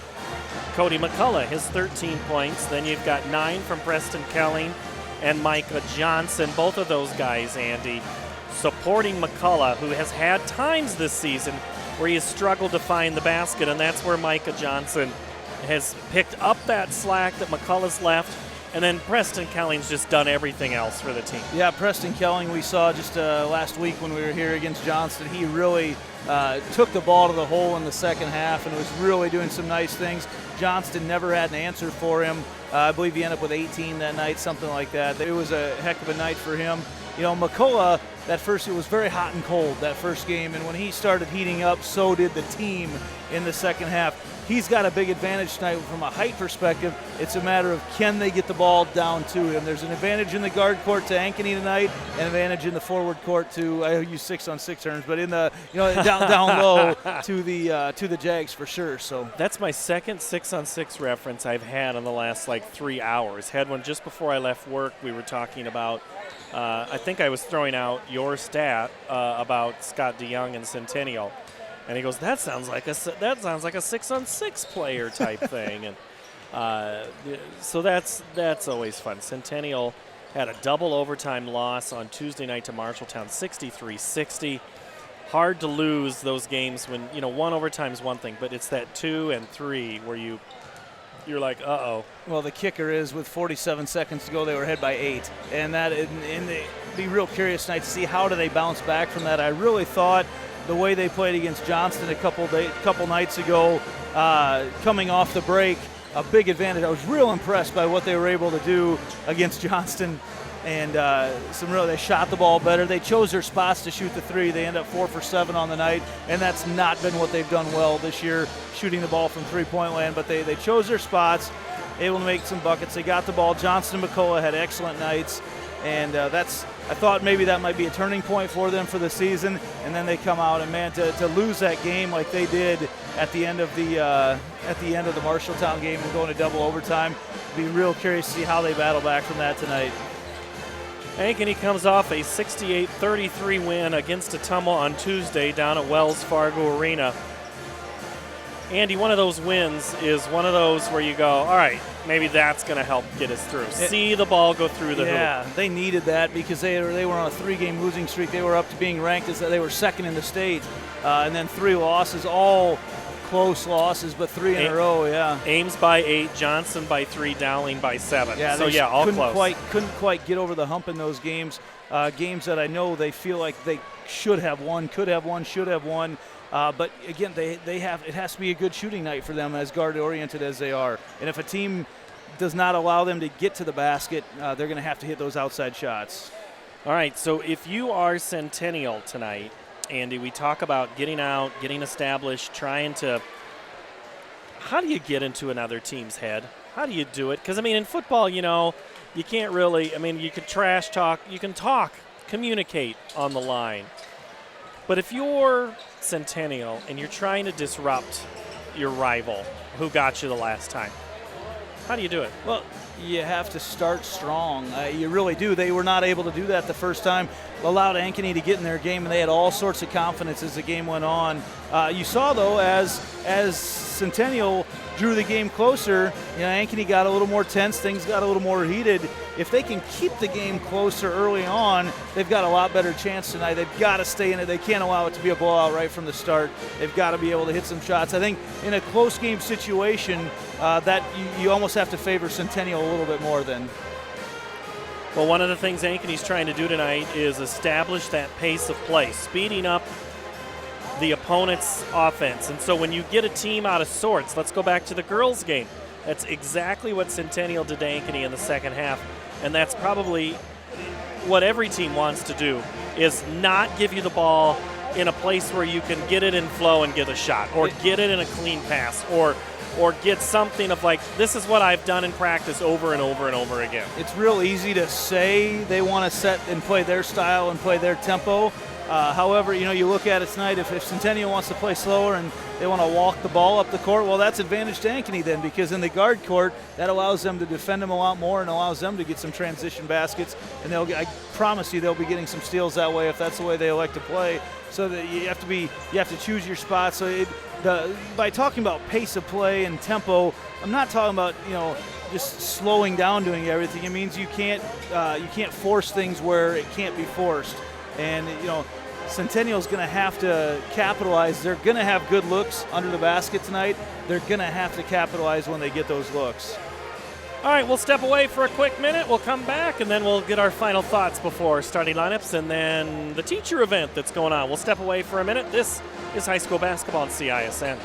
Cody McCullough, his 13 points. Then you've got 9 from Preston Kelling and Micah Johnson. Both of those guys, Andy, supporting McCullough, who has had times this season where he has struggled to find the basket, and that's where Micah Johnson has picked up that slack that McCullough's left, and then Preston Kelling's just done everything else for the team. Yeah, Preston Kelling we saw just last week when we were here against Johnston. He really took the ball to the hole in the second half and was really doing some nice things. Johnston never had an answer for him. I believe he ended up with 18 that night, something like that. It was a heck of a night for him. McCullough, it was very hot and cold that first game, and when he started heating up, so did the team in the second half. He's got a big advantage tonight from a height perspective. It's a matter of can they get the ball down to him. There's an advantage in the guard court to Ankeny tonight, and an advantage in the forward court to, I use 6-on-6 terms, but in the down low to the Jags for sure. So that's my second 6-on-6 reference I've had in the last 3 hours. Had one just before I left work. We were talking about. I think I was throwing out your stat about Scott DeYoung and Centennial. And he goes, that sounds like a 6-on-6 player type thing, and so that's always fun. Centennial had a double overtime loss on Tuesday night to Marshalltown, 63-60. Hard to lose those games when one overtime is one thing, but it's that 2 and 3 where you're like, uh-oh. Well, the kicker is with 47 seconds to go, they were ahead by 8, and it'd be real curious tonight to see how do they bounce back from that. I really thought the way they played against Johnston a couple nights ago, coming off the break, a big advantage. I was real impressed by what they were able to do against Johnston. and they shot the ball better. They chose their spots to shoot the three. They end up 4 for 7 on the night, and that's not been what they've done well this year, shooting the ball from three-point land. But they chose their spots, able to make some buckets. They got the ball. Johnson and McCullough had excellent nights, and I thought maybe that might be a turning point for them for the season. And then they come out, and man, to lose that game like they did at the end of the Marshalltown game and going to double overtime, be real curious to see how they battle back from that tonight. Ankeny comes off a 68-33 win against Ottumwa on Tuesday down at Wells Fargo Arena. Andy, one of those wins is one of those where you go, all right, maybe that's going to help get us through. See the ball go through the hoop. Yeah, they needed that because they were on a 3-game losing streak. They were up to being ranked as they were second in the state, and then 3 losses, all close losses, but 3 in a row. Yeah. Ames by 8, Johnson by 3, Dowling by 7. Yeah, so yeah, all close. Couldn't quite get over the hump in those games. Games that I know they feel like they should have won, could have won, should have won. But again, it has to be a good shooting night for them, as guard-oriented as they are. And if a team does not allow them to get to the basket, they're going to have to hit those outside shots. All right, so if you are Centennial tonight, Andy, we talk about getting out, getting established, trying to – how do you get into another team's head? How do you do it? Because, I mean, in football, you can't really – I mean, you can trash talk. You can talk, communicate on the line. But if you're Centennial and you're trying to disrupt your rival who got you the last time, how do you do it? Well, you have to start strong. You really do. They were not able to do that the first time. Allowed Ankeny to get in their game, and they had all sorts of confidence as the game went on. You saw, though, as Centennial drew the game closer, Ankeny got a little more tense. Things got a little more heated. If they can keep the game closer early on, they've got a lot better chance tonight. They've got to stay in it. They can't allow it to be a blowout right from the start. They've got to be able to hit some shots. I think in a close game situation, that you almost have to favor Centennial a little bit more than. Well, one of the things Ankeny's trying to do tonight is establish that pace of play, speeding up the opponent's offense. And so when you get a team out of sorts, let's go back to the girls' game. That's exactly what Centennial did to Ankeny in the second half. And that's probably what every team wants to do, is not give you the ball in a place where you can get it in flow and get a shot, or get it in a clean pass, or get something of like, this is what I've done in practice over and over and over again. It's real easy to say they want to set and play their style and play their tempo. However, you look at it tonight, if Centennial wants to play slower and they want to walk the ball up the court, well, that's advantage to Ankeny then, because in the guard court, that allows them to defend them a lot more and allows them to get some transition baskets. And I promise you they'll be getting some steals that way if that's the way they elect to play. So that you have to choose your spots. So by talking about pace of play and tempo, I'm not talking about just slowing down doing everything. It means you can't force things where it can't be forced. And Centennial's going to have to capitalize. They're going to have good looks under the basket tonight. They're going to have to capitalize when they get those looks. All right, we'll step away for a quick minute. We'll come back, and then we'll get our final thoughts before starting lineups and then the teacher event that's going on. We'll step away for a minute. This is high school basketball on CISN.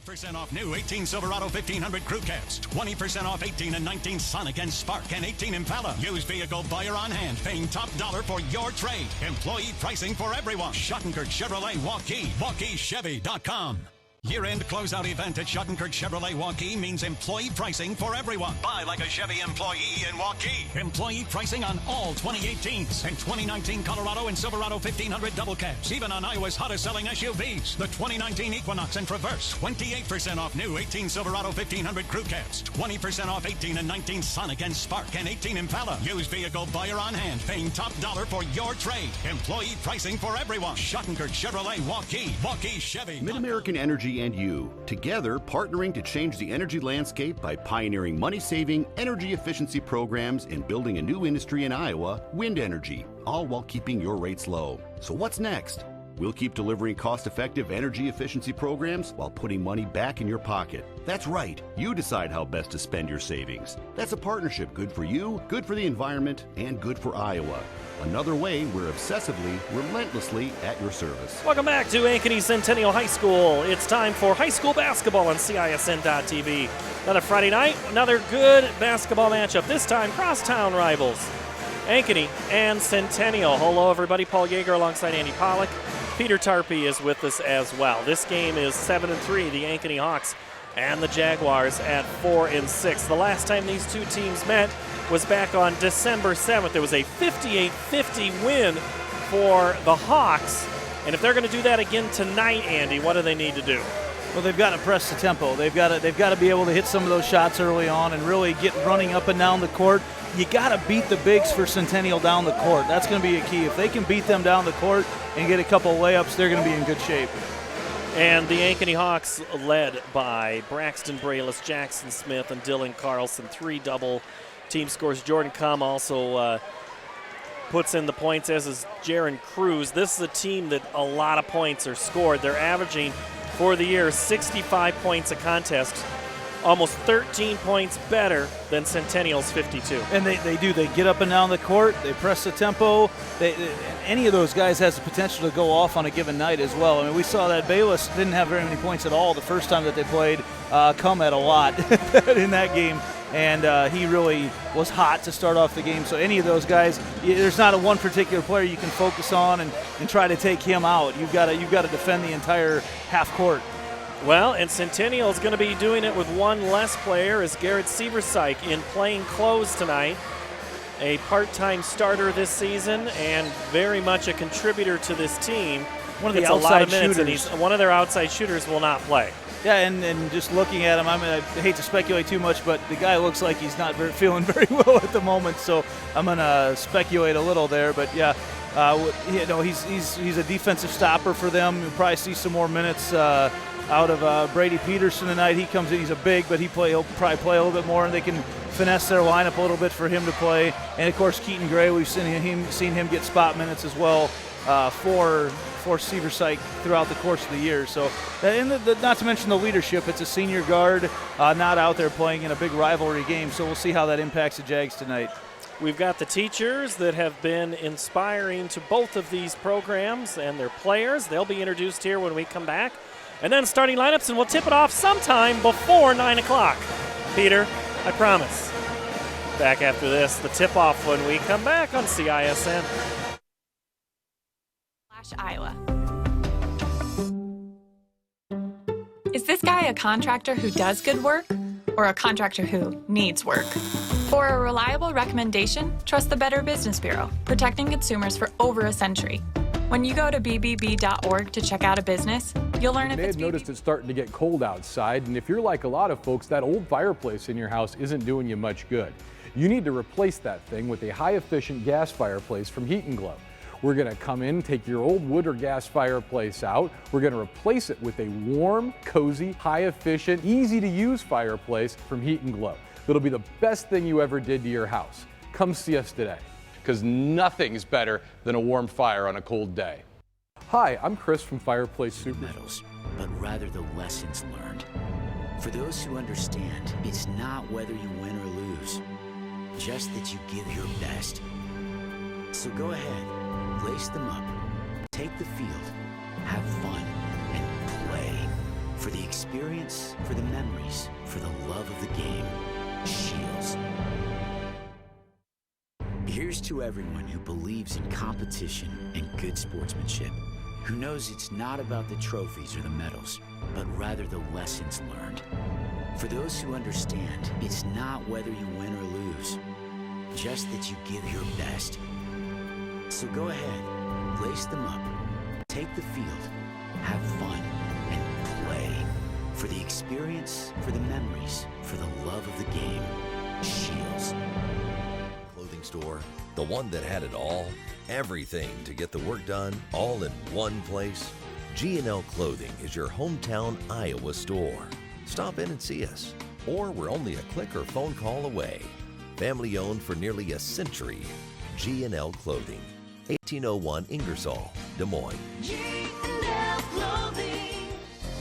8% off new 18 Silverado 1500 crew cabs, 20% off 18 and 19 Sonic and Spark, and 18 Impala. Used vehicle buyer on hand, paying top dollar for your trade. Employee pricing for everyone. Schottenkirk Chevrolet Waukee, WaukeeChevy.com. Year-end closeout event at Schottenkirk Chevrolet Waukee means employee pricing for everyone. Buy like a Chevy employee in Waukee. Employee pricing on all 2018s and 2019 Colorado and Silverado 1500 double cabs, even on Iowa's hottest selling SUVs. The 2019 Equinox and Traverse, 28% off new 18 Silverado 1500 crew cabs, 20% off 18 and 19 Sonic and Spark, and 18 Impala. Used vehicle buyer on hand, paying top dollar for your trade. Employee pricing for everyone. Schottenkirk Chevrolet Waukee, WaukeeChevy. Mid-American Energy and you, together partnering to change the energy landscape by pioneering money-saving, energy efficiency programs and building a new industry in Iowa, wind energy, all while keeping your rates low. So what's next? We'll keep delivering cost-effective energy efficiency programs while putting money back in your pocket. That's right. You decide how best to spend your savings. That's a partnership good for you, good for the environment, and good for Iowa. Another way we're obsessively, relentlessly at your service. Welcome back to Ankeny Centennial High School. It's time for high school basketball on CISN.TV. Another Friday night, another good basketball matchup. This time, crosstown rivals. Ankeny and Centennial. Hello, everybody. Paul Yeager alongside Andy Pollock. Peter Tarpey is with us as well. This game is 7-3, the Ankeny Hawks and the Jaguars at 4-6. The last time these two teams met was back on December 7th. It was a 58-50 win for the Hawks. And if they're going to do that again tonight, Andy, what do they need to do? Well, they've got to press the tempo. They've got to be able to hit some of those shots early on and really get running up and down the court. You got to beat the bigs for Centennial down the court. That's going to be a key. If they can beat them down the court and get a couple of layups, they're going to be in good shape. And the Ankeny Hawks led by Braxton Bralis, Jackson Smith, and Dylan Carlson. 3 double team scores. Jordan Kumm also puts in the points, as is Jaron Cruz. This is a team that a lot of points are scored. They're averaging for the year 65 points a contest, almost 13 points better than Centennial's 52. And they do. They get up and down the court. They press the tempo. Any of those guys has the potential to go off on a given night as well. I mean, we saw that Bayless didn't have very many points at all the first time that they played. Kumm had a lot in that game. And he really was hot to start off the game. So any of those guys, there's not a one particular player you can focus on and try to take him out. You've got to defend the entire half court. Well, and Centennial is going to be doing it with one less player, as Garrett Sieversyk in plain clothes tonight. A part-time starter this season and very much a contributor to this team. One of the Gets outside a lot of minutes, shooters. and one of their outside shooters will not play. Yeah, and just looking at him, I hate to speculate too much, but the guy looks like he's not feeling very well at the moment, so I'm going to speculate a little there. But, yeah, he's a defensive stopper for them. You'll probably see some more minutes out of Brady Peterson tonight. He comes in, he's a big, but he'll probably play a little bit more, and they can finesse their lineup a little bit for him to play. And, of course, Keaton Gray, we've seen him get spot minutes as well for Sieversyk throughout the course of the year. So, not to mention the leadership, it's a senior guard not out there playing in a big rivalry game, so we'll see how that impacts the Jags tonight. We've got the teachers that have been inspiring to both of these programs and their players. They'll be introduced here when we come back. And then starting lineups, and we'll tip it off sometime before 9 o'clock. Peter, I promise. Back after this, the tip-off when we come back on CISN. Iowa. Is this guy a contractor who does good work or a contractor who needs work? For a reliable recommendation, trust the Better Business Bureau, protecting consumers for over a century. When you go to bbb.org to check out a business, you'll learn if it's You may have noticed it's starting to get cold outside, and if you're like a lot of folks, that old fireplace in your house isn't doing you much good. You need to replace that thing with a high-efficient gas fireplace from Heat & Glow. We're going to come in, take your old wood or gas fireplace out. We're going to replace it with a warm, cozy, high-efficient, easy-to-use fireplace from Heat & Glow. It'll be the best thing you ever did to your house. Come see us today, because nothing's better than a warm fire on a cold day. Hi, I'm Chris from Fireplace Super. Medals, but rather the lessons learned. For those who understand, it's not whether you win or lose, just that you give your best. So go ahead. Lace them up, take the field, have fun, and play. For the experience, for the memories, for the love of the game. Shields. Here's to everyone who believes in competition and good sportsmanship, who knows it's not about the trophies or the medals, but rather the lessons learned. For those who understand, it's not whether you win or lose, just that you give your best. So go ahead, lace them up, take the field, have fun, and play. For the experience, for the memories, for the love of the game. Shields. Clothing store, the one that had it all, everything to get the work done, all in one place. G&L Clothing is your hometown Iowa store. Stop in and see us, or we're only a click or phone call away. Family owned for nearly a century. G&L Clothing, 1801 Ingersoll, Des Moines. G&L Clothing.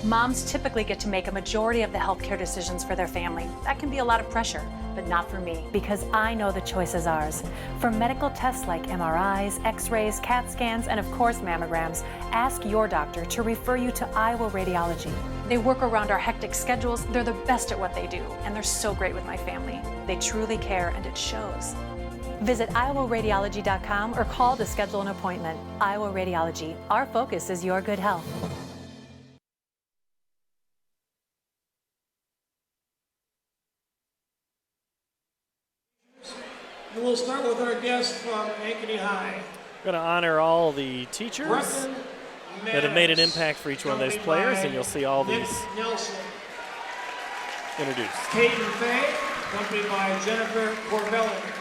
Moms typically get to make a majority of the healthcare decisions for their family. That can be a lot of pressure, but not for me, because I know the choice is ours. For medical tests like MRIs, X-rays, CAT scans, and of course mammograms, ask your doctor to refer you to Iowa Radiology. They work around our hectic schedules, they're the best at what they do, and they're so great with my family. They truly care, and it shows. Visit iowaradiology.com or call to schedule an appointment. Iowa Radiology. Our focus is your good health. And we'll start with our guest from Ankeny High. We're going to honor all the teachers that have made an impact for each one of those players, and you'll see all these introduced. Peyton Fay, accompanied by Jennifer Corbelli.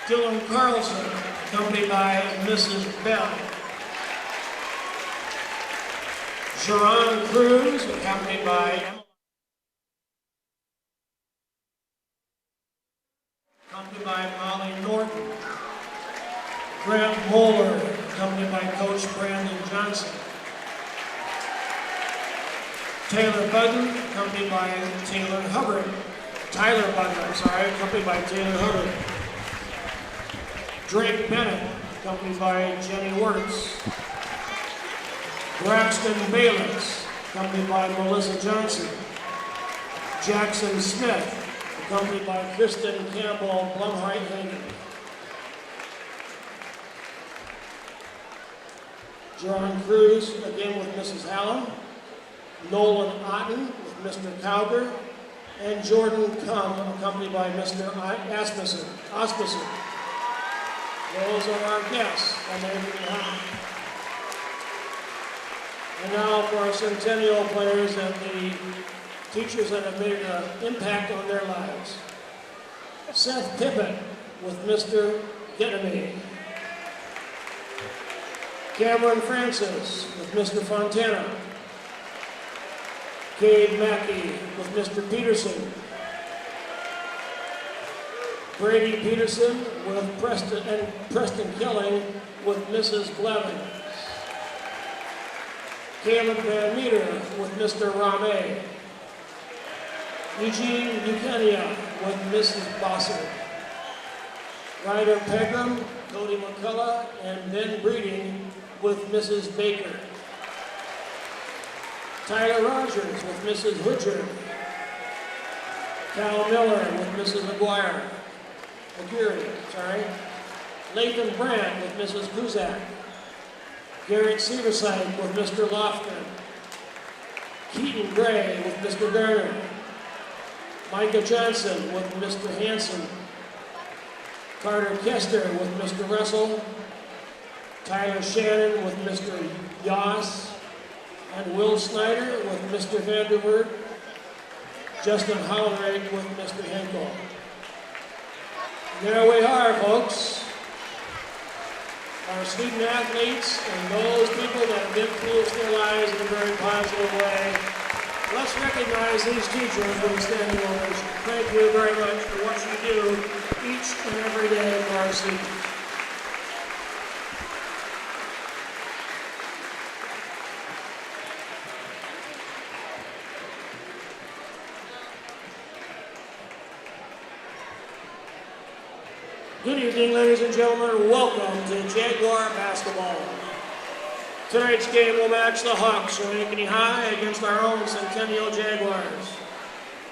Dylan Carlson, accompanied by Mrs. Bell. Sharon Cruz, accompanied by Emily. Accompanied by Molly Norton. Grant Moeller, accompanied by Coach Brandon Johnson. Taylor Budden, accompanied by Tyler Budden, accompanied by Taylor Hubbard. Drake Bennett, accompanied by Jenny Wirtz. Braxton Bayless, accompanied by Melissa Johnson. Jackson Smith, accompanied by Kristen Campbell Blumheit-Hagen. John Cruz, again with Mrs. Hallam. Nolan Otten with Mr. Cowger. And Jordan Cum, accompanied by Mr. Asmussen. Those are our guests from Ankeny High. And now for our Centennial players and the teachers that have made an impact on their lives. Seth Tippett with Mr. Gettamy. Cameron Francis with Mr. Fontana. Cade Mackey with Mr. Peterson. Brady Peterson with Preston Killing with Mrs. Blevins. Caleb Van Meter with Mr. Rame. Eugene Buchanan with Mrs. Bosser. Ryder Pegram, Cody McCullough, and Ben Breeding with Mrs. Baker. Tyler Rogers with Mrs. Hoodger. Cal Miller with Mrs. Aguirre. Lathan Brandt with Mrs. Kuzak. Garrett Severside with Mr. Lofton. Keaton Gray with Mr. Garner. Micah Johnson with Mr. Hanson. Carter Kester with Mr. Russell. Tyler Shannon with Mr. Yoss. And Will Snyder with Mr. Vanderberg. Justin Hollerich with Mr. Henkel. There we are, folks. Our student athletes and those people that have influenced their lives in a very positive way. Let's recognize these teachers with a standing ovation. Thank you very much for what you do each and every day for our students. Good evening, ladies and gentlemen. Welcome to Jaguar basketball. Tonight's game will match the Hawks from Ankeny High against our own Centennial Jaguars.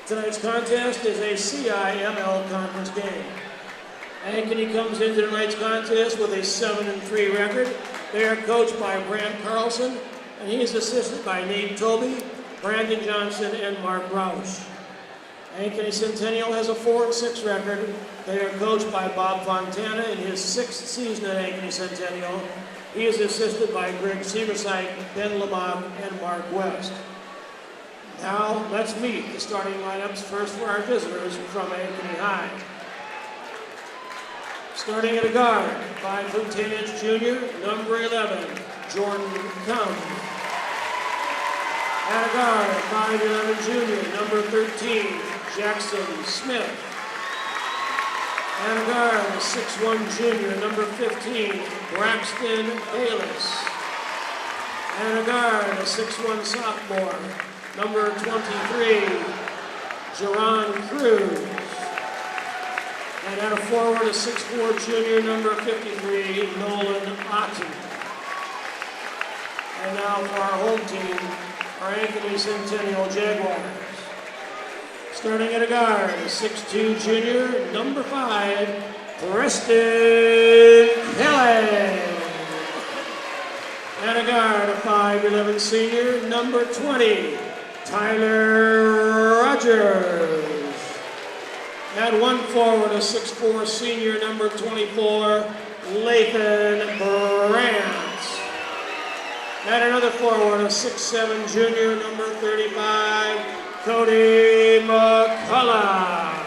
Tonight's contest is a CIML conference game. Ankeny comes into tonight's contest with a 7-3 record. They are coached by Brant Carlson, and he is assisted by Nate Toby, Brandon Johnson, and Mark Roush. Ankeny Centennial has a 4-6 record. They are coached by Bob Fontana in his 6th season at Ankeny Centennial. He is assisted by Greg Severside, Ben Lamont, and Mark West. Now, let's meet the starting lineups first for our visitors from Ankeny High. Starting at a guard, 5'10" junior, number 11, Jordan Cum. At a guard, 5'11" junior, number 13, Jackson Smith. And a guard, 6'1" junior, number 15, Braxton Bayless. And a guard, a 6'1" sophomore, number 23, Jaron Cruz. And at a forward, a 6'4" junior, number 53, Nolan Otten. And now for our home team, our Ankeny Centennial Jaguars. Starting at a guard, a 6'2 junior, number 5, Preston Kelly. At a guard, a 5'11 senior, number 20, Tyler Rogers. At one forward, a 6'4 senior, number 24, Lathan Brandt. At another forward, a 6'7 junior, number 35, Cody McCullough.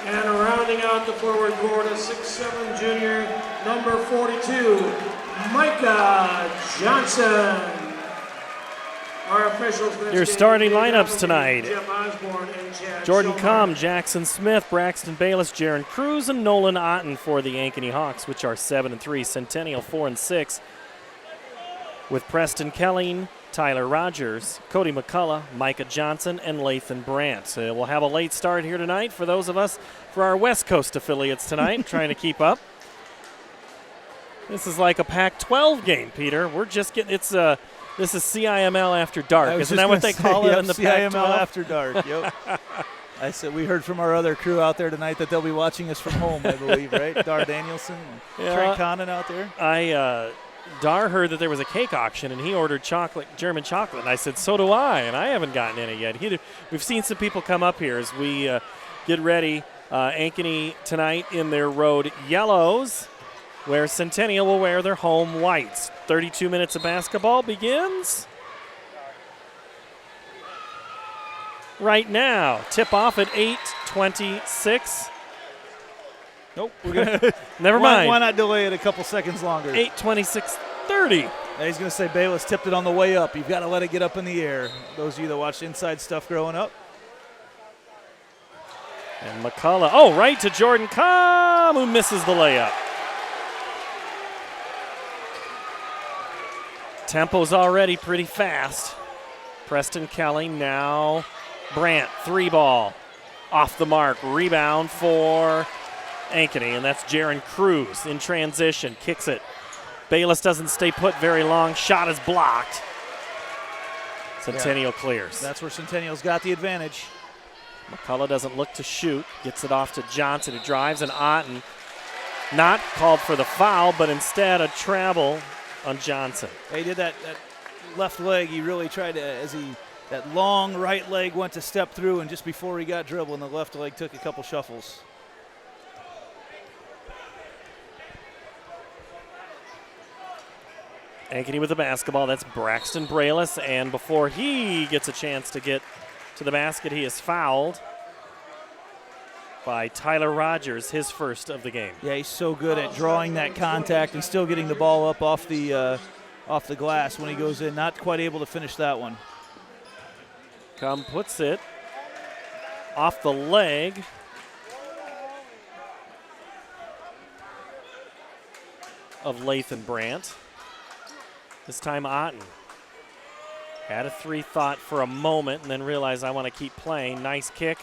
And rounding out the forward board, a 6'7 junior, number 42, Micah Johnson. Our officials. Your starting lineups tonight. Jeff Osborne and Chad Jordan Schulmer. Comm, Jackson Smith, Braxton Bayless, Jaron Cruz, and Nolan Otten for the Ankeny Hawks, which are 7-3. Centennial 4-6. With Preston Kelly, Tyler Rogers, Cody McCullough, Micah Johnson, and Lathan Brandt. We'll have a late start here tonight for those of us, for our West Coast affiliates tonight, trying to keep up. This is like a Pac-12 game, Peter. We're just getting, this is CIML after dark. Isn't that what they call it in the CIML Pac-12? after dark, yep. I said we heard from our other crew out there tonight that they'll be watching us from home, I believe, right? Dar Danielson, and Trent Conan out there. Dar heard that there was a cake auction, and he ordered German chocolate. And I said, so do I, and I haven't gotten any yet. We've seen some people come up here as we get ready. Ankeny tonight in their road yellows, where Centennial will wear their home whites. 32 minutes of basketball begins right now. Tip off at 8:26. Nope. We're gonna Never mind. Why not delay it a couple seconds longer? 8:26:30. He's going to say Bayless tipped it on the way up. You've got to let it get up in the air. Those of you that watched Inside Stuff growing up. And McCullough, right to Jordan Comm, who misses the layup. Tempo's already pretty fast. Preston Kelly, now Brandt, 3-ball. Off the mark, rebound for Ankeny, and that's Jaron Cruz in transition, kicks it. Bayless doesn't stay put very long, shot is blocked. Centennial clears. That's where Centennial's got the advantage. McCullough doesn't look to shoot, gets it off to Johnson, who drives, and Otten not called for the foul, but instead a travel on Johnson. He did that left leg. He really tried to, that long right leg went to step through, and just before he got dribbling, the left leg took a couple shuffles. Ankeny with the basketball. That's Braxton Bayless, and before he gets a chance to get to the basket, he is fouled by Tyler Rogers, his first of the game. Yeah, he's so good at drawing that contact and still getting the ball up off the glass when he goes in. Not quite able to finish that one. Comm puts it off the leg of Lathan Brandt. This time Otten had a 3 thought for a moment and then realized I want to keep playing. Nice kick.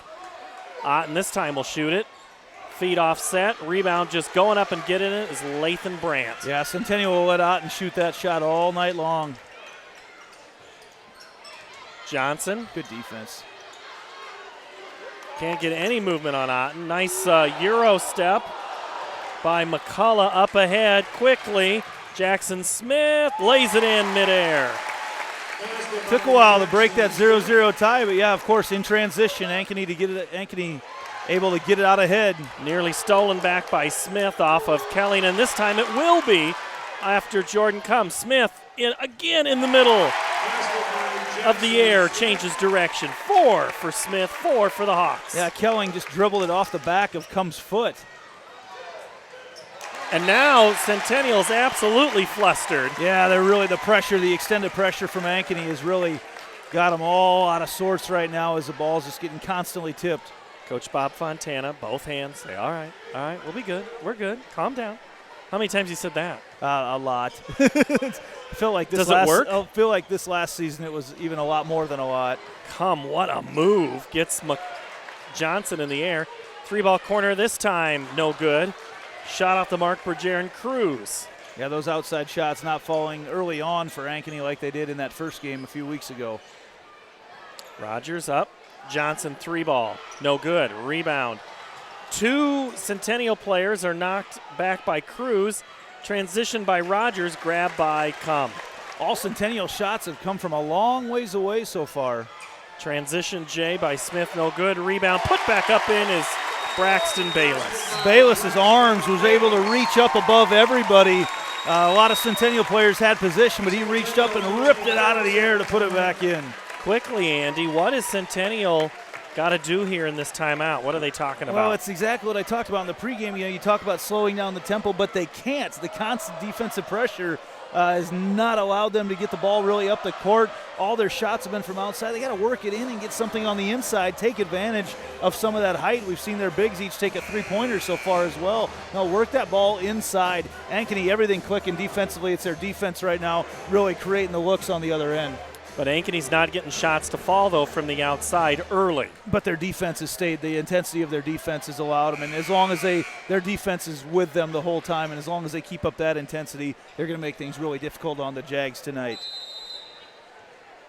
Otten this time will shoot it. Feet offset. Rebound just going up and getting it is Lathan Brandt. Yeah, Centennial will let Otten shoot that shot all night long. Johnson. Good defense. Can't get any movement on Otten. Nice Euro step by McCullough up ahead quickly. Jackson Smith lays it in midair. Took a while to break that 0-0 tie, but yeah, of course, in transition, Ankeny able to get it out ahead. Nearly stolen back by Smith off of Kelly, and this time it will be after Jordan Comm. Smith again in the middle of the air, changes direction. 4 for Smith, 4 for the Hawks. Yeah, Kelling just dribbled it off the back of Comm's foot. And now Centennial's absolutely flustered. Yeah, they're really the extended pressure from Ankeny has really got them all out of sorts right now as the ball's just getting constantly tipped. Coach Bob Fontana, both hands, say, all right, we'll be good. We're good. Calm down. How many times you said that? A lot. I feel like this Does it work? I feel like this last season it was even a lot more than a lot. Comm, what a move. Gets Johnson in the air. 3-ball corner this time, no good. Shot off the mark for Jaron Cruz. Yeah, those outside shots not falling early on for Ankeny like they did in that first game a few weeks ago. Rogers up. Johnson 3-ball. No good. Rebound. 2 Centennial players are knocked back by Cruz. Transition by Rogers. Grab by Cum. All Centennial shots have come from a long ways away so far. Transition J by Smith. No good. Rebound. Put back up in is Braxton Bayless. Bayless's arms was able to reach up above everybody. A lot of Centennial players had position, but he reached up and ripped it out of the air to put it back in. Quickly, Andy, what is Centennial got to do here in this timeout? What are they talking about? Well, it's exactly what I talked about in the pregame. You talk about slowing down the tempo, but they can't. The constant defensive pressure has not allowed them to get the ball really up the court. All their shots have been from outside. They got to work it in and get something on the inside, take advantage of some of that height. We've seen their bigs each take a three-pointer so far as well. No, work that ball inside. Ankeny, everything clicking defensively. It's their defense right now, really creating the looks on the other end. But Ankeny's not getting shots to fall, though, from the outside early. But their defense has stayed. The intensity of their defense has allowed them. And as long as their defense is with them the whole time, and as long as they keep up that intensity, they're going to make things really difficult on the Jags tonight.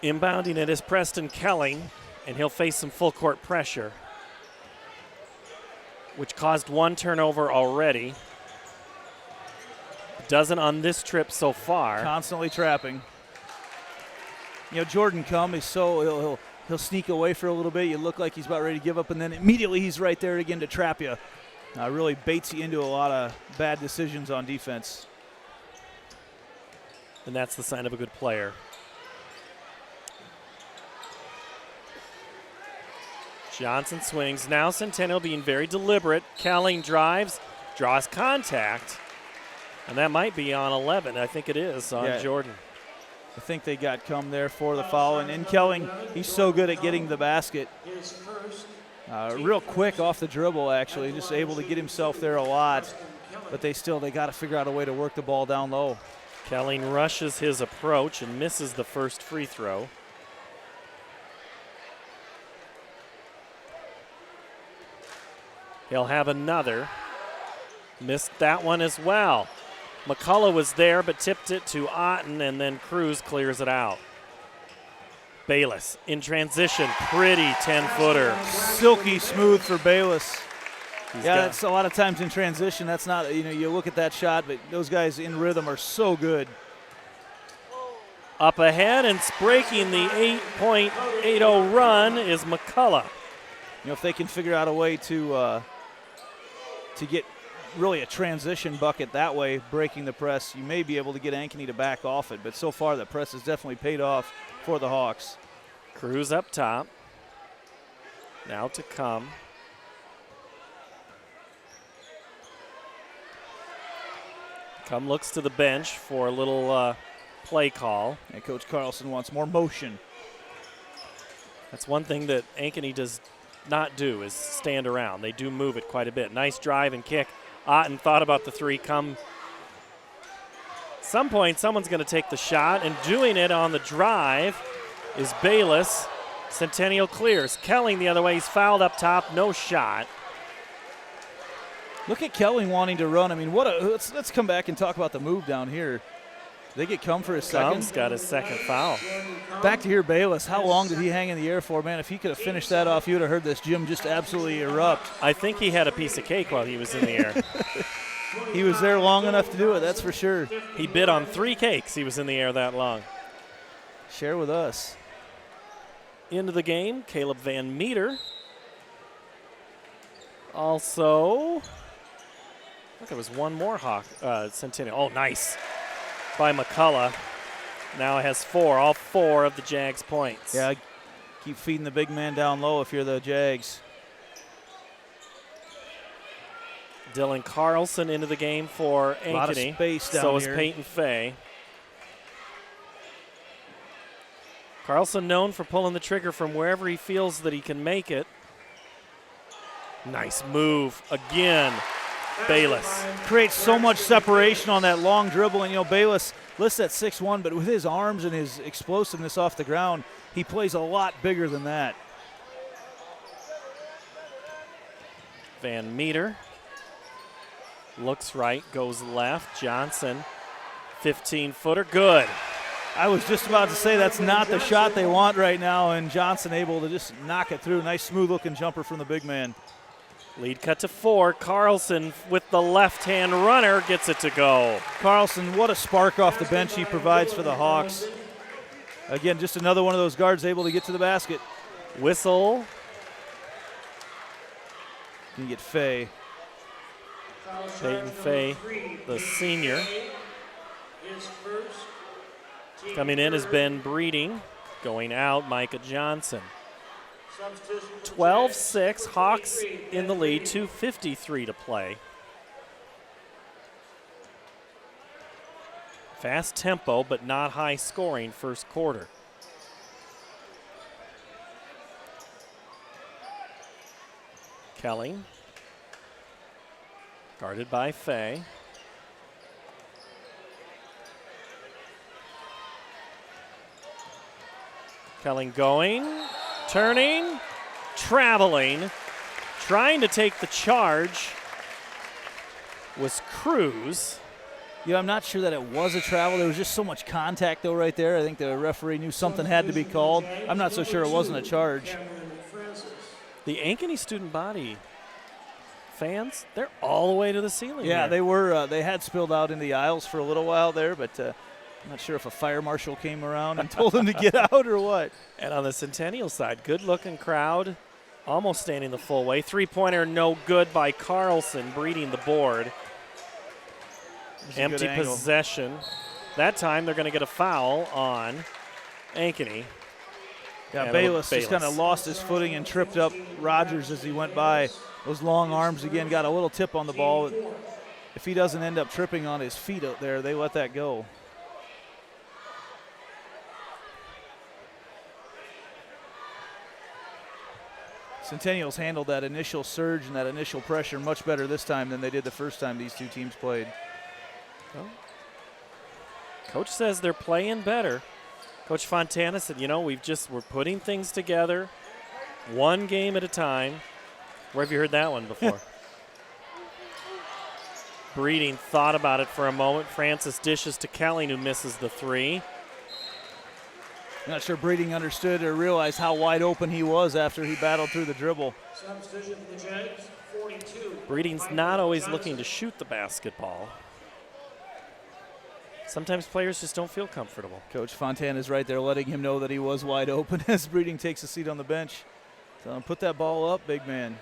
Inbounding it is Preston Kelly, and he'll face some full court pressure, which caused 1 turnover already. Doesn't on this trip so far. Constantly trapping. You know, Jordan Cum is so he'll sneak away for a little bit. You look like he's about ready to give up, and then immediately he's right there again to trap you. Really baits you into a lot of bad decisions on defense. And that's the sign of a good player. Johnson swings. Now Centennial being very deliberate. Cowling drives, draws contact, and that might be on 11. I think it is on Jordan. I think they got Cum there for the foul. And Kelling, he's so good at getting the basket. Real quick off the dribble, actually. Just able to get himself there a lot. But they got to figure out a way to work the ball down low. Kelling rushes his approach and misses the first free throw. He'll have another. Missed that one as well. McCullough was there but tipped it to Otten, and then Cruz clears it out. Bayless in transition, pretty 10-footer. Silky smooth for Bayless. That's a lot of times in transition. That's not, you look at that shot, but those guys in rhythm are so good. Up ahead and breaking the 8.80 run is McCullough. If they can figure out a way to get really a transition bucket that way, breaking the press, you may be able to get Ankeny to back off it. But so far, the press has definitely paid off for the Hawks. Cruz up top. Now to Cum. Cum looks to the bench for a little play call. And Coach Carlson wants more motion. That's one thing that Ankeny does not do, is stand around. They do move it quite a bit. Nice drive and kick. Otten thought about the three. Cum. Some point, someone's going to take the shot, and doing it on the drive is Bayless. Centennial clears. Kelling the other way. He's fouled up top. No shot. Look at Kelling wanting to run. I mean, let's come back and talk about the move down here. They get Cum for his second. Cum's got his second foul. Back to here, Bayless. How long did he hang in the air for? Man, if he could have finished that off, you would have heard this gym just absolutely erupt. I think he had a piece of cake while he was in the air. He was there long enough to do it, that's for sure. He bid on 3 cakes. He was in the air that long. Share with us. Into the game, Caleb Van Meter. Also, I think there was one more Centennial. Oh, nice. By McCullough. Now it has 4, all 4 of the Jags' points. Yeah, keep feeding the big man down low if you're the Jags. Dylan Carlson into the game for Ankeny. A lot of space down so here. is Peyton Fay. Carlson known for pulling the trigger from wherever he feels that he can make it. Nice move again. Bayless. Creates so much separation on that long dribble, and Bayless lists at 6'1", but with his arms and his explosiveness off the ground, he plays a lot bigger than that. Van Meter looks right, goes left. Johnson, 15-footer, good. I was just about to say that's not the shot they want right now, and Johnson able to just knock it through. Nice smooth-looking jumper from the big man. Lead cut to 4. Carlson with the left-hand runner gets it to go. Carlson, what a spark off the bench he provides for the Hawks. Again, just another one of those guards able to get to the basket. Whistle. You get Fay. Peyton Fay, the senior. Coming in is Ben Breeding. Going out, Micah Johnson. 12-6, Hawks in the lead, 2:53 to play. Fast tempo, but not high scoring first quarter. Kelly, guarded by Fay. Kelly going, turning, traveling, trying to take the charge was Cruz. Yeah, I'm not sure that it was a travel. There was just so much contact, though, right there. I think the referee knew something had to be called. I'm not so sure it wasn't a charge. The Ankeny student body fans, they're all the way to the ceiling. Yeah, here. they were. They had spilled out in the aisles for a little while there, but I'm not sure if a fire marshal came around and told them to get out or what. And on the Centennial side, good-looking crowd, almost standing the full way. Three-pointer no good by Carlson, breeding the board. Empty possession. That time they're going to get a foul on Ankeny. Yeah, Bayless just kind of lost his footing and tripped up Rogers as he went by. Those long arms again got a little tip on the ball. If he doesn't end up tripping on his feet out there, they let that go. Centennials handled that initial surge and that initial pressure much better this time than they did the first time these two teams played. Well, Coach says they're playing better. Coach Fontana said, you know, we're putting things together one game at a time. Where have you heard that one before? Breeding thought about it for a moment. Francis dishes to Kelly, who misses the three. I'm not sure Breeding understood or realized how wide open he was after he battled through the dribble. Substitution for the Jags, 42. Breeding's not always looking to shoot the basketball. Sometimes players just don't feel comfortable. Coach Fontana's right there letting him know that he was wide open as Breeding takes a seat on the bench. So put that ball up, big man.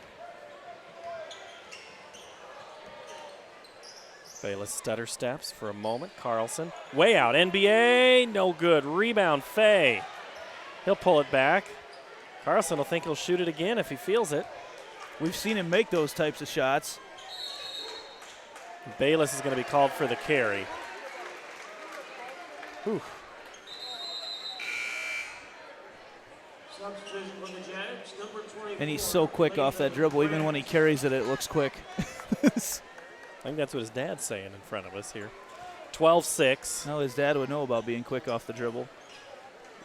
Bayless stutter steps for a moment. Carlson, way out. NBA, no good. Rebound, Fay. He'll pull it back. Carlson will think he'll shoot it again if he feels it. We've seen him make those types of shots. Bayless is going to be called for the carry. Whew. Substitution for the Jags, number 24. And he's so quick off that dribble. Even when he carries it, it looks quick. I think that's what his dad's saying in front of us here. 12-6. Well, his dad would know about being quick off the dribble.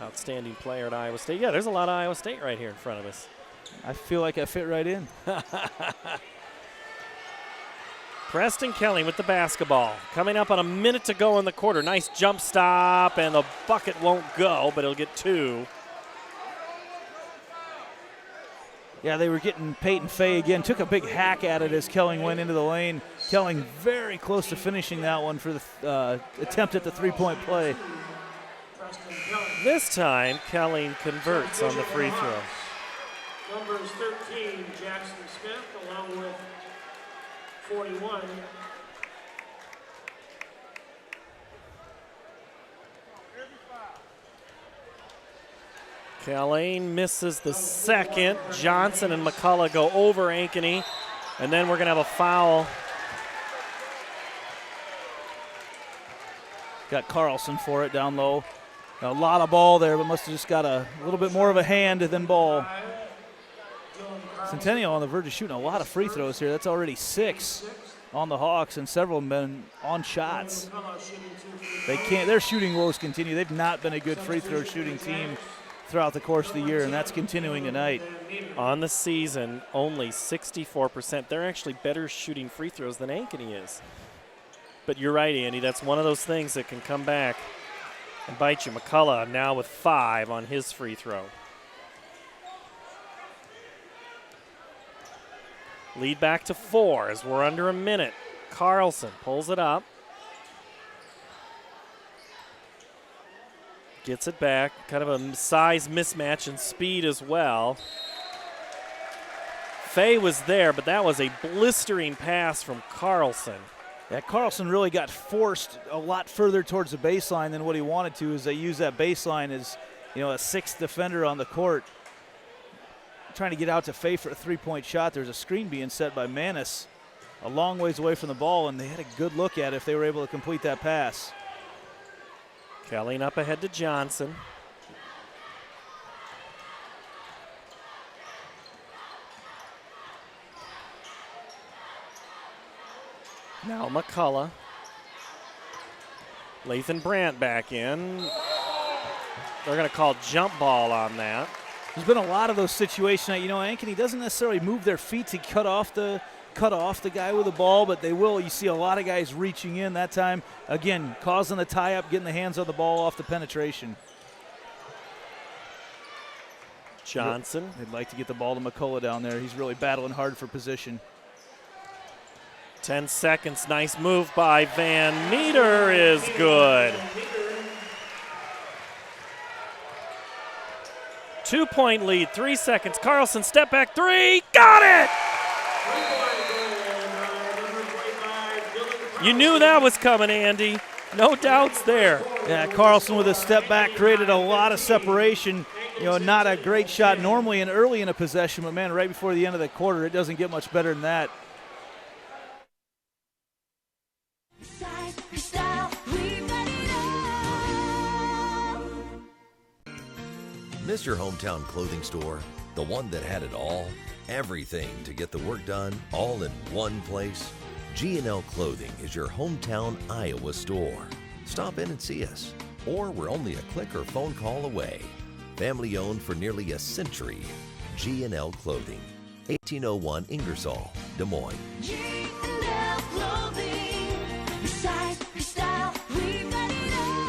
Outstanding player at Iowa State. Yeah, there's a lot of Iowa State right here in front of us. I feel like I fit right in. Preston Kelly with the basketball. Coming up on a minute to go in the quarter. Nice jump stop, and the bucket won't go, but he'll get two. Yeah, they were getting Peyton Fay again. Took a big hack at it as Kelling went into the lane. Kelling very close to finishing that one for the attempt at the three-point play. This time, Kelling converts on the free throw. Numbers 13, Jackson Smith, along with 41. Callain misses the second. Johnson and McCullough go over Ankeny. And then we're going to have a foul. Got Carlson for it down low. A lot of ball there, but must have just got a little bit more of a hand than ball. Centennial on the verge of shooting a lot of free throws here. That's already 6 on the Hawks, and several men on shots. Their shooting woes continue. They've not been a good free throw shooting team throughout the course of the year, and that's continuing tonight. On the season, only 64%. They're actually better shooting free throws than Ankeny is. But you're right, Andy. That's one of those things that can come back And bite you, McCullough now with 5 on his free throw. Lead back to 4 as we're under a minute. Carlson pulls it up. Gets it back. Kind of a size mismatch and speed as well. Fay was there, but that was a blistering pass from Carlson. Yeah, Carlson really got forced a lot further towards the baseline than what he wanted to, as they use that baseline as, a 6th defender on the court. Trying to get out to Fay for a 3-point shot. There's a screen being set by Manis a long ways away from the ball, and they had a good look at it if they were able to complete that pass. Kelly up ahead to Johnson. Now McCullough. Lathan Brandt back in. They're going to call jump ball on that. There's been a lot of those situations. Ankeny doesn't necessarily move their feet to cut off the guy with the ball, but they will. You see a lot of guys reaching in that time. Again, causing the tie-up, getting the hands on the ball off the penetration. Johnson. They'd like to get the ball to McCullough down there. He's really battling hard for position. 10 seconds. Nice move by Van Meter is good. 2-point lead, 3 seconds. Carlson, step back 3. Got it! You knew that was coming, Andy. No doubts there. Yeah, Carlson with a step back created a lot of separation. Not a great shot normally and early in a possession, but man, right before the end of the quarter, it doesn't get much better than that. Miss your hometown clothing store? The one that had it all? Everything to get the work done, all in one place? G&L Clothing is your hometown Iowa store. Stop in and see us, or we're only a click or phone call away. Family owned for nearly a century. G&L Clothing, 1801 Ingersoll, Des Moines. G&L Clothing, your size, your style, we've got it all.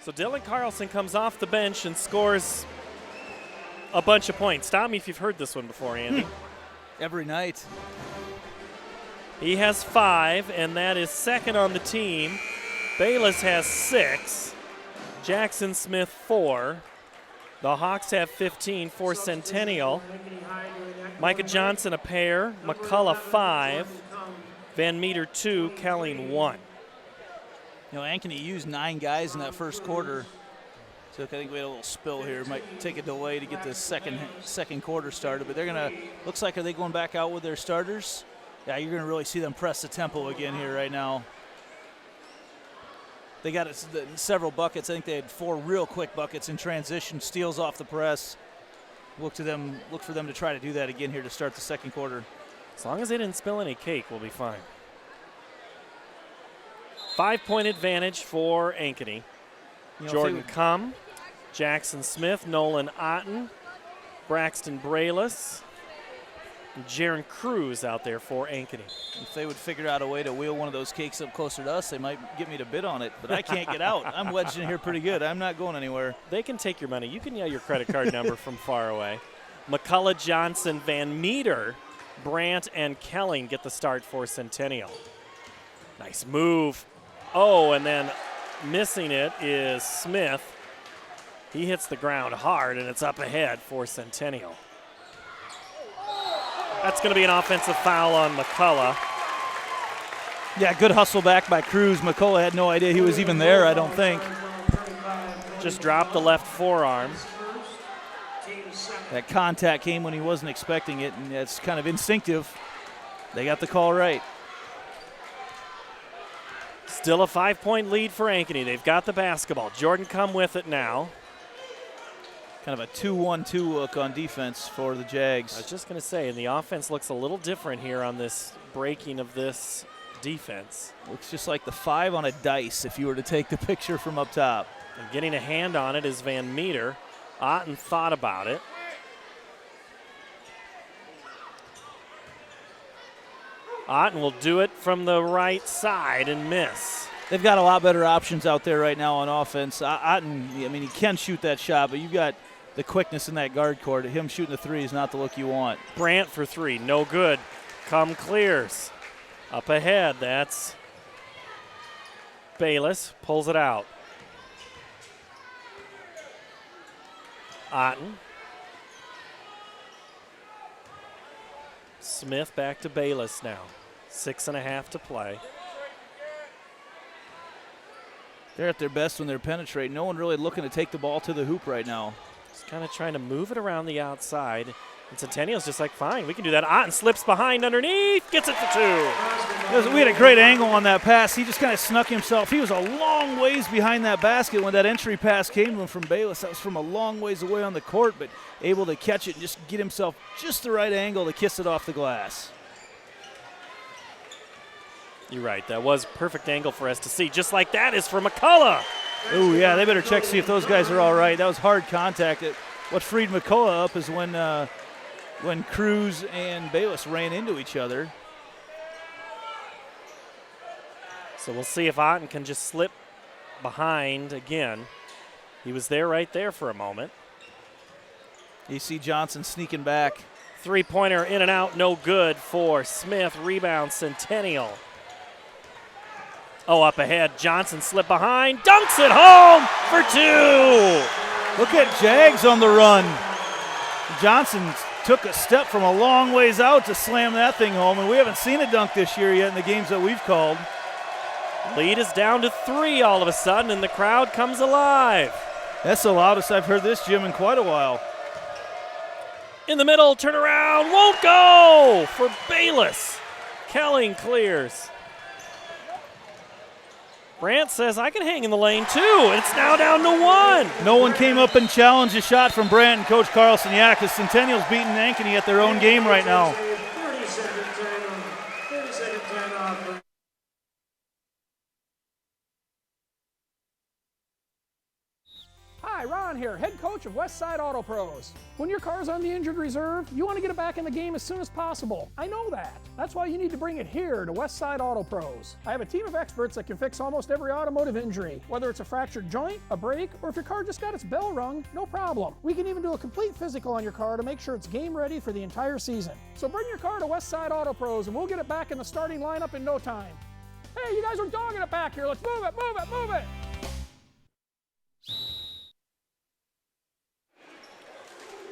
So Dylan Carlson comes off the bench and scores a bunch of points. Stop me if you've heard this one before, Andy. Every night. He has 5, and that is second on the team. Bayless has 6. Jackson Smith 4. The Hawks have 15 for Centennial. Micah Johnson a pair. McCullough 5. Van Meter 2. Kelling 1. Ankeny used 9 guys in that first quarter. So I think we had a little spill here. Might take a delay to get the second quarter started, but they're gonna. Looks like, are they going back out with their starters? Yeah, you're gonna really see them press the tempo again here right now. They got several buckets. I think they had 4 real quick buckets in transition, steals off the press. Look for them to try to do that again here to start the second quarter. As long as they didn't spill any cake, we'll be fine. 5-point advantage for Ankeny. Jordan Cum, Jackson Smith, Nolan Otten, Braxton Braylis, and Jaron Cruz out there for Ankeny. If they would figure out a way to wheel one of those cakes up closer to us, they might get me to bid on it, but I can't get out. I'm wedged in here pretty good. I'm not going anywhere. They can take your money. You can yell your credit card number from far away. McCullough, Johnson, Van Meter, Brandt, and Kelling get the start for Centennial. Nice move. Oh, and then missing it is Smith. He hits the ground hard, and it's up ahead for Centennial. That's going to be an offensive foul on McCullough. Yeah, good hustle back by Cruz. McCullough had no idea he was even there, I don't think. Just dropped the left forearm. That contact came when he wasn't expecting it, and it's kind of instinctive. They got the call right. Still a 5-point lead for Ankeny. They've got the basketball. Jordan Cum with it now. Kind of a 2-1-2 look on defense for the Jags. I was just going to say, and the offense looks a little different here on this breaking of this defense. Looks just like the 5 on a dice if you were to take the picture from up top. And getting a hand on it is Van Meter. Otten thought about it. Otten will do it from the right side and miss. They've got a lot better options out there right now on offense. Otten, I mean, he can shoot that shot, but you've got the quickness in that guard court. Him shooting the three is not the look you want. Brandt for three, no good. Come clears. Up ahead, that's Bayless, pulls it out. Otten. Smith back to Bayless now. 6.5 to play. They're at their best when they're penetrating. No one really looking to take the ball to the hoop right now. Just kind of trying to move it around the outside. And Centennial's just like, fine, we can do that. Otten slips behind underneath, gets it for two. We had a great angle on that pass. He just kind of snuck himself. He was a long ways behind that basket when that entry pass came to him from Bayless. That was from a long ways away on the court, but able to catch it and just get himself just the right angle to kiss it off the glass. You're right. That was perfect angle for us to see. Just like that is for McCullough. Oh, yeah, they better check to see if those guys are all right. That was hard contact. What freed McCullough up is when Cruz and Bayless ran into each other. So we'll see if Otten can just slip behind again. He was there right there for a moment. You see Johnson sneaking back. Three-pointer in and out, no good for Smith. Rebound, Centennial. Oh, up ahead, Johnson slipped behind, dunks it home for two. Look at Jags on the run. Johnson took a step from a long ways out to slam that thing home, and we haven't seen a dunk this year yet in the games that we've called. Lead is down to 3 all of a sudden, and the crowd comes alive. That's the loudest I've heard this gym in quite a while. In the middle, turn around, won't go for Bayless. Kelling clears. Brandt says, I can hang in the lane too, and it's now down to 1. No one came up and challenged a shot from Brandt and Coach Carlson. Yeah, because Centennial's beating Ankeny at their own game right now. 30-second timeout. Hi, Ron here, head coach of Westside Auto Pros. When your car's on the injured reserve, you want to get it back in the game as soon as possible. I know that. That's why you need to bring it here to Westside Auto Pros. I have a team of experts that can fix almost every automotive injury, whether it's a fractured joint, a brake, or if your car just got its bell rung, no problem. We can even do a complete physical on your car to make sure it's game ready for the entire season. So bring your car to Westside Auto Pros and we'll get it back in the starting lineup in no time. Hey, you guys are dogging it back here. Let's move it, move it, move it.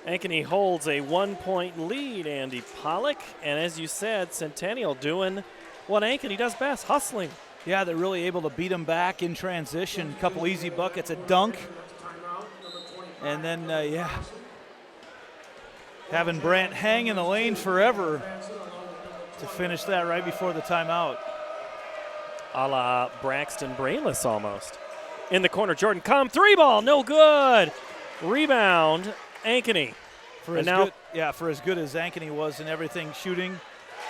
Ankeny holds a 1-point lead, Andy Pollock. And as you said, Centennial doing what Ankeny does best, hustling. Yeah, they're really able to beat them back in transition. Couple easy buckets, a dunk. And then, having Brandt hang in the lane forever to finish that right before the timeout. A la Braxton Brayless almost. In the corner, Jordan Come, 3-ball, no good. Rebound, Ankeny. For as good as Ankeny was and everything shooting.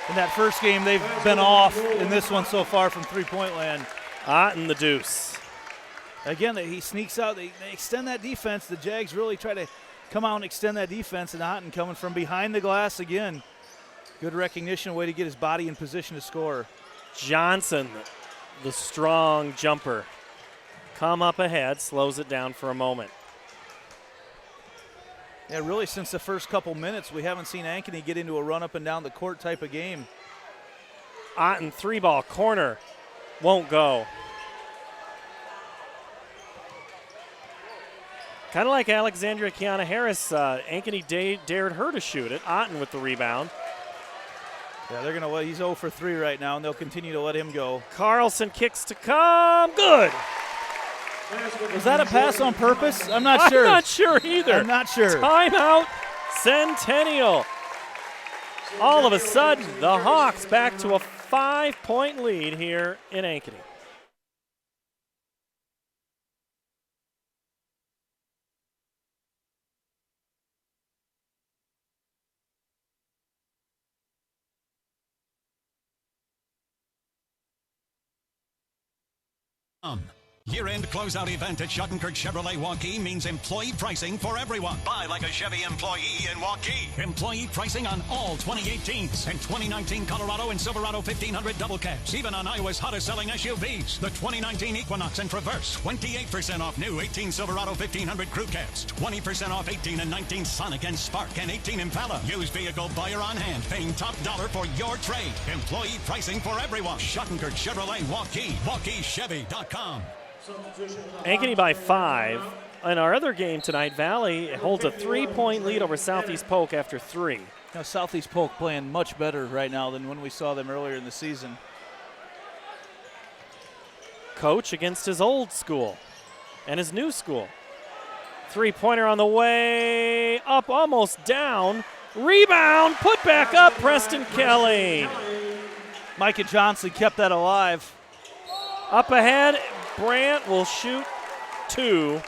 In that first game, they've been off in this one so far from three-point land. Otten the deuce. Again, he sneaks out. They extend that defense. The Jags really try to come out and extend that defense, and Otten coming from behind the glass again. Good recognition, way to get his body in position to score. Johnson, the strong jumper. Come up ahead, slows it down for a moment. Yeah, really since the first couple minutes, we haven't seen Ankeny get into a run up and down the court type of game. Otten 3-ball corner, won't go. Kind of like Alexandria Kiana Harris, Ankeny dared her to shoot it. Otten with the rebound. Yeah, they're going to he's 0 for 3 right now, and they'll continue to let him go. Carlson kicks to Come, good. Was that a pass on purpose? I'm not sure. I'm not sure either. I'm not sure. Timeout, Centennial. All of a sudden, the Hawks back to a 5-point lead here in Ankeny. Year-end closeout event at Schottenkirk Chevrolet Waukee means employee pricing for everyone. Buy like a Chevy employee in Waukee. Employee pricing on all 2018s and 2019 Colorado and Silverado 1500 double cabs. Even on Iowa's hottest selling SUVs. The 2019 Equinox and Traverse. 28% off new 18 Silverado 1500 crew cabs. 20% off 18 and 19 Sonic and Spark and 18 Impala. Used vehicle buyer on hand. Paying top dollar for your trade. Employee pricing for everyone. Schottenkirk Chevrolet Waukee. WaukeeChevy.com. Ankeny by 5. In our other game tonight, Valley holds a 3-point lead over Southeast Polk after 3. Now, Southeast Polk playing much better right now than when we saw them earlier in the season. Coach against his old school and his new school. 3-pointer on the way, up, almost down. Rebound, put back up, Preston Kelly. Micah Johnson kept that alive. Up ahead, Brandt will shoot 2.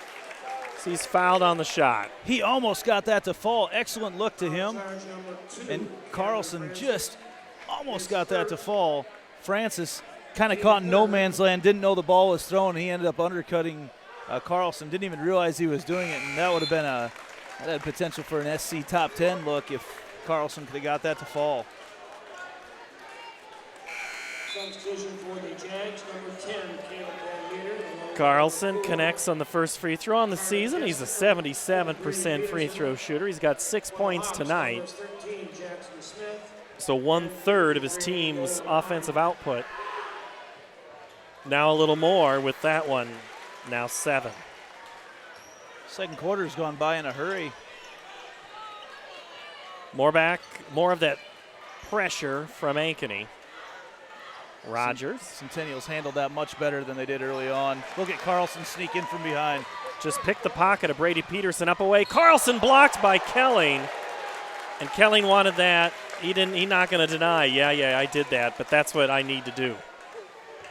So he's fouled on the shot. He almost got that to fall. Excellent look to him. And Carlson just almost got that to fall. Francis kind of caught in no man's land, didn't know the ball was thrown. He ended up undercutting Carlson, didn't even realize he was doing it, and that would have been that had potential for an SC top 10 look if Carlson could have got that to fall. Substitution for the Jags, number 10, Caleb Van Meter. Carlson connects on the first free throw on the season. He's a 77% free throw shooter. He's got 6 points tonight. So 1/3 of his team's offensive output. Now a little more with that one. Now 7. Second quarter's gone by in a hurry. More of that pressure from Ankeny. Rogers. Centennial's handled that much better than they did early on. Look at Carlson sneak in from behind. Just picked the pocket of Brady Peterson up away. Carlson blocked by Kelling. And Kelling wanted that. He's not going to deny, yeah, I did that, but that's what I need to do.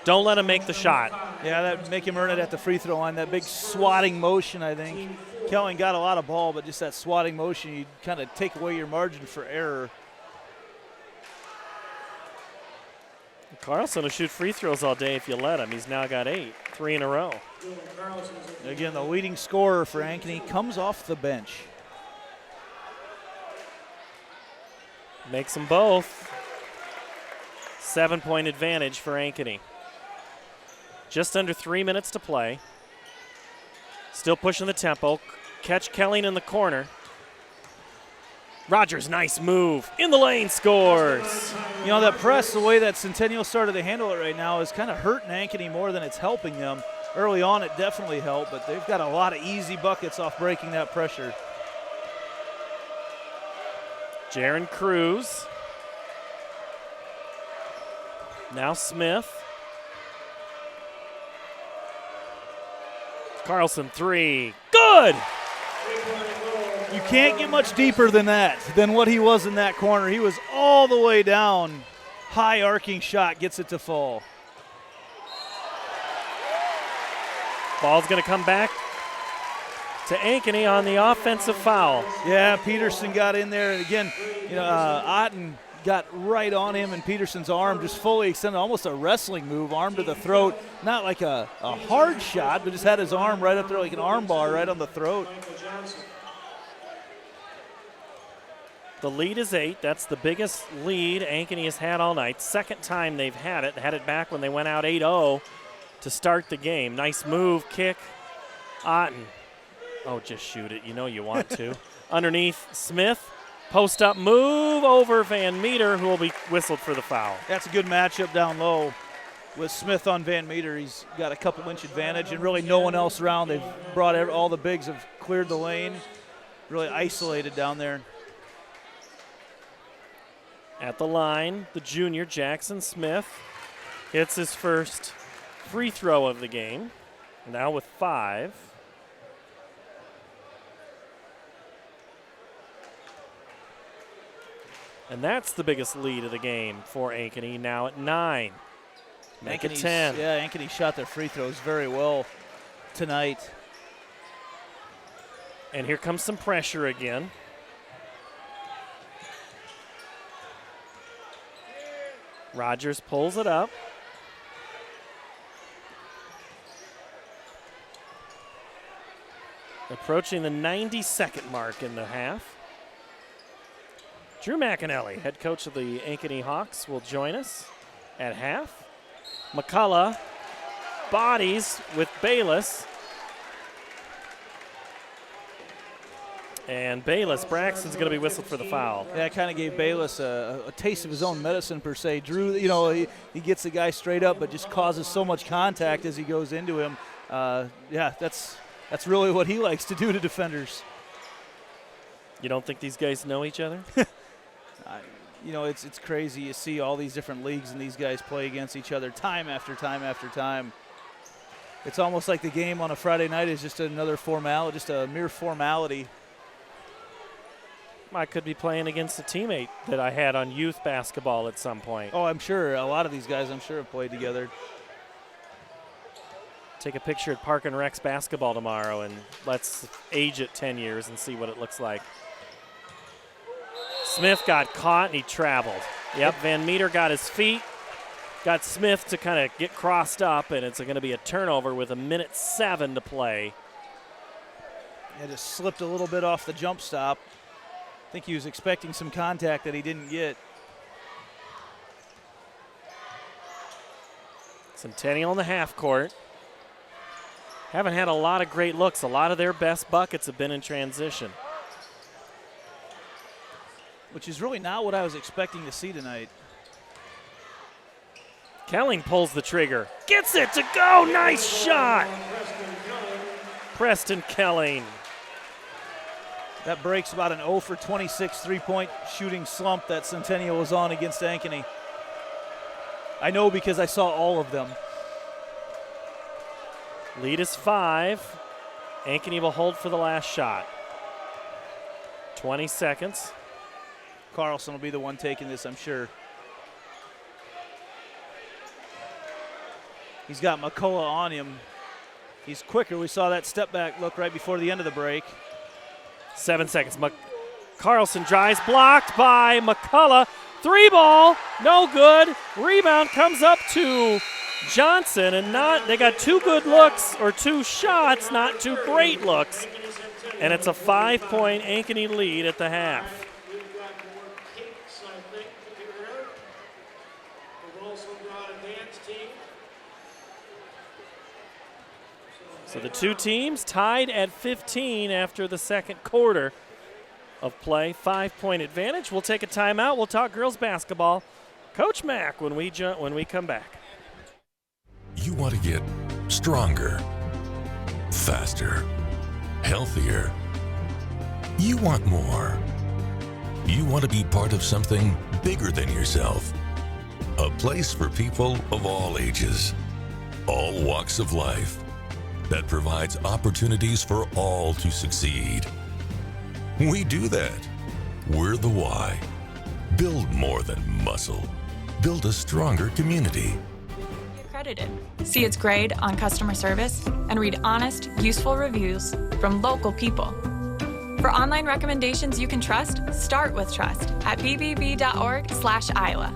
Don't let him make the shot. Yeah, that make him earn it at the free throw line. That big swatting motion, I think. Kelling got a lot of ball, but just that swatting motion, you kind of take away your margin for error. Carlson will shoot free throws all day if you let him. He's now got 8, 3 in a row. Again, the leading scorer for Ankeny comes off the bench. Makes them both. 7-point advantage for Ankeny. Just under 3 minutes to play. Still pushing the tempo. Catch Kelling in the corner. Rogers, nice move. In the lane, scores. You know, that press, the way that Centennial started to handle it right now is kind of hurting Ankeny more than it's helping them. Early on, it definitely helped, but they've got a lot of easy buckets off breaking that pressure. Jaron Cruz. Now Smith. Carlson, 3. Good! You can't get much deeper than that, than what he was in that corner. He was all the way down. High arcing shot gets it to fall. Ball's going to come back to Ankeny on the offensive foul. Yeah, Peterson got in there. And again, Otten got right on him, and Peterson's arm just fully extended, almost a wrestling move, arm to the throat. Not like a hard shot, but just had his arm right up there like an arm bar right on the throat. The lead is 8. That's the biggest lead Ankeny has had all night. Second time they've had it. Had it back when they went out 8-0 to start the game. Nice move, kick. Otten. Oh, just shoot it. You know you want to. Underneath Smith. Post up move over Van Meter, who will be whistled for the foul. That's a good matchup down low with Smith on Van Meter. He's got a couple-inch advantage, and really no one else around. They've brought all the bigs have cleared the lane. Really isolated down there. At the line, the junior Jackson Smith hits his first free throw of the game. Now with 5. And that's the biggest lead of the game for Ankeny, now at 9. Make it 10. Yeah, Ankeny shot their free throws very well tonight. And here comes some pressure again. Rogers pulls it up. Approaching the 90-second mark in the half. Drew McAnally, head coach of the Ankeny Hawks, will join us at half. McCullough bodies with Bayless. And Bayless, Braxton's going to be whistled for the foul. Yeah, it kind of gave Bayless a taste of his own medicine, per se. Drew, you know, he gets the guy straight up, but just causes so much contact as he goes into him. Yeah, that's really what he likes to do to defenders. You don't think these guys know each other? You know, it's crazy. You see all these different leagues and these guys play against each other time after time after time. It's almost like the game on a Friday night is just another formality, just a mere formality. I could be playing against a teammate that I had on youth basketball at some point. Oh, I'm sure. A lot of these guys, I'm sure, have played together. Take a picture at Park and Rec's basketball tomorrow, and let's age it 10 years and see what it looks like. Smith got caught, and he traveled. Yep, Van Meter got his feet, got Smith to kind of get crossed up, and it's going to be a turnover with 1:07 to play. It just slipped a little bit off the jump stop. I think he was expecting some contact that he didn't get. Centennial in the half court. Haven't had a lot of great looks. A lot of their best buckets have been in transition. Which is really not what I was expecting to see tonight. Kelling pulls the trigger. Gets it to go. Nice shot. Preston Kelling. That breaks about an 0 for 26 three-point shooting slump that Centennial was on against Ankeny. I know because I saw all of them. Lead is 5. Ankeny will hold for the last shot. 20 seconds. Carlson will be the one taking this, I'm sure. He's got McCullough on him. He's quicker. We saw that step back look right before the end of the break. 7 seconds. Carlson drives, blocked by McCullough. 3-ball, no good. Rebound comes up to Johnson, and they got 2 good looks, or 2 shots, not 2 great looks. And it's a 5-point Ankeny lead at the half. So the two teams tied at 15 after the second quarter of play. 5-point advantage. We'll take a timeout. We'll talk girls basketball. Coach Mack when we come back. You want to get stronger, faster, healthier. You want more. You want to be part of something bigger than yourself. A place for people of all ages, all walks of life, that provides opportunities for all to succeed. We do that. We're the why. Build more than muscle. Build a stronger community. Accredited. See its grade on customer service and read honest, useful reviews from local people. For online recommendations you can trust, start with trust at bbb.org/Iowa.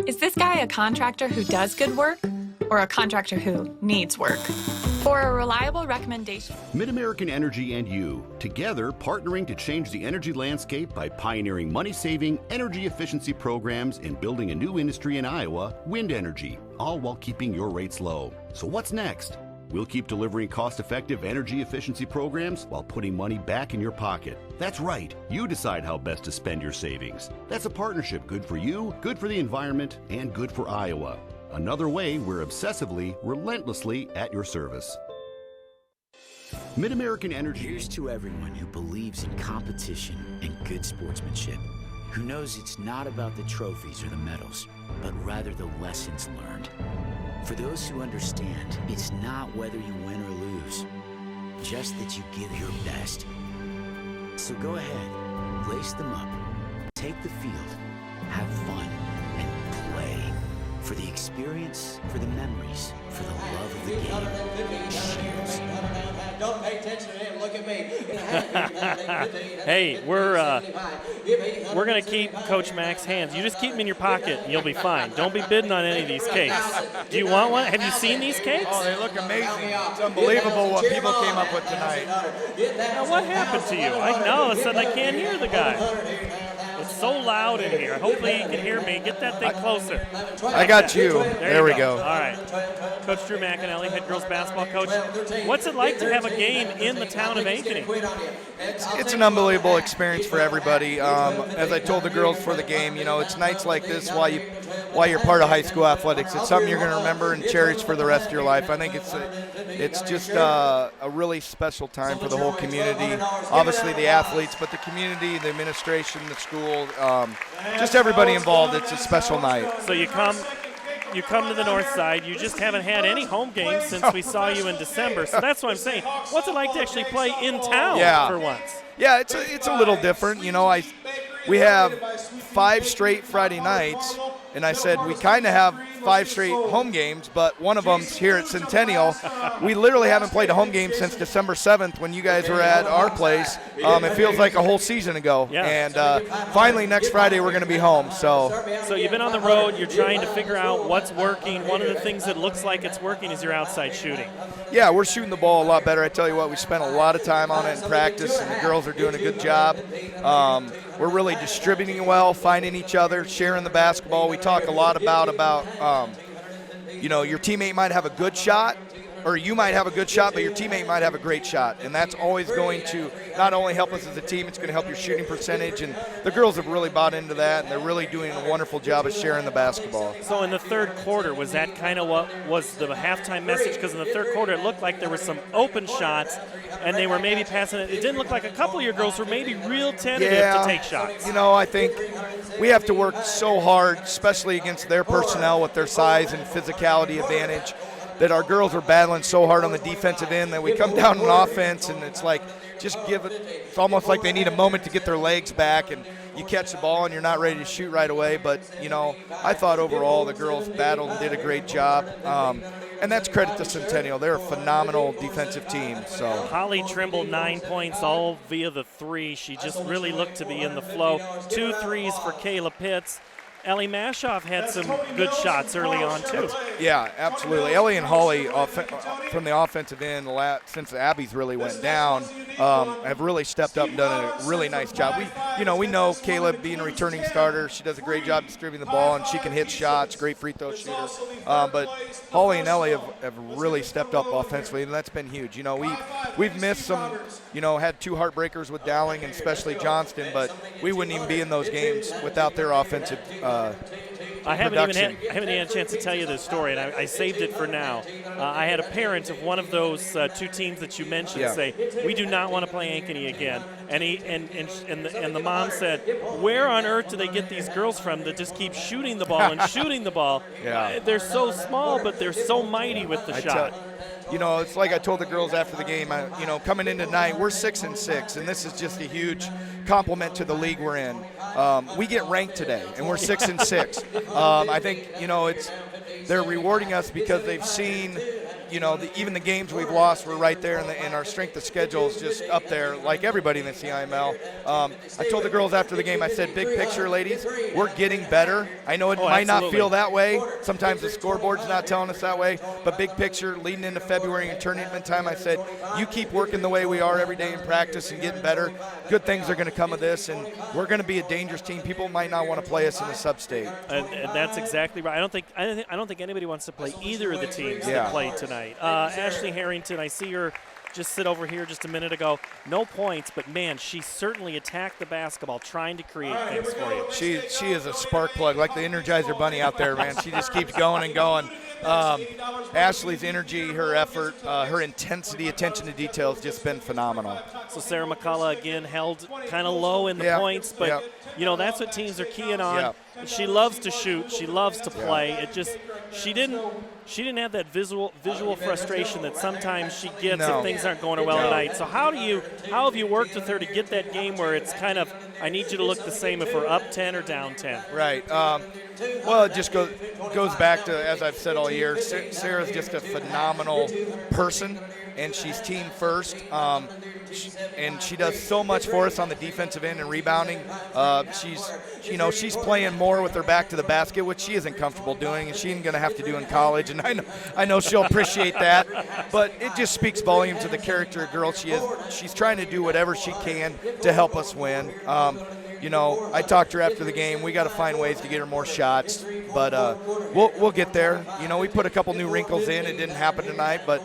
Is this guy a contractor who does good work or a contractor who needs work? For a reliable recommendation. MidAmerican Energy and you, together partnering to change the energy landscape by pioneering money-saving, energy efficiency programs and building a new industry in Iowa, wind energy, all while keeping your rates low. So what's next? We'll keep delivering cost-effective energy efficiency programs while putting money back in your pocket. That's right. You decide how best to spend your savings. That's a partnership good for you, good for the environment, and good for Iowa. Another way we're obsessively, relentlessly at your service. MidAmerican Energy. Here's to everyone who believes in competition and good sportsmanship, who knows it's not about the trophies or the medals, but rather the lessons learned. For those who understand, it's not whether you win or lose, just that you give your best. So go ahead, lace them up, take the field, have fun, and play. For the experience, for the memories, for the love of the game. Cheers. Don't pay attention to him. Look at me. Hey, we're going to keep Coach Mack's hands. You just keep them in your pocket, and you'll be fine. Don't be bidding on any of these cakes. Do you want one? Have you seen these cakes? Oh, they look amazing. It's unbelievable what people came up with tonight. Now, what happened to you? Now all of a sudden I can't hear the guy. It's so loud in here. Hopefully you can hear me. Get that thing closer. I got you. There we go. All right. Coach Drew McAnally, head girls basketball coach. What's it like to have a game in the town of Ankeny? It's an unbelievable experience for everybody. As I told the girls for the game, it's nights like this while you're part of high school athletics. It's something you're going to remember and cherish for the rest of your life. I think it's just a really special time for the whole community. Obviously the athletes, but the community, the administration, the school, just everybody involved. It's a special night. So you come to the north side. You just haven't had any home games since we saw you in December. So that's what I'm saying. What's it like to actually play in town for once? Yeah, it's a little different. We have 5 straight Friday nights, and I said we kind of have 5 straight home games, but one of them's here at Centennial. We literally haven't played a home game since December 7th when you guys were at our place. It feels like a whole season ago. Yeah. And finally next Friday we're going to be home. So you've been on the road. You're trying to figure out what's working. One of the things that looks like it's working is your outside shooting. Yeah, we're shooting the ball a lot better. I tell you what, we spent a lot of time on it in practice, and the girls are doing a good job. We're really distributing well, finding each other, sharing the basketball. We talk a lot about your teammate might have a good shot, or you might have a good shot, but your teammate might have a great shot. And that's always going to not only help us as a team, it's going to help your shooting percentage. And the girls have really bought into that, and they're really doing a wonderful job of sharing the basketball. So in the third quarter, was that kind of what was the halftime message? Because in the third quarter, it looked like there were some open shots, and they were maybe passing it. It didn't look like a couple of your girls were maybe real tentative to take shots. I think we have to work so hard, especially against their personnel with their size and physicality advantage, that our girls are battling so hard on the defensive end that we come down on offense, and it's like just give it. It's almost like they need a moment to get their legs back, and you catch the ball and you're not ready to shoot right away. But I thought overall the girls battled and did a great job, and that's credit to Centennial. They're a phenomenal defensive team. So Holly Trimble 9 points, all via the 3. She just really looked to be in the flow. 2 threes for Kayla Pitts. Ellie Mashoff had some good shots early on, too. Yeah, absolutely. Ellie and Holly, from the offensive end, since Abby's really went down, have really stepped up and done a really nice job. We know Kayla being a returning starter, she does a great job distributing the ball, and she can hit shots, great free throw shooter. But Holly and Ellie have really stepped up offensively, and that's been huge. We've missed some, had 2 heartbreakers with Dowling and especially Johnston, but we wouldn't even be in those games without their offensive I haven't even had a chance to tell you this story, and I saved it for now. I had a parent of one of those 2 teams that you mentioned say, "We do not want to play Ankeny again," and the mom said, "Where on earth do they get these girls from that just keep shooting the ball and shooting the ball? Yeah. They're so small, but they're so mighty with the shot." It's like I told the girls after the game, coming in tonight, we're 6-6, and this is just a huge compliment to the league we're in. We get ranked today, and we're 6-6. I think, they're rewarding us because they've seen, even the games we've lost, we're right there, and our strength of schedule is just up there like everybody in the CIML. I told the girls after the game, I said, big picture, ladies, we're getting better. I know it might not feel that way. Sometimes the scoreboard's not telling us that way, but big picture, leading into February and tournament time, I said, you keep working the way we are every day in practice and getting better. Good things are going to come of this, and we're going to be a dangerous team. People might not want to play us in the sub-state. And that's exactly right. I don't think anybody wants to play either of the teams that played tonight. Ashley Harrington, I see her just sit over here just a minute ago. No points, but man, she certainly attacked the basketball, trying to create things for you. She is a spark plug, like the Energizer Bunny out there, man. She just keeps going and going. Ashley's energy, her effort, her intensity, attention to detail has just been phenomenal. So Sarah McCullough again held kind of low in the points, but you know that's what teams are keying on. she loves to shoot. She loves to play. It just she didn't have that visual frustration that sometimes she gets if things aren't going well tonight. So how have you worked with her to get that game where it's kind of, I need you to look the same if we're up 10 or down 10? Right. Well, it just goes back to, as I've said all year, Sarah's just a phenomenal person, and she's team first. And she does so much for us on the defensive end and rebounding. She's playing more with her back to the basket, which she isn't comfortable doing, and she ain't going to have to do in college. And I know she'll appreciate that. But it just speaks volumes to the character of girl she is. She's trying to do whatever she can to help us win. I talked to her after the game. We got to find ways to get her more shots, but we'll get there. We put a couple new wrinkles in. It didn't happen tonight, but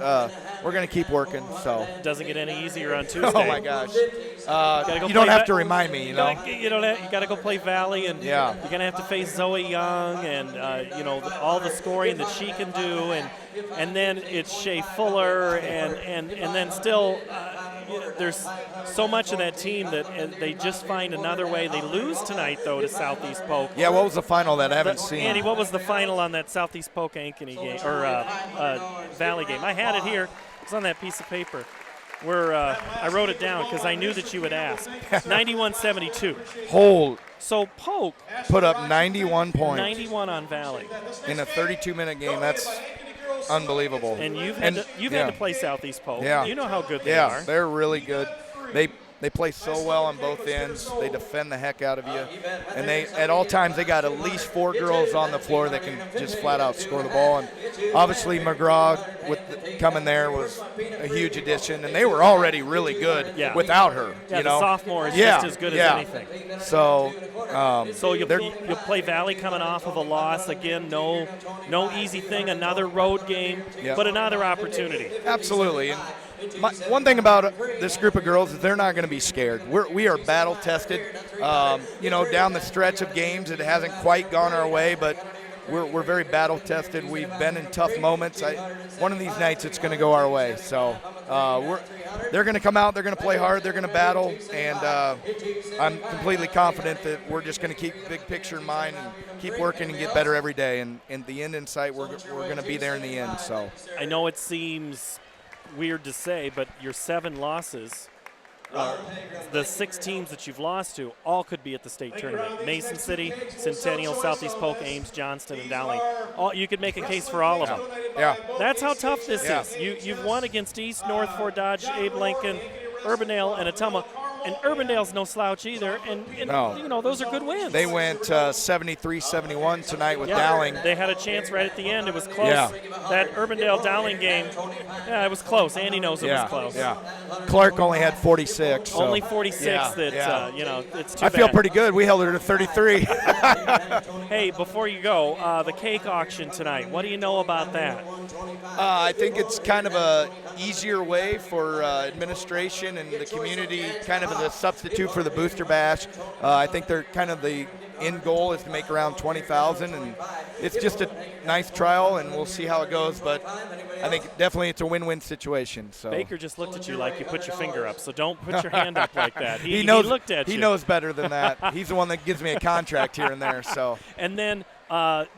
we're going to keep working. So doesn't get any easier on Tuesday. Oh my gosh! You don't have to remind me. You got to go play Valley, and you're going to have to face Zoe Young, and all the scoring that she can do, and then it's Shea Fuller, and then still. There's so much of that team that they just find another way. They lose tonight, though, to Southeast Polk. Yeah, what was the final that I haven't seen? Andy, what was the final on that Southeast Polk Ankeny game, or Valley game? I had it here. It's on that piece of paper where I wrote it down because I knew that you would ask. 91-72. Hold. So Polk put up 91 points. 91 on Valley. In a 32-minute game. That's unbelievable. And you've had to play Southeast Polk. Yeah. You know how good they are. Yeah, they're really good. They play so well on both ends. They defend the heck out of you. And at all times they got at least 4 girls on the floor that can just flat out score the ball. And obviously McGraw coming there was a huge addition. And they were already really good without her. Yeah, the sophomore is just as good as anything. So you'll play Valley coming off of a loss. Again, no easy thing. Another road game, but another opportunity. Absolutely. And one thing about this group of girls is they're not going to be scared. We are battle tested. Down the stretch of games, it hasn't quite gone our way, but we're very battle tested. We've been in tough moments. One of these nights, it's going to go our way. So they're going to come out. They're going to play hard. They're going to battle, and I'm completely confident that we're just going to keep big picture in mind and keep working and get better every day. And the end in sight, we're going to be there in the end. So I know it seems weird to say, but your 7 losses, the 6 teams that you've lost to, all could be at the state tournament. Mason City, Centennial, Southeast Polk, Ames, Johnston, and Dowling. You could make a case for all of them. Yeah. That's how tough this is. You've won against East, North, Fort Dodge, Abe Lincoln, Urbandale, and Ottumwa. And Urbandale's no slouch either, and those are good wins. They went 73-71 tonight with Dowling. They had a chance right at the end. It was close. Yeah. That Urbandale-Dowling game, it was close. Andy knows it was close. Yeah. Clark only had 46. So. Only 46 it's too bad. I feel pretty good. We held her to 33. Hey, before you go, the cake auction tonight, what do you know about that? I think it's kind of a easier way for administration and the community, kind of as a substitute for the Booster Bash. I think they're kind of the end goal is to make around 20,000, and it's just a nice trial, and we'll see how it goes. But I think definitely it's a win-win situation. So Baker just looked at you like you put your finger up, so don't put your hand up like that. He knows. He looked at you. He knows better than that. He's the one that gives me a contract here and there. So and then. But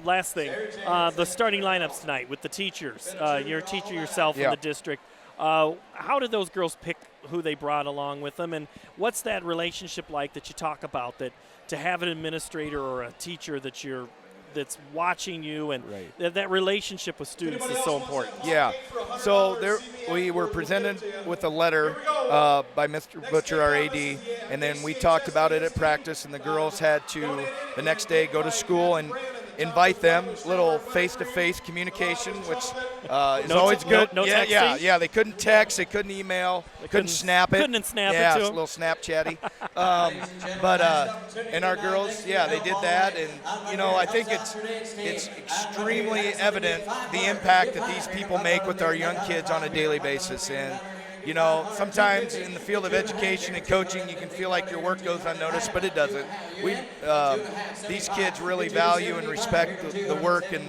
last thing, the starting lineups tonight with the teachers. You're a teacher yourself in the district. How did those girls pick who they brought along with them, and what's that relationship like that you talk about, that to have an administrator or a teacher that's watching you, and that relationship with students is so important? Yeah. So we were presented with a letter by Mr. Butcher, our AD, and then we talked about it at practice, and the girls had to, the next day, go to school and invite them, little face-to-face communication, which is always good. No texting? Yeah. They couldn't text, they couldn't email, couldn't snap it. Couldn't snap it Yeah, to it's a them. little Snapchatty. And our girls, they did that, and I think it's extremely evident the impact that these people make with our young kids on a daily basis. And sometimes in the field of education and coaching, you can feel like your work goes unnoticed, but it doesn't. These kids really value and respect the work and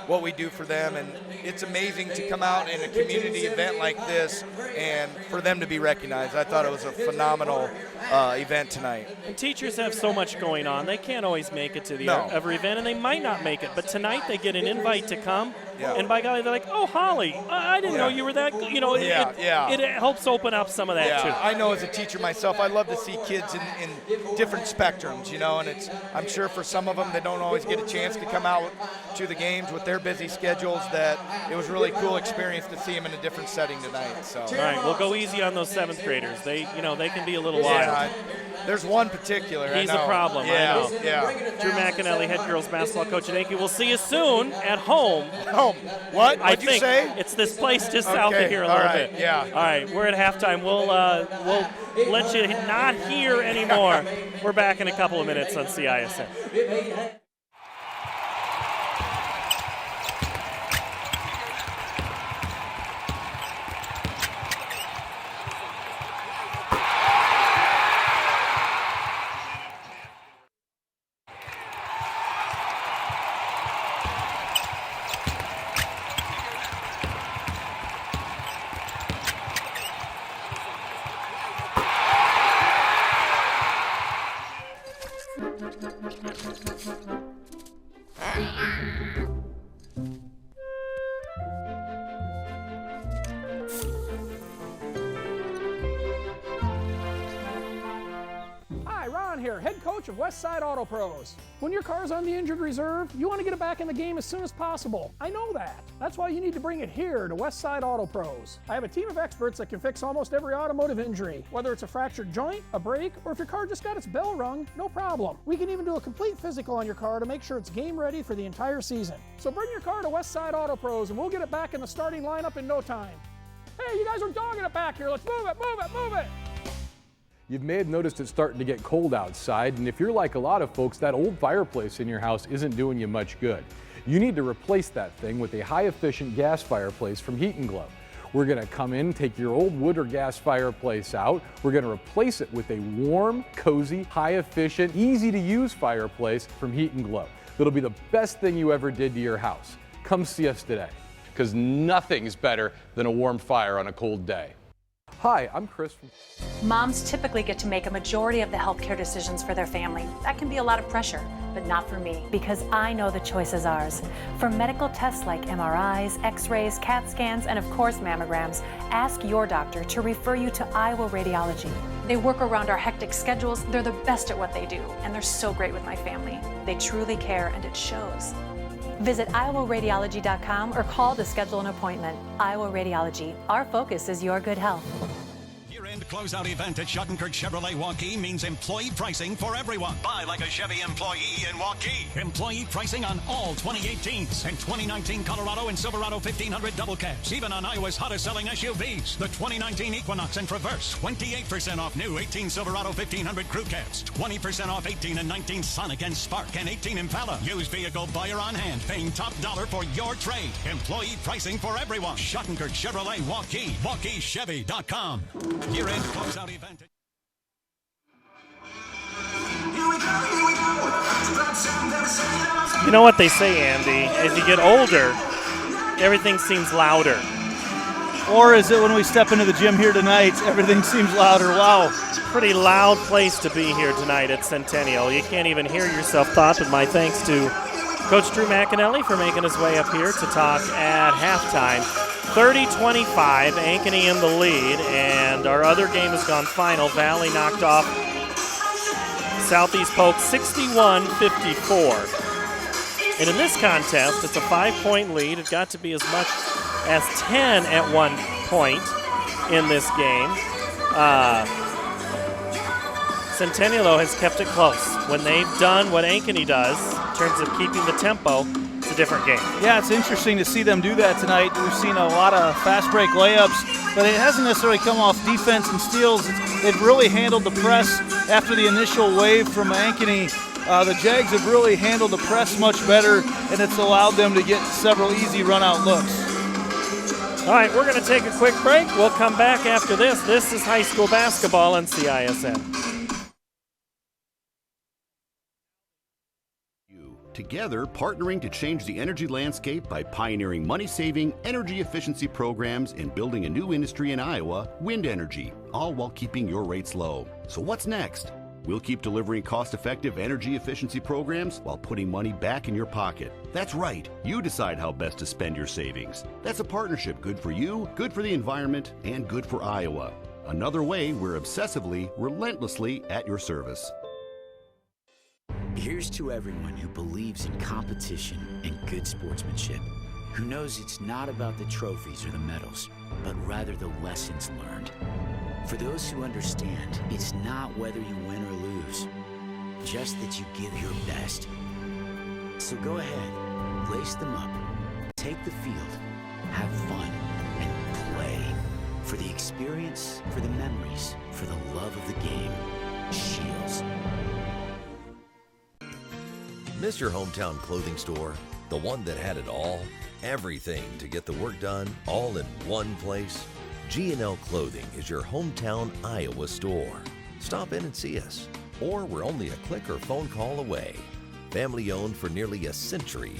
what we do for them, and it's amazing to come out in a community event like this and for them to be recognized. I thought it was a phenomenal event tonight. And teachers have so much going on. They can't always make it to the every event, and they might not make it. But tonight they get an invite to come, and by golly, they're like, "Oh, Holly, I didn't know you were that." You know, it helps open up some of that too. I know as a teacher myself, I love to see kids in different spectrums, you know, and I'm sure for some of them they don't always get a chance to come out to the games with their busy schedules, that it was a really cool experience to see them in a different setting tonight. So. All right, we'll go easy on those 7th graders. They can be a little wild. There's one particular. He's a problem. I know. Yeah. Drew McAnally, head girls basketball coach at Ankeny. We'll see you soon at home. Home. What? What'd you say? It's this place just south of here a little bit. Yeah. All right, we're at halftime. We'll let you not hear anymore. We're back in a couple of minutes on CISN. Here, head coach of Westside Auto Pros. When your car's on the injured reserve, you want to get it back in the game as soon as possible. I know that. That's why you need to bring it here to Westside Auto Pros. I have a team of experts that can fix almost every automotive injury, whether it's a fractured joint, a brake, or if your car just got its bell rung, no problem. We can even do a complete physical on your car to make sure it's game ready for the entire season. So bring your car to Westside Auto Pros and we'll get it back in the starting lineup in no time. Hey, you guys are dogging it back here. Let's move it, move it, move it. You may have noticed it's starting to get cold outside, and if you're like a lot of folks, that old fireplace in your house isn't doing you much good. You need to replace that thing with a high-efficient gas fireplace from Heat & Glow. We're going to come in, take your old wood or gas fireplace out. We're going to replace it with a warm, cozy, high-efficient, easy-to-use fireplace from Heat & Glow. It'll be the best thing you ever did to your house. Come see us today, because nothing's better than a warm fire on a cold day. Hi, I'm Chris from... Moms typically get to make a majority of the healthcare decisions for their family. That can be a lot of pressure, but not for me, because I know the choice is ours. For medical tests like MRIs, X-rays, CAT scans, and of course mammograms, ask your doctor to refer you to Iowa Radiology. They work around our hectic schedules, they're the best at what they do, and they're so great with my family. They truly care, and it shows. Visit iowaradiology.com or call to schedule an appointment. Iowa Radiology. Our focus is your good health. Year-end closeout event at Schottenkirk Chevrolet Waukee means employee pricing for everyone. Buy like a Chevy employee in Waukee. Employee pricing on all 2018s and 2019 Colorado and Silverado 1500 double cabs. Even on Iowa's hottest selling SUVs. The 2019 Equinox and Traverse. 28% off new 18 Silverado 1500 crew cabs. 20% off 18 and 19 Sonic and Spark and 18 Impala. Used vehicle buyer on hand. Paying top dollar for your trade. Employee pricing for everyone. Schottenkirk Chevrolet Waukee. WaukeeChevy.com. Year-end closeout event. You know what they say, Andy? As you get older, everything seems louder. Or is it when we step into the gym here tonight, everything seems louder? Wow. Pretty loud place to be here tonight at Centennial. You can't even hear yourself talk, but my thanks to Coach Drew McAnally for making his way up here to talk at halftime. 30-25, Ankeny in the lead, and our other game has gone final. Valley knocked off Southeast Polk 61-54. And in this contest, it's a 5-point lead. It got to be as much as 10 at one point in this game. Centennial, though, has kept it close. When they've done what Ankeny does in terms of keeping the tempo, it's a different game. Yeah, it's interesting to see them do that tonight. We've seen a lot of fast break layups, but it hasn't necessarily come off defense and steals. They've really handled the press after the initial wave from Ankeny. The Jags have really handled the press much better, and it's allowed them to get several easy run-out looks. All right, we're going to take a quick break. We'll come back after this. This is high school basketball on CISN. Together, partnering to change the energy landscape by pioneering money-saving, energy efficiency programs and building a new industry in Iowa, wind energy, all while keeping your rates low. So what's next? We'll keep delivering cost-effective energy efficiency programs while putting money back in your pocket. That's right. You decide how best to spend your savings. That's a partnership good for you, good for the environment, and good for Iowa. Another way we're obsessively, relentlessly at your service. Here's to everyone who believes in competition and good sportsmanship, who knows it's not about the trophies or the medals, but rather the lessons learned. For those who understand, it's not whether you win or lose, just that you give your best. So go ahead, lace them up, take the field, have fun, and play. For the experience, for the memories, for the love of the game. Shields. Miss your hometown clothing store? The one that had it all? Everything to get the work done, all in one place? G&L Clothing is your hometown Iowa store. Stop in and see us, or we're only a click or phone call away. Family owned for nearly a century.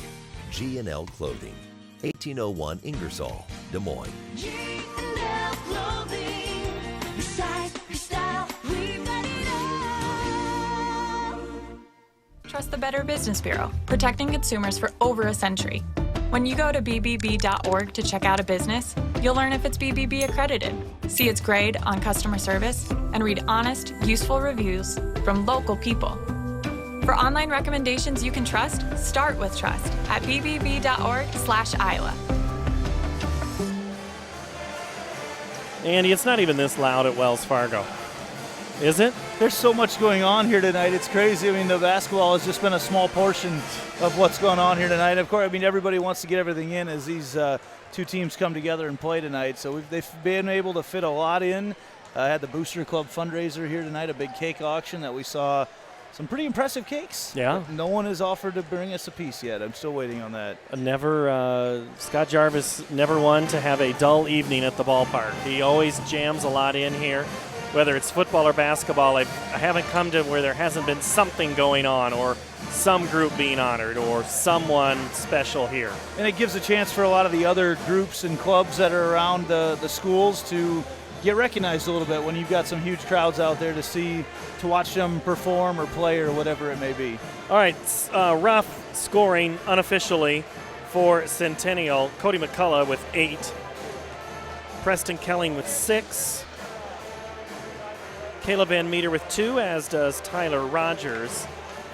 G&L Clothing, 1801 Ingersoll, Des Moines. G&L Clothing, your size, your style, we've got it all. Trust the Better Business Bureau, protecting consumers for over a century. When you go to bbb.org to check out a business, you'll learn if it's BBB accredited, see its grade on customer service, and read honest, useful reviews from local people. For online recommendations you can trust, start with trust at bbb.org/Iowa. Andy, it's not even this loud at Wells Fargo, is it? There's so much going on here tonight. It's crazy. I mean, the basketball has just been a small portion of what's going on here tonight. Of course, I mean, everybody wants to get everything in as these two teams come together and play tonight. So they've been able to fit a lot in. Had the Booster Club fundraiser here tonight, a big cake auction that we saw. Some pretty impressive cakes. Yeah. No one has offered to bring us a piece yet. I'm still waiting on that. Scott Jarvis never one to have a dull evening at the ballpark. He always jams a lot in here. Whether it's football or basketball, I haven't come to where there hasn't been something going on or some group being honored or someone special here. And it gives a chance for a lot of the other groups and clubs that are around the schools to get recognized a little bit when you've got some huge crowds out there to watch them perform or play or whatever it may be. All right, rough scoring unofficially for Centennial. Cody McCullough with 8. Preston Kelling with 6. Caleb Van Meter with 2, as does Tyler Rogers.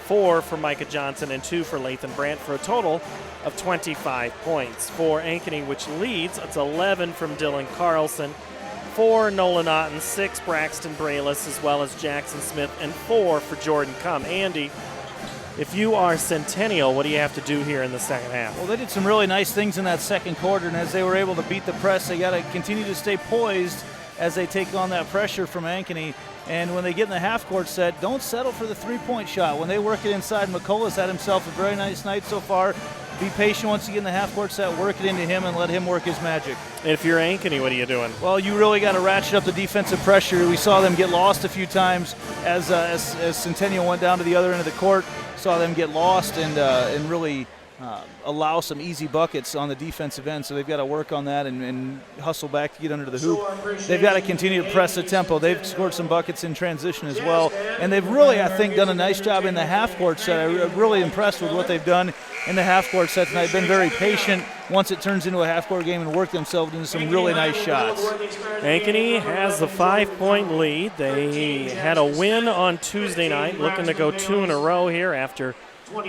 4 for Micah Johnson and 2 for Lathan Brandt for a total of 25 points. For Ankeny, which leads, it's 11 from Dylan Carlson, 4 Nolan Otten, 6 Braxton Brayless, as well as Jackson Smith, and 4 for Jordan Cum. Andy, if you are Centennial, what do you have to do here in the second half? Well, they did some really nice things in that second quarter, and as they were able to beat the press, they got to continue to stay poised as they take on that pressure from Ankeny. And when they get in the half-court set, don't settle for the three-point shot. When they work it inside, McCullough's had himself a very nice night so far. Be patient once you get in the half-court set, work it into him, and let him work his magic. And if you're Ankeny, what are you doing? Well, you really got to ratchet up the defensive pressure. We saw them get lost a few times as Centennial went down to the other end of the court. Saw them get lost and really allow some easy buckets on the defensive end, so they've got to work on that and hustle back to get under the hoop. They've got to continue to press the tempo. They've scored some buckets in transition as well, and they've really, I think, done a nice job in the half-court set. I'm really impressed with what they've done in the half-court set tonight. Been very patient once it turns into a half-court game and work themselves into some really nice shots. Ankeny has the 5-point lead. They had a win on Tuesday night, looking to go 2 in a row here after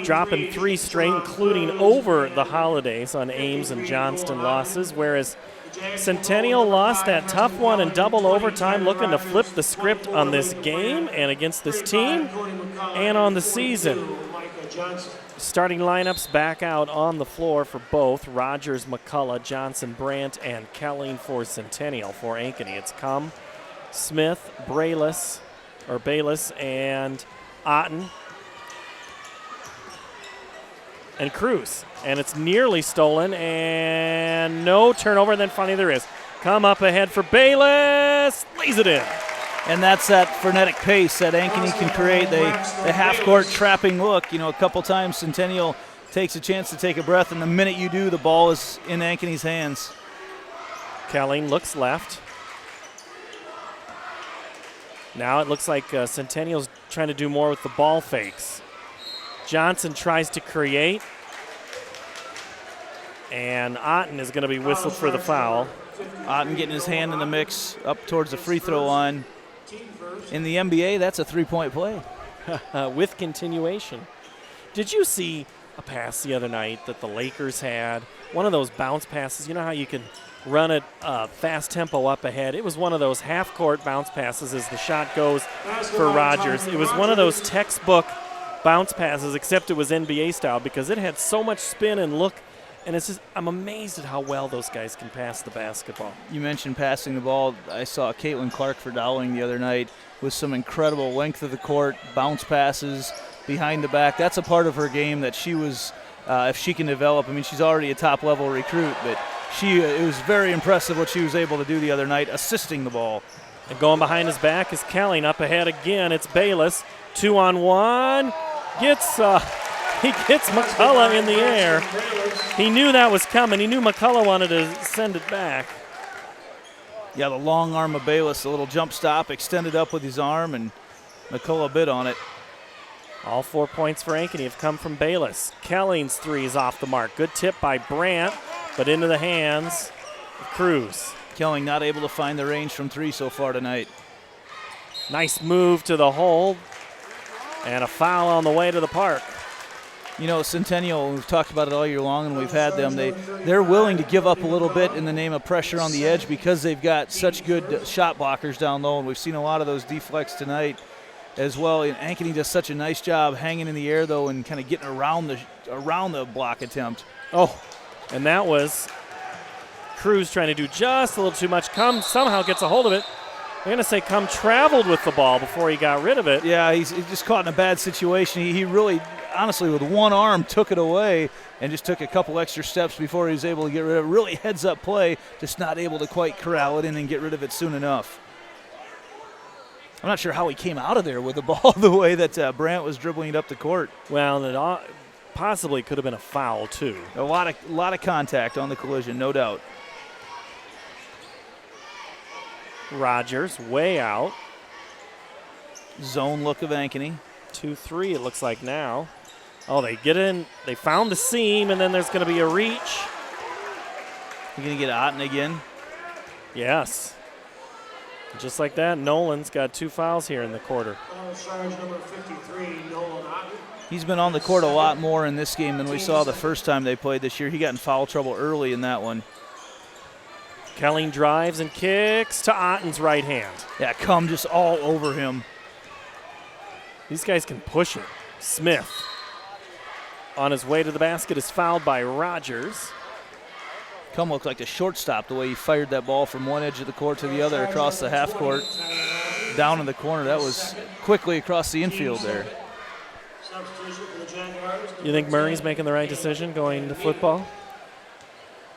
dropping 3 straight, including over the holidays on Ames and Johnston losses, whereas Centennial lost that tough one in double overtime, looking to flip the script on this game and against this team and on the season. Starting lineups back out on the floor for both Rogers, McCullough, Johnson, Brandt, and Kelling for Centennial. For Ankeny, it's Cum, Smith, Bayless, and Otten, and Cruz. And it's nearly stolen, and no turnover. And then finally there is. Come up ahead for Bayless, lays it in. And that's that frenetic pace that Ankeny can create. The half-court trapping look. A couple times Centennial takes a chance to take a breath, and the minute you do, the ball is in Ankeny's hands. Kelling looks left. Now it looks like Centennial's trying to do more with the ball fakes. Johnson tries to create, and Otten is going to be whistled for the foul. Otten getting his hand in the mix up towards the free throw line. In the NBA, that's a three-point play. With continuation. Did you see a pass the other night that the Lakers had? One of those bounce passes. You know how you can run it fast tempo up ahead? It was one of those half-court bounce passes as the shot goes for Rogers. It was one of those textbook bounce passes, except it was NBA style because it had so much spin and look. And it's just, I'm amazed at how well those guys can pass the basketball. You mentioned passing the ball. I saw Caitlin Clark for Dowling the other night with some incredible length of the court, bounce passes behind the back. That's a part of her game that she was, if she can develop. I mean, she's already a top-level recruit, but it was very impressive what she was able to do the other night, assisting the ball. And going behind his back is Kelling. Up ahead again, it's Bayless. 2-on-1. He gets McCullough in the air. He knew that was coming. He knew McCullough wanted to send it back. Yeah, the long arm of Bayless, a little jump stop, extended up with his arm, and McCullough bit on it. All 4 points for Ankeny have come from Bayless. Kelling's three is off the mark. Good tip by Brandt, but into the hands of Cruz. Kelling not able to find the range from three so far tonight. Nice move to the hole, and a foul on the way to the park. Centennial, we've talked about it all year long, and we've had them. They're willing to give up a little bit in the name of pressure on the edge because they've got such good shot blockers down low, and we've seen a lot of those deflects tonight as well. And Ankeny does such a nice job hanging in the air, though, and kind of getting around the block attempt. Oh, and that was Cruz trying to do just a little too much. Somehow gets a hold of it. I'm going to say traveled with the ball before he got rid of it. Yeah, he's just caught in a bad situation. He really, honestly, with one arm took it away and just took a couple extra steps before he was able to get rid of it. Really heads-up play, just not able to quite corral it in and get rid of it soon enough. I'm not sure how he came out of there with the ball the way that Brandt was dribbling it up the court. Well, it possibly could have been a foul, too. A lot of contact on the collision, no doubt. Rogers way out. Zone look of Ankeny. 2-3 it looks like now. Oh, they get in. They found the seam, and then there's going to be a reach. You're going to get Otten again? Yes. Just like that, Nolan's got 2 fouls here in the quarter. Charge number 53, Nolan Otten. He's been on the court a lot more in this game than we saw the first time they played this year. He got in foul trouble early in that one. Kelling drives and kicks to Otten's right hand. Yeah, come just all over him. These guys can push it. Smith on his way to the basket is fouled by Rogers. Come looked like a shortstop the way he fired that ball from one edge of the court to the other across the half court. Down in the corner. That was quickly across the infield there. You think Murray's making the right decision going to football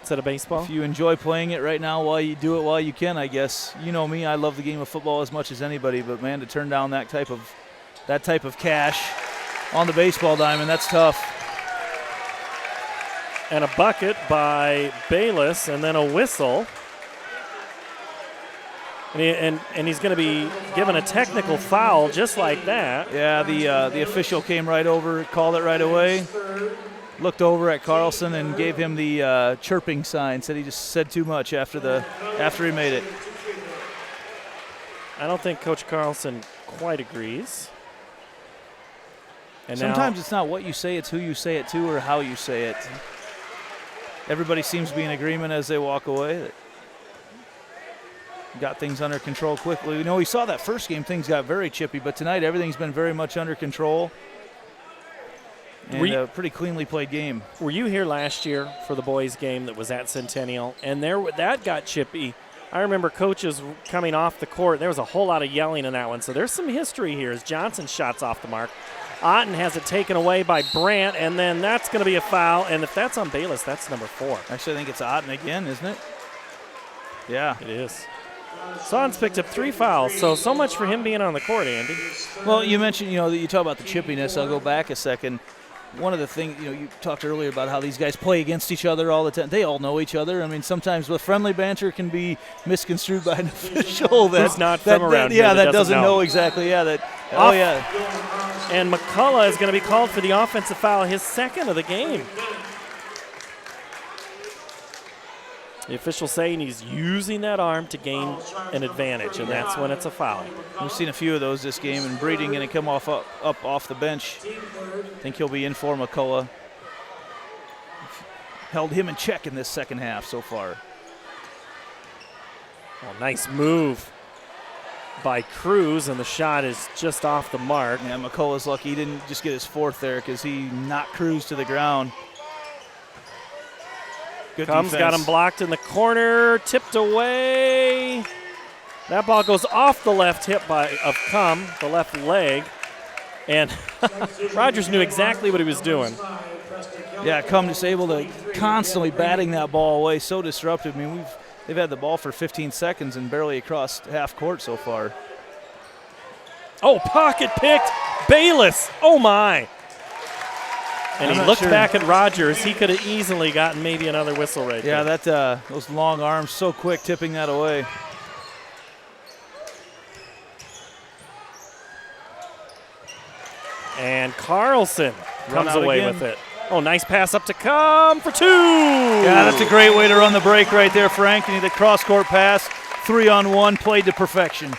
instead of baseball? If you enjoy playing it right now, while you do it while you can, I guess. You know me, I love the game of football as much as anybody, but man, to turn down that type of cash on the baseball diamond, that's tough. And a bucket by Bayless, and then a whistle. And he's going to be given a technical foul just like that. Yeah, the official came right over, called it right away. Looked over at Carlson and gave him the chirping sign. Said he just said too much after he made it. I don't think Coach Carlson quite agrees. And sometimes it's not what you say, it's who you say it to or how you say it. Everybody seems to be in agreement as they walk away. Got things under control quickly. You know, we saw that first game, things got very chippy, but tonight everything's been very much under control. And a pretty cleanly played game. Were you here last year for the boys' game that was at Centennial? And that got chippy. I remember coaches coming off the court. There was a whole lot of yelling in that one. So there's some history here as Johnson shots off the mark. Otten has it taken away by Brandt, and then that's going to be a foul. And if that's on Bayless, that's number 4. Actually, I think it's Otten again, isn't it? Yeah. It is. Son's picked up 3 fouls, so much for him being on the court, Andy. Well, you mentioned, that you talk about the chippiness. I'll go back a second. One of the things, you talked earlier about how these guys play against each other all the time. They all know each other. I mean, sometimes with friendly banter can be misconstrued by an official who's not from around here. Yeah, that doesn't know exactly. Yeah, And McCullough is going to be called for the offensive foul, his second of the game. The official saying he's using that arm to gain an advantage, and that's when it's a foul. We've seen a few of those this game, and Breeding going to come up off the bench. I think he'll be in for McCullough. Held him in check in this second half so far. Oh, nice move by Cruz, and the shot is just off the mark. Yeah, McCullough's lucky he didn't just get his fourth there because he knocked Cruz to the ground. Good Comes, defense. got him blocked in the corner, tipped away. That ball goes off the left hip of Cum, the left leg, and Rogers knew exactly what he was doing. Yeah, Cum just able to constantly batting that ball away, so disruptive. I mean, they've had the ball for 15 seconds and barely across half court so far. Oh, pocket picked, Bayless, oh my. And he looked back at Rogers. He could have easily gotten maybe another whistle right there. Yeah, those long arms so quick tipping that away. And Carlson comes away again with it. Oh, nice pass up to Cum for 2. Yeah, that's a great way to run the break right there for Ankeny. The cross-court pass, 3-on-1, played to perfection.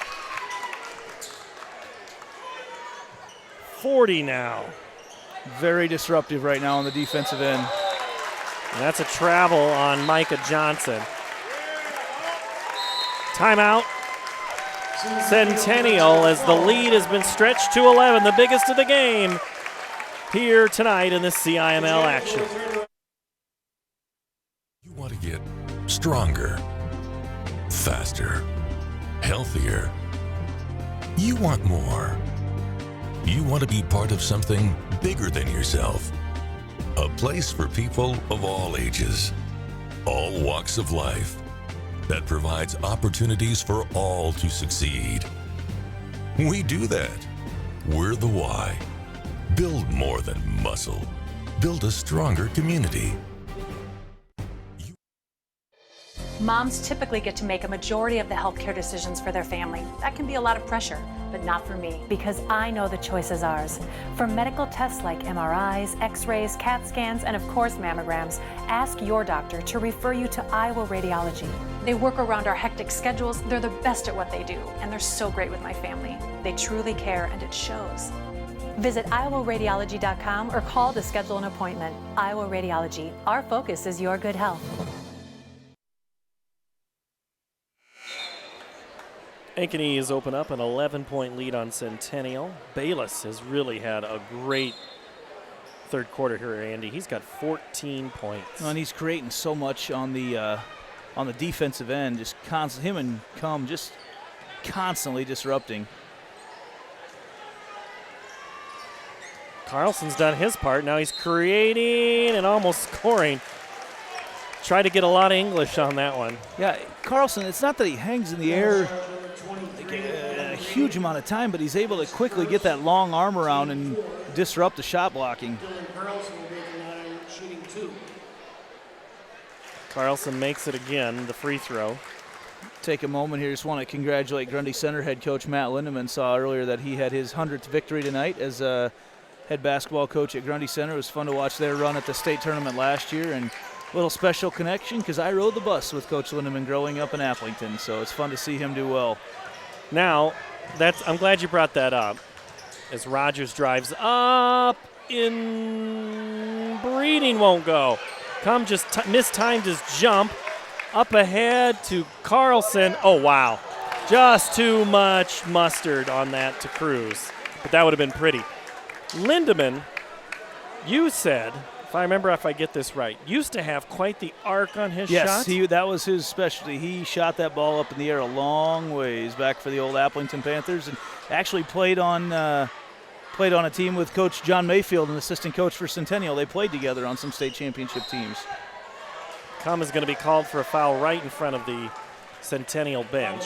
40 now. Very disruptive right now on the defensive end. And that's a travel on Micah Johnson. Timeout. Centennial, as the lead has been stretched to 11, the biggest of the game here tonight in the CIML action. You want to get stronger, faster, healthier. You want more. You want to be part of something bigger than yourself. A place for people of all ages, all walks of life, that provides opportunities for all to succeed. We do that. We're the why. Build more than muscle. Build a stronger community. Moms typically get to make a majority of the healthcare decisions for their family. That can be a lot of pressure, but not for me, because I know the choice is ours. For medical tests like MRIs, X-rays, CAT scans, and of course mammograms, ask your doctor to refer you to Iowa Radiology. They work around our hectic schedules, they're the best at what they do, and they're so great with my family. They truly care, and it shows. Visit iowaradiology.com or call to schedule an appointment. Iowa Radiology, our focus is your good health. Ankeny has opened up an 11-point lead on Centennial. Bayless has really had a great third quarter here, Andy. He's got 14 points. And he's creating so much on the defensive end. Just him and Cum just constantly disrupting. Carlson's done his part. Now he's creating and almost scoring. Try to get a lot of English on that one. Yeah, Carlson, it's not that he hangs in the air a huge amount of time, but he's able to quickly get that long arm around and disrupt the shot blocking. Carlson makes it again, the free throw. Take a moment here. Just want to congratulate Grundy Center head coach Matt Lindeman. Saw earlier that he had his 100th victory tonight as a head basketball coach at Grundy Center. It was fun to watch their run at the state tournament last year, and a little special connection because I rode the bus with Coach Lindeman growing up in Applington, so it's fun to see him do well. Now, I'm glad you brought that up. As Rogers drives up in, Breeding won't go. Cum just mistimed his jump. Up ahead to Carlson. Oh, wow. Just too much mustard on that to Cruz. But that would have been pretty. Lindeman, you said, if I get this right, used to have quite the arc on his shot. Yes, that was his specialty. He shot that ball up in the air a long ways back for the old Applington Panthers, and actually played on a team with Coach John Mayfield, an assistant coach for Centennial. They played together on some state championship teams. Cum is going to be called for a foul right in front of the Centennial bench.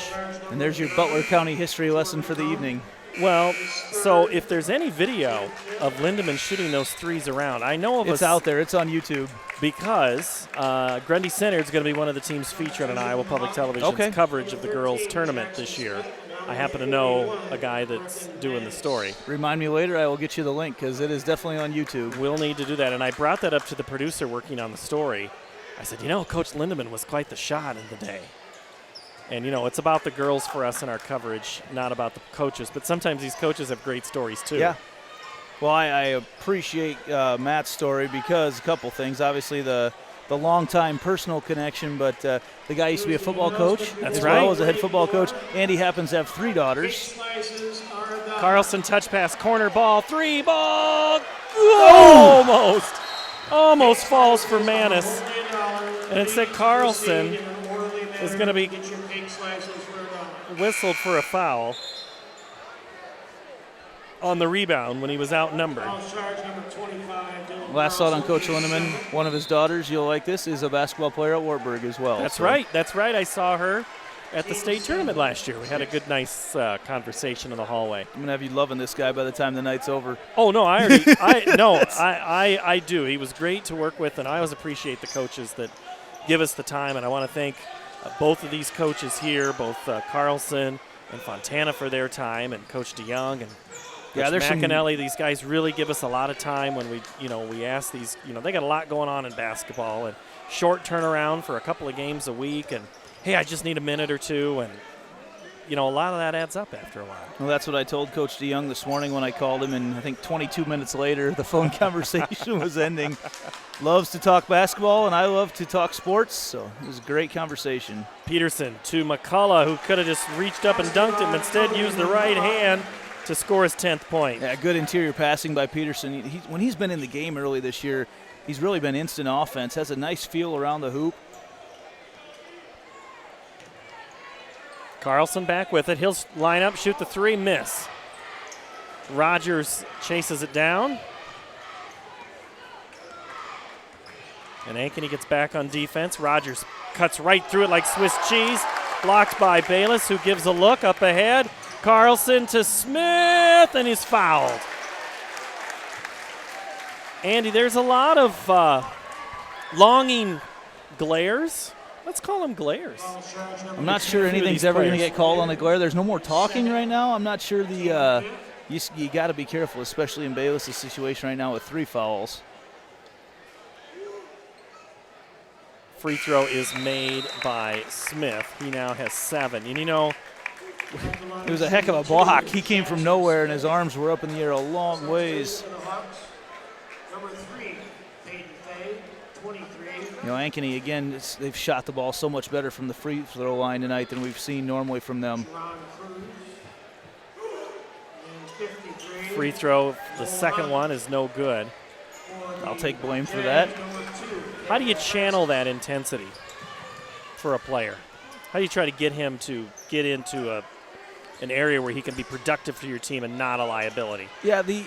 And there's your Butler County history lesson for the evening. Well, so if there's any video of Lindemann shooting those threes around, I know of It's out there. It's on YouTube. Because Grundy Center is going to be one of the teams featured on Iowa Public Television's coverage of the girls' tournament this year. I happen to know a guy that's doing the story. Remind me later. I will get you the link because it is definitely on YouTube. We'll need to do that. And I brought that up to the producer working on the story. I said, Coach Lindemann was quite the shot in the day. And, it's about the girls for us in our coverage, not about the coaches. But sometimes these coaches have great stories, too. Yeah. Well, I appreciate Matt's story because a couple things. Obviously, the long-time personal connection, but the guy used to be a football coach. That's as right. well as a head football coach, and he happens to have 3 daughters. Carlson touch pass, corner ball, 3 ball. Oh! Almost falls for Manis. And instead Carlson is going to be whistled for a foul on the rebound when he was outnumbered. Last thought on Coach Lindemann, one of his daughters, you'll like this, is a basketball player at Wartburg as well. That's right. I saw her at the state tournament last year. We had a good, nice conversation in the hallway. I'm going to have you loving this guy by the time the night's over. Oh, no, I do. He was great to work with, and I always appreciate the coaches that give us the time, and I want to thank both of these coaches here, both Carlson and Fontana for their time, and Coach DeYoung and Coach McAnally. These guys really give us a lot of time when we ask these. They got a lot going on in basketball and short turnaround for a couple of games a week. And hey, I just need a minute or two, and a lot of that adds up after a while. Well, that's what I told Coach DeYoung this morning when I called him, and I think 22 minutes later the phone conversation was ending. Loves to talk basketball, and I love to talk sports, so it was a great conversation. Peterson to McCullough, who could have just reached up and dunked him, instead used the right hand to score his 10th point. Yeah, good interior passing by Peterson. When he's been in the game early this year, he's really been instant offense, has a nice feel around the hoop. Carlson back with it. He'll line up, shoot the 3, miss. Rogers chases it down. And Ankeny gets back on defense. Rogers cuts right through it like Swiss cheese. Blocked by Bayless, who gives a look up ahead. Carlson to Smith, and he's fouled. Andy, there's a lot of longing glares. Let's call them glares. I'm not sure anything's ever going to get called on a glare. There's no more talking right now. I'm not sure you got to be careful, especially in Bayless' situation right now with 3 fouls. Free throw is made by Smith. He now has 7. And it was a heck of a block. He came from nowhere, and his arms were up in the air a long ways. Ankeny, again, they've shot the ball so much better from the free throw line tonight than we've seen normally from them. Free throw, the second one is no good. I'll take blame for that. How do you channel that intensity for a player? How do you try to get him to get into an area where he can be productive for your team and not a liability? Yeah, he's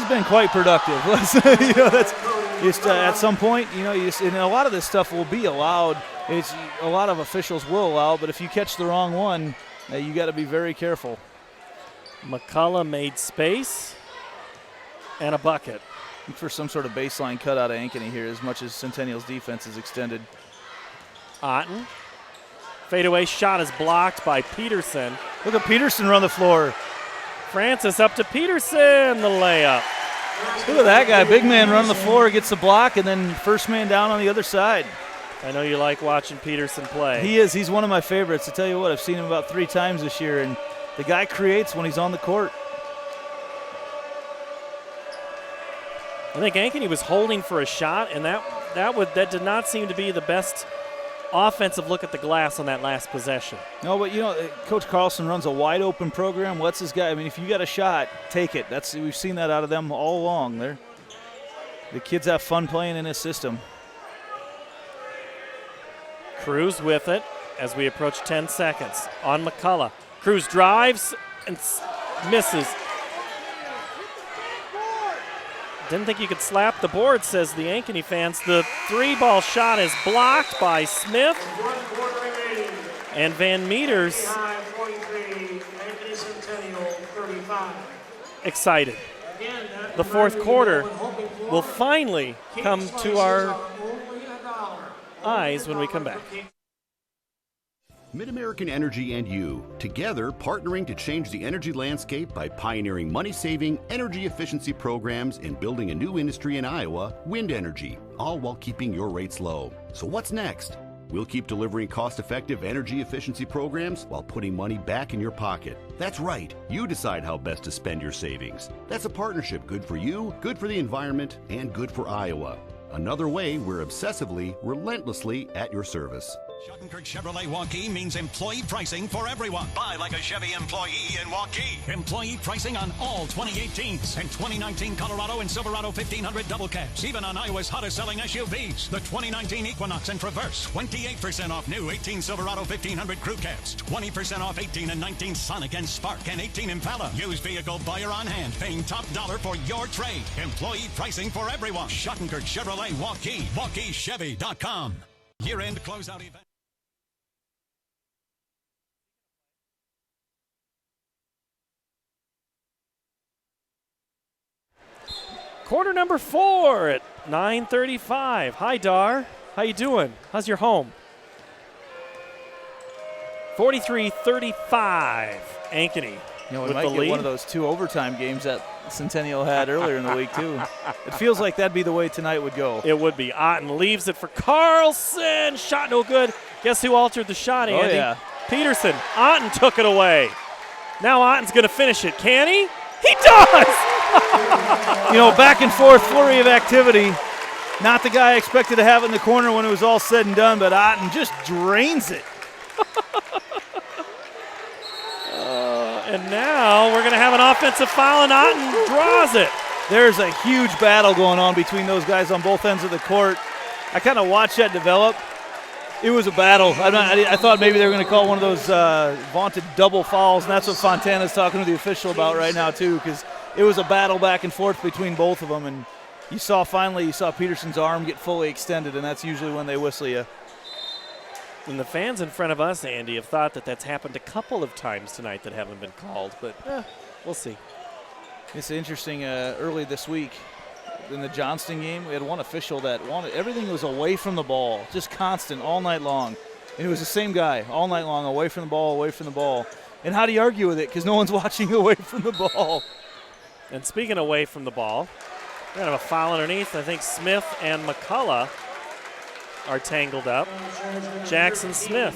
been quite productive. That's just at some point, and a lot of this stuff will be allowed. A lot of officials will allow, but if you catch the wrong one, you got to be very careful. McCullough made space and a bucket. Look for some sort of baseline cut out of Ankeny here, as much as Centennial's defense is extended. Otten. Fadeaway shot is blocked by Peterson. Look at Peterson run the floor. Francis up to Peterson, the layup. Look at that guy, big man running the floor, gets the block, and then first man down on the other side. I know you like watching Peterson play. He is. He's one of my favorites. I tell you what, I've seen him about 3 times this year, and the guy creates when he's on the court. I think Ankeny was holding for a shot, and that did not seem to be the best offensive look at the glass on that last possession. No, but Coach Carlson runs a wide open program. Lets his guy. I mean, if you got a shot, take it. We've seen that out of them all along. The kids have fun playing in his system. Cruz with it as we approach 10 seconds on McCullough. Cruz drives and misses. Didn't think you could slap the board, says the Ankeny fans. The 3-ball shot is blocked by Smith. And Van Meters 43, Ankeny Centennial 35. excited. The fourth quarter will finally come to our eyes when we come back. Mid-American Energy and you, together partnering to change the energy landscape by pioneering money-saving, energy efficiency programs and building a new industry in Iowa, wind energy, all while keeping your rates low. So what's next? We'll keep delivering cost-effective energy efficiency programs while putting money back in your pocket. That's right. You decide how best to spend your savings. That's a partnership good for you, good for the environment, and good for Iowa. Another way we're obsessively, relentlessly at your service. Schottenkirk Chevrolet Waukee means employee pricing for everyone. Buy like a Chevy employee in Waukee. Employee pricing on all 2018s and 2019 Colorado and Silverado 1500 double cabs. Even on Iowa's hottest selling SUVs. The 2019 Equinox and Traverse. 28% off new 18 Silverado 1500 crew cabs. 20% off 18 and 19 Sonic and Spark and 18 Impala. Used vehicle buyer on hand. Paying top dollar for your trade. Employee pricing for everyone. Schottenkirk Chevrolet Waukee. WaukeeChevy.com. Year-end closeout event. Quarter number 4 at 9:35. Hi, Dar. How you doing? How's your home? 43-35, Ankeny. You know, we with might the get lead. one of those 2 overtime games that Centennial had earlier in the week, too. It feels like that'd be the way tonight would go. It would be. Otten leaves it for Carlson. Shot no good. Guess who altered the shot, Andy? Oh, yeah. Peterson. Otten took it away. Now Otten's going to finish it. Can he? He does! You know, back and forth flurry of activity. Not the guy I expected to have it in the corner when it was all said and done, but Otten just drains it. And now we're going to have an offensive foul, and Otten draws it. There's a huge battle going on between those guys on both ends of the court. I kind of watched that develop. It was a battle. I thought maybe they were going to call one of those vaunted double fouls, and that's what Fontana's talking to the official about right now, too, because it was a battle back and forth between both of them. And you saw Peterson's arm get fully extended, and that's usually when they whistle you. And the fans in front of us, Andy, have thought that that's happened a couple of times tonight that haven't been called, but we'll see. It's interesting. Early this week in the Johnston game, we had one official that wanted everything was away from the ball, just constant all night long. And it was the same guy all night long, away from the ball, away from the ball. And how do you argue with it? Because no one's watching away from the ball. And speaking away from the ball, we're going to have a foul underneath. I think Smith and McCullough are tangled up. Jackson Smith.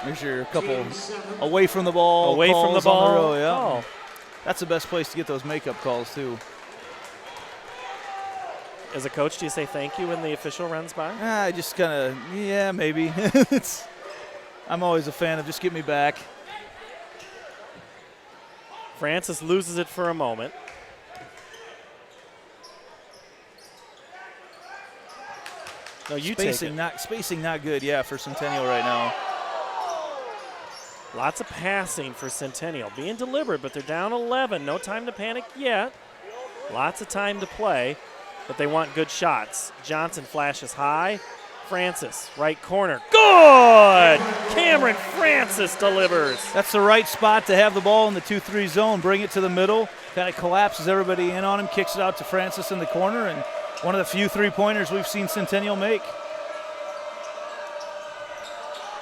There's your couple away from the ball. Away from the ball. On the row, yeah. Oh. That's the best place to get those makeup calls, too. As a coach, do you say thank you when the official runs by? I just kind of, yeah, maybe. I'm always a fan of just get me back. Francis loses it for a moment. No, you spacing take it. Spacing not good, yeah, for Centennial right now. Lots of passing for Centennial. Being deliberate, but they're down 11. No time to panic yet. Lots of time to play, but they want good shots. Johnson flashes high. Francis, right corner. Good! Cameron Francis delivers. That's the right spot to have the ball in the 2-3 zone. Bring it to the middle. Kind of collapses everybody in on him. Kicks it out to Francis in the corner, and one of the few three-pointers we've seen Centennial make.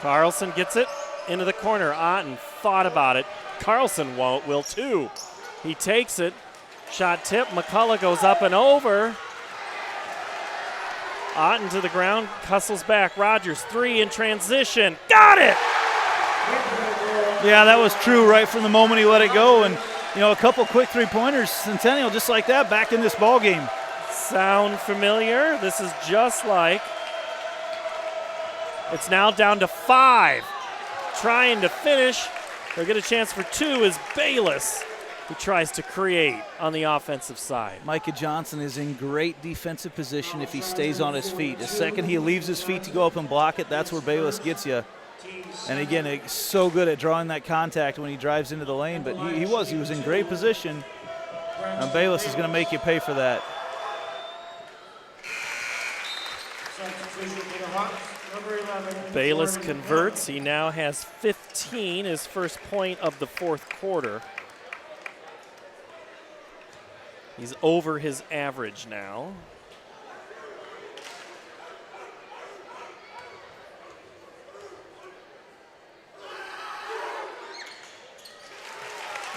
Carlson gets it into the corner. Otten thought about it. Carlson will too. He takes it. Shot tip. McCullough goes up and over. Otten to the ground. Hustles back. Rogers, 3 in transition. Got it! Yeah, that was true right from the moment he let it go. And, you know, a couple quick three-pointers. Centennial just like that back in this ball game. Sound familiar? This is just like. It's now down to 5. Trying to finish. They'll get a chance for 2 is Bayless, who tries to create on the offensive side. Micah Johnson is in great defensive position if he stays on his feet. The second he leaves his feet to go up and block it, that's where Bayless gets you. And again, he's so good at drawing that contact when he drives into the lane, but he was in great position. And Bayless is going to make you pay for that. Substitution for the Hawks, number 11. Bayless converts. He now has 15, his first point of the fourth quarter. He's over his average now.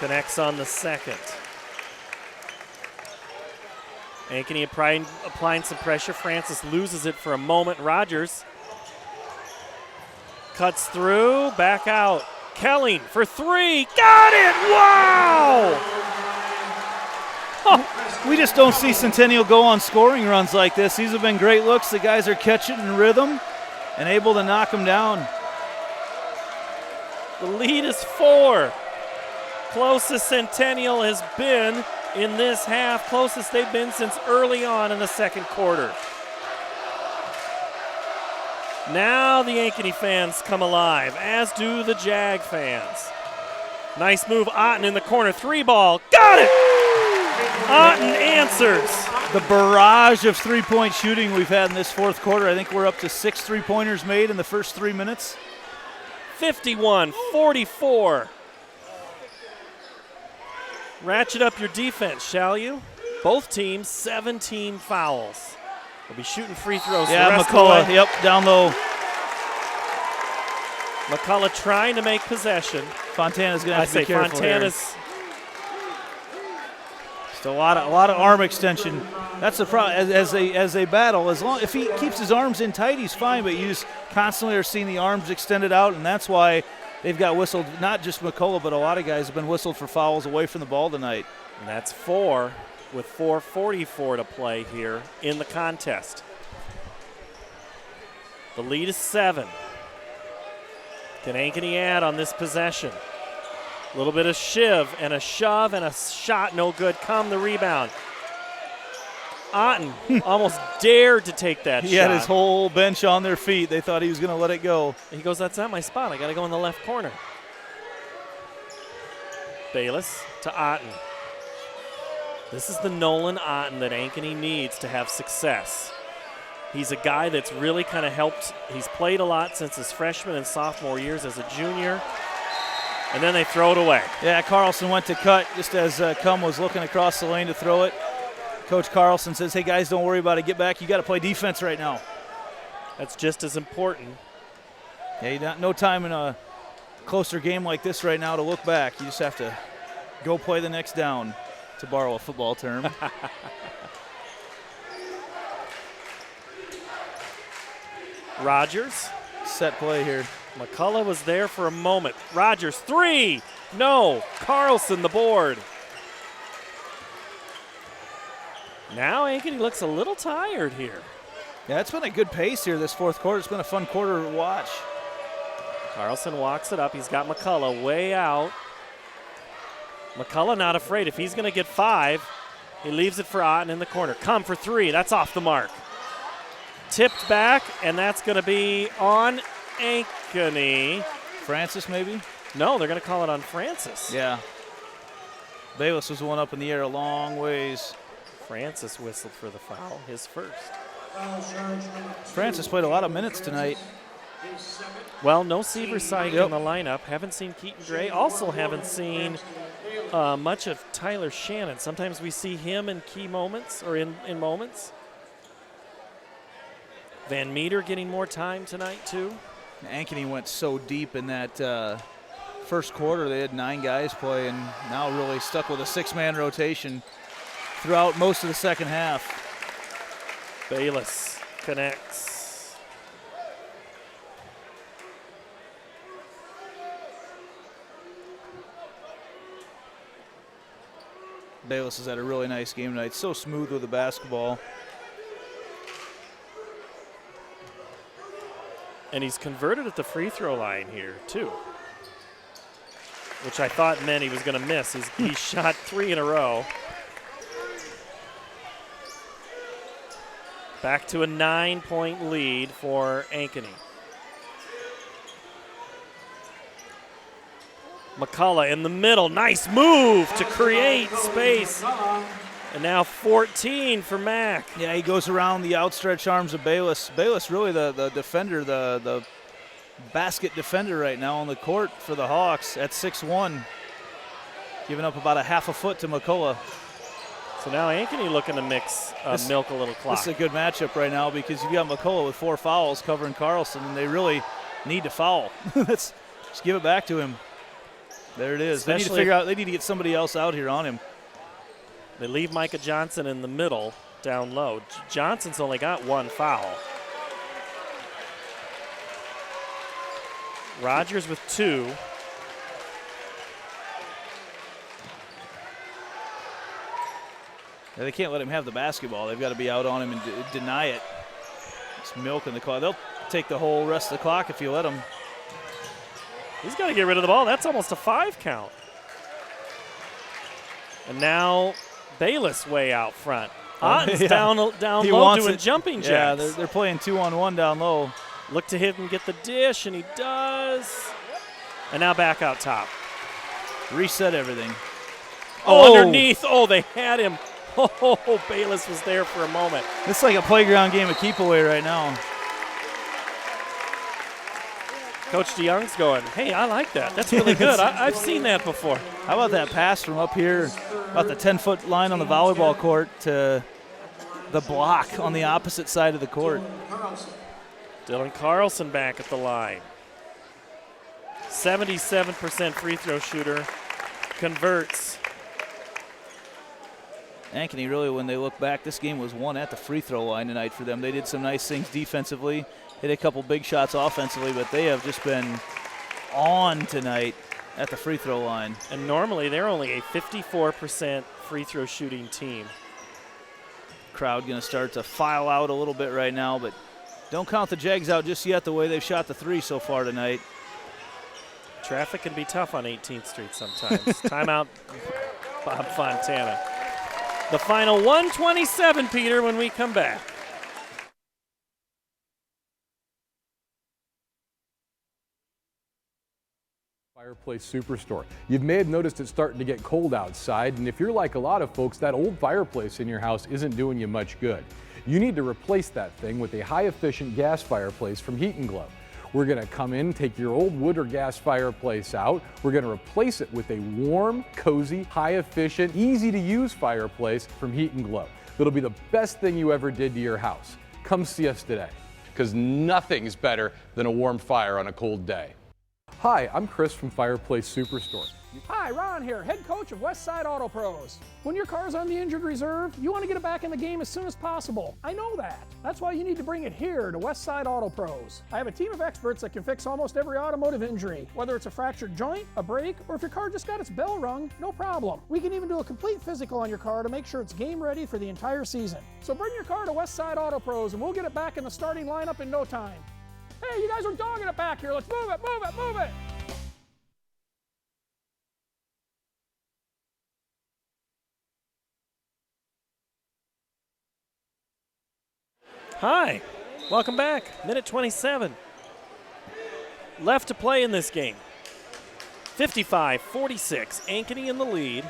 Connects on the second. Ankeny applying some pressure. Francis loses it for a moment. Rogers cuts through, back out. Kelling for three. Got it! Wow! Oh, we just don't see Centennial go on scoring runs like this. These have been great looks. The guys are catching in rhythm and able to knock them down. The lead is 4. Closest Centennial has been in this half, closest they've been since early on in the second quarter. Now the Ankeny fans come alive, as do the Jag fans. Nice move, Otten in the corner, 3-ball, got it! Otten answers. The barrage of three-point shooting we've had in this fourth quarter. I think we're up to 6 three-pointers made in the first 3 minutes. 51-44. Ratchet up your defense, shall you? Both teams, 17 fouls. We'll be shooting free throws. Yeah, McCullough, yep, down low. McCullough trying to make possession. Fontana's going to have to be careful Fontana's here. Just a lot of arm extension. That's the problem as they battle. If he keeps his arms in tight, he's fine. But you just constantly are seeing the arms extended out, and that's why they've got whistled. Not just McCullough, but a lot of guys have been whistled for fouls away from the ball tonight. And that's 4, with 4:44 to play here in the contest. The lead is 7. Can Ankeny add on this possession? A little bit of shiv and a shove and a shot, no good. Come the rebound. Otten almost dared to take that shot. He had his whole bench on their feet. They thought he was going to let it go. He goes, that's not my spot. I got to go in the left corner. Bayless to Otten. This is the Nolan Otten that Ankeny needs to have success. He's a guy that's really kind of helped. He's played a lot since his freshman and sophomore years as a junior. And then they throw it away. Yeah, Carlson went to cut just as Cum was looking across the lane to throw it. Coach Carlson says, hey, guys, don't worry about it. Get back. You got to play defense right now. That's just as important. Yeah, you got no time in a closer game like this right now to look back. You just have to go play the next down, to borrow a football term. Rogers. Set play here. McCullough was there for a moment. Rogers, 3. No. Carlson, the board. Now Ankeny looks a little tired here. Yeah, it's been a good pace here this fourth quarter. It's been a fun quarter to watch. Carlson walks it up. He's got McCullough way out. McCullough not afraid. If he's going to get 5, he leaves it for Otten in the corner. Come for 3. That's off the mark. Tipped back, and that's going to be on Ankeny. Francis, maybe? No, they're going to call it on Francis. Yeah. Bayless was one up in the air a long ways. Francis whistled for the foul, his first. Francis played a lot of minutes tonight. Well, no Severside in the lineup. Haven't seen Keaton Gray. Also haven't seen much of Tyler Shannon. Sometimes we see him in key moments or in moments. Van Meter getting more time tonight, too. Ankeny went so deep in that first quarter. They had 9 guys play and now really stuck with a 6-man rotation throughout most of the second half. Bayless connects. Bayless has had a really nice game tonight. So smooth with the basketball. And he's converted at the free throw line here, too, which I thought meant he was going to miss. He shot 3 in a row. Back to a 9-point lead for Ankeny. McCullough in the middle. Nice move to create space. And now 14 for Mack. Yeah, he goes around the outstretched arms of Bayless. Bayless really the defender, the basket defender right now on the court for the Hawks at 6'1", giving up about a half a foot to McCullough. So now Ankeny looking to milk a little clock. This is a good matchup right now because you've got McCullough with 4 fouls covering Carlson, and they really need to foul. Just give it back to him. There it is. They need to figure out. They need to get somebody else out here on him. They leave Micah Johnson in the middle, down low. Johnson's only got 1 foul. Rogers with 2. Yeah, they can't let him have the basketball. They've got to be out on him and deny it. It's milking the clock. They'll take the whole rest of the clock if you let them. He's got to get rid of the ball. That's almost a 5 count. And now Bayless way out front. Otten's down low doing jumping jacks. Yeah, they're playing 2-on-1 down low. Look to hit and get the dish, and he does. And now back out top. Reset everything. Oh, underneath. Oh, they had him. Oh, Bayless was there for a moment. It's like a playground game of keep away right now. Coach DeYoung's going, hey, I like that. That's really good. I've seen that before. How about that pass from up here, about the 10-foot line on the volleyball court to the block on the opposite side of the court. Dylan Carlson back at the line. 77% free throw shooter, converts. Ankeny really, when they look back, this game was won at the free throw line tonight for them. They did some nice things defensively, hit a couple big shots offensively, but they have just been on tonight at the free throw line. And normally they're only a 54% free throw shooting team. Crowd going to start to file out a little bit right now, but don't count the Jags out just yet the way they've shot the 3 so far tonight. Traffic can be tough on 18th Street sometimes. Timeout, Bob Fontana. The final 127, Peter, when we come back. Fireplace Superstore. You may have noticed it's starting to get cold outside, and if you're like a lot of folks, that old fireplace in your house isn't doing you much good. You need to replace that thing with a high-efficient gas fireplace from Heat & Glow. We're going to come in, take your old wood or gas fireplace out. We're going to replace it with a warm, cozy, high-efficient, easy-to-use fireplace from Heat & Glow. That'll be the best thing you ever did to your house. Come see us today, because nothing's better than a warm fire on a cold day. Hi, I'm Chris from Fireplace Superstore. Hi, Ron here, head coach of Westside Auto Pros. When your car's on the injured reserve, you want to get it back in the game as soon as possible. I know that. That's why you need to bring it here to Westside Auto Pros. I have a team of experts that can fix almost every automotive injury. Whether it's a fractured joint, a brake, or if your car just got its bell rung, no problem. We can even do a complete physical on your car to make sure it's game ready for the entire season. So bring your car to Westside Auto Pros and we'll get it back in the starting lineup in no time. Hey, you guys are dogging it back here. Let's move it, move it, move it. Hi, welcome back. Minute 27. Left to play in this game. 55-46, Ankeny in the lead.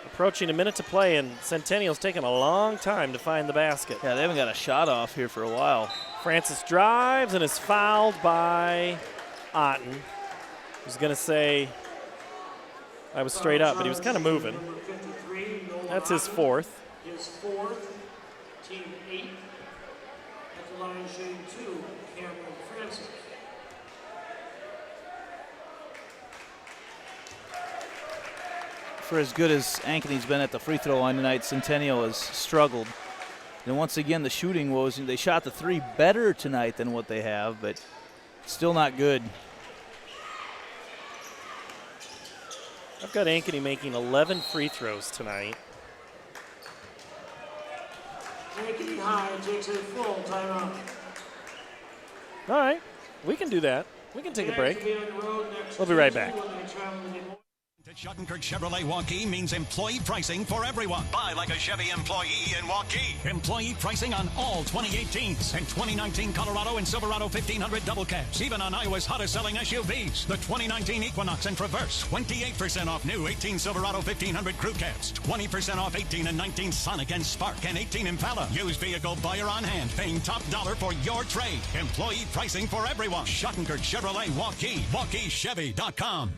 Approaching a minute to play, and Centennial's taken a long time to find the basket. Yeah, they haven't got a shot off here for a while. Francis drives and is fouled by Otten. I was going to say I was straight up, but he was kind of moving. That's his 4th. His 4th, team 8. At the line shooting 2, Cameron Francis. For as good as Ankeny's been at the free throw line tonight, Centennial has struggled. And once again, the shooting woes, they shot the 3 better tonight than what they have, but still not good. I've got Ankeny making 11 free throws tonight. Ankeny High takes a full timeout. All right, we can do that. We can take a break. We'll be right back. To Schuttenkirk Chevrolet Waukee means employee pricing for everyone. Buy like a Chevy employee in Waukee. Employee pricing on all 2018s and 2019 Colorado and Silverado 1500 double cabs. Even on Iowa's hottest selling SUVs. The 2019 Equinox and Traverse. 28% off new 18 Silverado 1500 crew cabs. 20% off 18 and 19 Sonic and Spark and 18 Impala. Used vehicle buyer on hand. Paying top dollar for your trade. Employee pricing for everyone. Schuttenkirk Chevrolet Waukee. WaukeeChevy.com.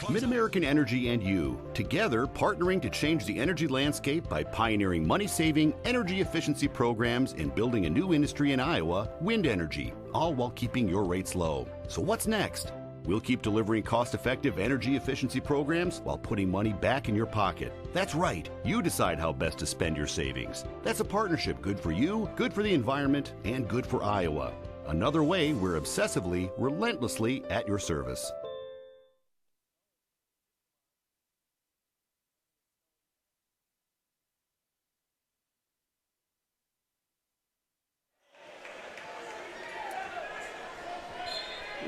Mid-American Energy and you, together partnering to change the energy landscape by pioneering money-saving, energy efficiency programs and building a new industry in Iowa, wind energy, all while keeping your rates low. So what's next? We'll keep delivering cost-effective energy efficiency programs while putting money back in your pocket. That's right. You decide how best to spend your savings. That's a partnership good for you, good for the environment, and good for Iowa. Another way we're obsessively, relentlessly at your service.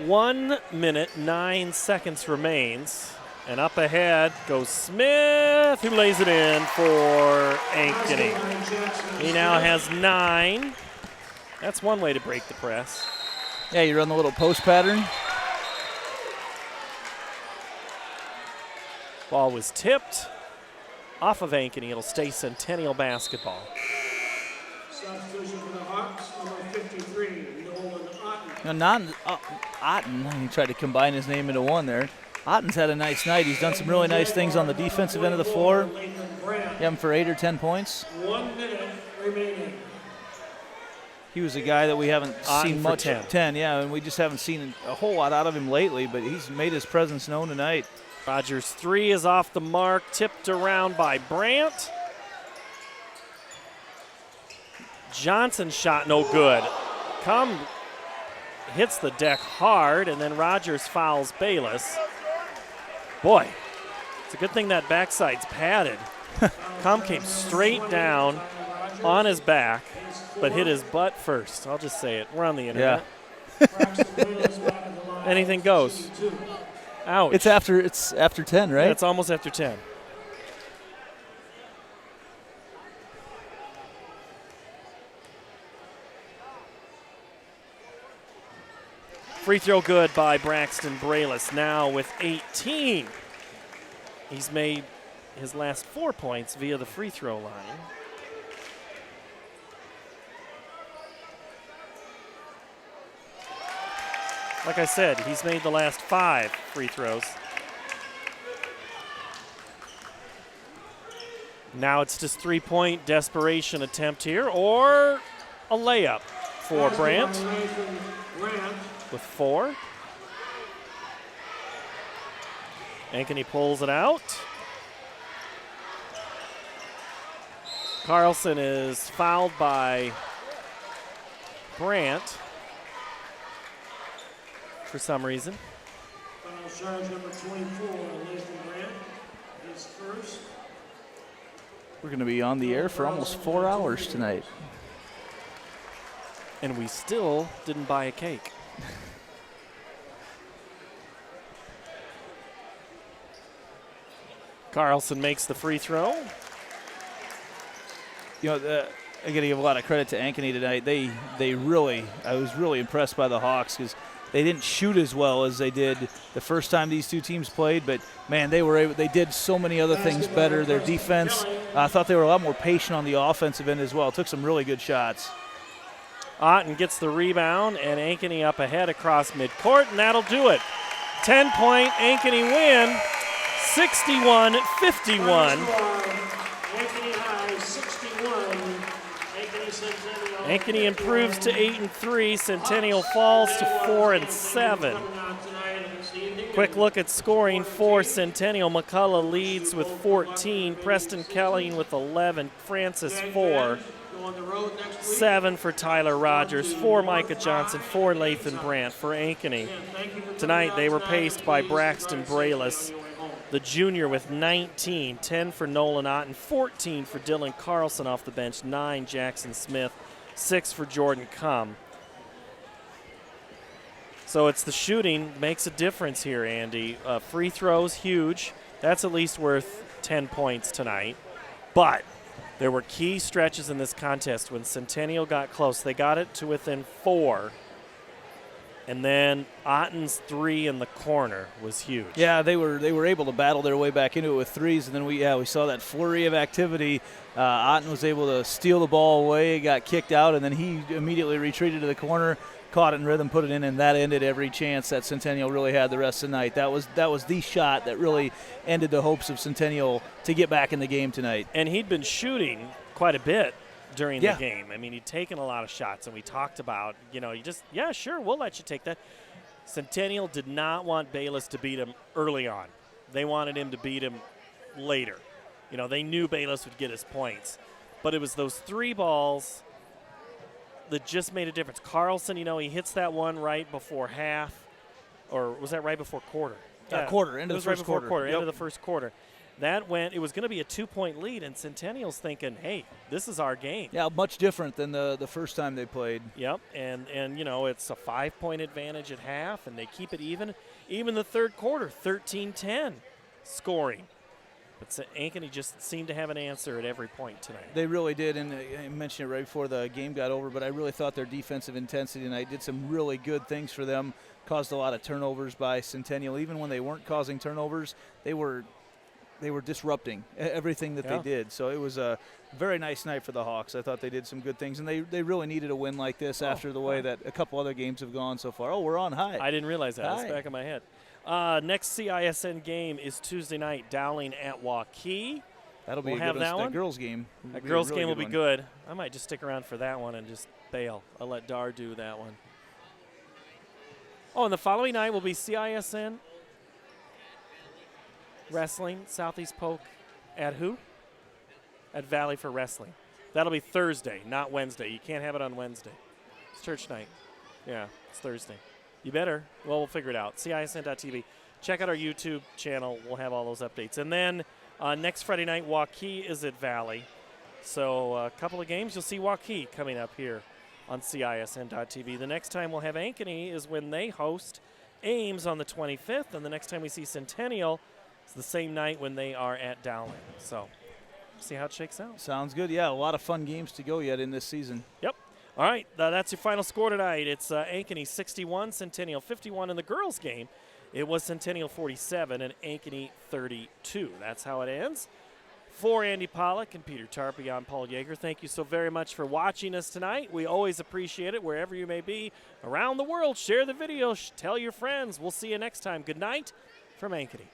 One minute, 9 seconds remains. And up ahead goes Smith, who lays it in for Ankeny. He now has 9. That's one way to break the press. Yeah, you run the little post pattern. Ball was tipped off of Ankeny. It'll stay Centennial basketball. Substitution for the Hawks, number 53, Nolan Otten. Now, Otten, he tried to combine his name into one there. Otten's had a nice night. He's done some really nice things on the defensive end of the floor. You have him for 8 or 10 points. 1 minute remaining. He was a guy that we haven't Otten seen for much. 10. Yeah, and we just haven't seen a whole lot out of him lately, but he's made his presence known tonight. Rogers' 3 is off the mark, tipped around by Brandt. Johnson's shot no good. Hits the deck hard, and then Rogers fouls Bayless. Boy, it's a good thing that backside's padded. Came straight down on his back, but hit his butt first. I'll just say it. We're on the internet. Yeah. Anything goes. Ouch. It's after 10, right? Yeah, it's almost after 10. Free throw good by Braxton Brayless. Now with 18. He's made his last 4 points via the free throw line. Like I said, he's made the last 5 free throws. Now it's just 3-point desperation attempt here, or a layup for Brandt with 4. Ankeny pulls it out. Carlson is fouled by Brandt for some reason. Foul charge number 24, Nathan Brandt, his first. We're going to be on the air for almost 4 hours tonight. And we still didn't buy a cake. Carlson makes the free throw. You know, I got to give a lot of credit to Ankeny tonight. I was really impressed by the Hawks because they didn't shoot as well as they did the first time these two teams played, but man, they did so many other things better. Their defense, I thought they were a lot more patient on the offensive end as well. Took some really good shots. Otten gets the rebound, and Ankeny up ahead across midcourt, and that'll do it. 10-point Ankeny win, 61-51. Ankeny high, 61. Ankeny Centennial. Ankeny improves to 8-3. Centennial falls to 4-7. Quick look at scoring for Centennial. McCullough leads with 14. Preston Kelly with 11. Francis 4. 7 for Tyler Rogers, 4 Micah Johnson, 4 Lathan Brandt for Ankeny. Tonight they were paced by Braxton Brayless, the junior with 19, 10 for Nolan Otten, 14 for Dylan Carlson off the bench, 9 Jackson Smith, 6 for Jordan Cum. So it's the shooting makes a difference here, Andy. Free throws, huge. That's at least worth 10 points tonight. But there were key stretches in this contest when Centennial got close. They got it to within 4. And then Otten's 3 in the corner was huge. Yeah, they were able to battle their way back into it with threes, and then we saw that flurry of activity. Otten was able to steal the ball away, got kicked out, and then he immediately retreated to the corner, caught it in rhythm, put it in, and that ended every chance that Centennial really had the rest of the night. That was the shot that really ended the hopes of Centennial to get back in the game tonight. And he'd been shooting quite a bit during the game. I mean, he'd taken a lot of shots, and we talked about, sure, we'll let you take that. Centennial did not want Bayless to beat him early on. They wanted him to beat him later. They knew Bayless would get his points. But it was those 3 balls that just made a difference. Carlson, he hits that one right before half, or was that right before quarter? Quarter, end of the first quarter. End of the first quarter. It was going to be a 2-point lead, and Centennial's thinking, hey, this is our game. Yeah, much different than the first time they played. Yep, and it's a 5-point advantage at half, and they keep it even. Even the third quarter, 13-10 scoring. But Ankeny just seemed to have an answer at every point tonight. They really did, and I mentioned it right before the game got over, but I really thought their defensive intensity tonight did some really good things for them, caused a lot of turnovers by Centennial. Even when they weren't causing turnovers, they were disrupting everything that they did. So it was a very nice night for the Hawks. I thought they did some good things, and they really needed a win like this after the way that a couple other games have gone so far. Oh, we're on high. I didn't realize that. It's back in my head. Next CISN game is Tuesday night, Dowling at Waukee. That'll be that girls' game. That girls' game will be good. I might just stick around for that one and just bail. I'll let Dar do that one. Oh, and the following night will be CISN Wrestling, Southeast Polk at who? At Valley for Wrestling. That'll be Thursday, not Wednesday. You can't have it on Wednesday. It's church night. Yeah, it's Thursday. You better. Well, we'll figure it out. CISN.tv. Check out our YouTube channel. We'll have all those updates. And then next Friday night, Waukee is at Valley. So a couple of games. You'll see Waukee coming up here on CISN.tv. The next time we'll have Ankeny is when they host Ames on the 25th. And the next time we see Centennial, it's the same night when they are at Dowling. So see how it shakes out. Sounds good. Yeah, a lot of fun games to go yet in this season. Yep. All right, that's your final score tonight. It's Ankeny 61, Centennial 51 in the girls' game. It was Centennial 47 and Ankeny 32. That's how it ends. For Andy Pollack and Peter Tarpey, I'm Paul Yeager. Thank you so very much for watching us tonight. We always appreciate it wherever you may be around the world. Share the video. Tell your friends. We'll see you next time. Good night from Ankeny.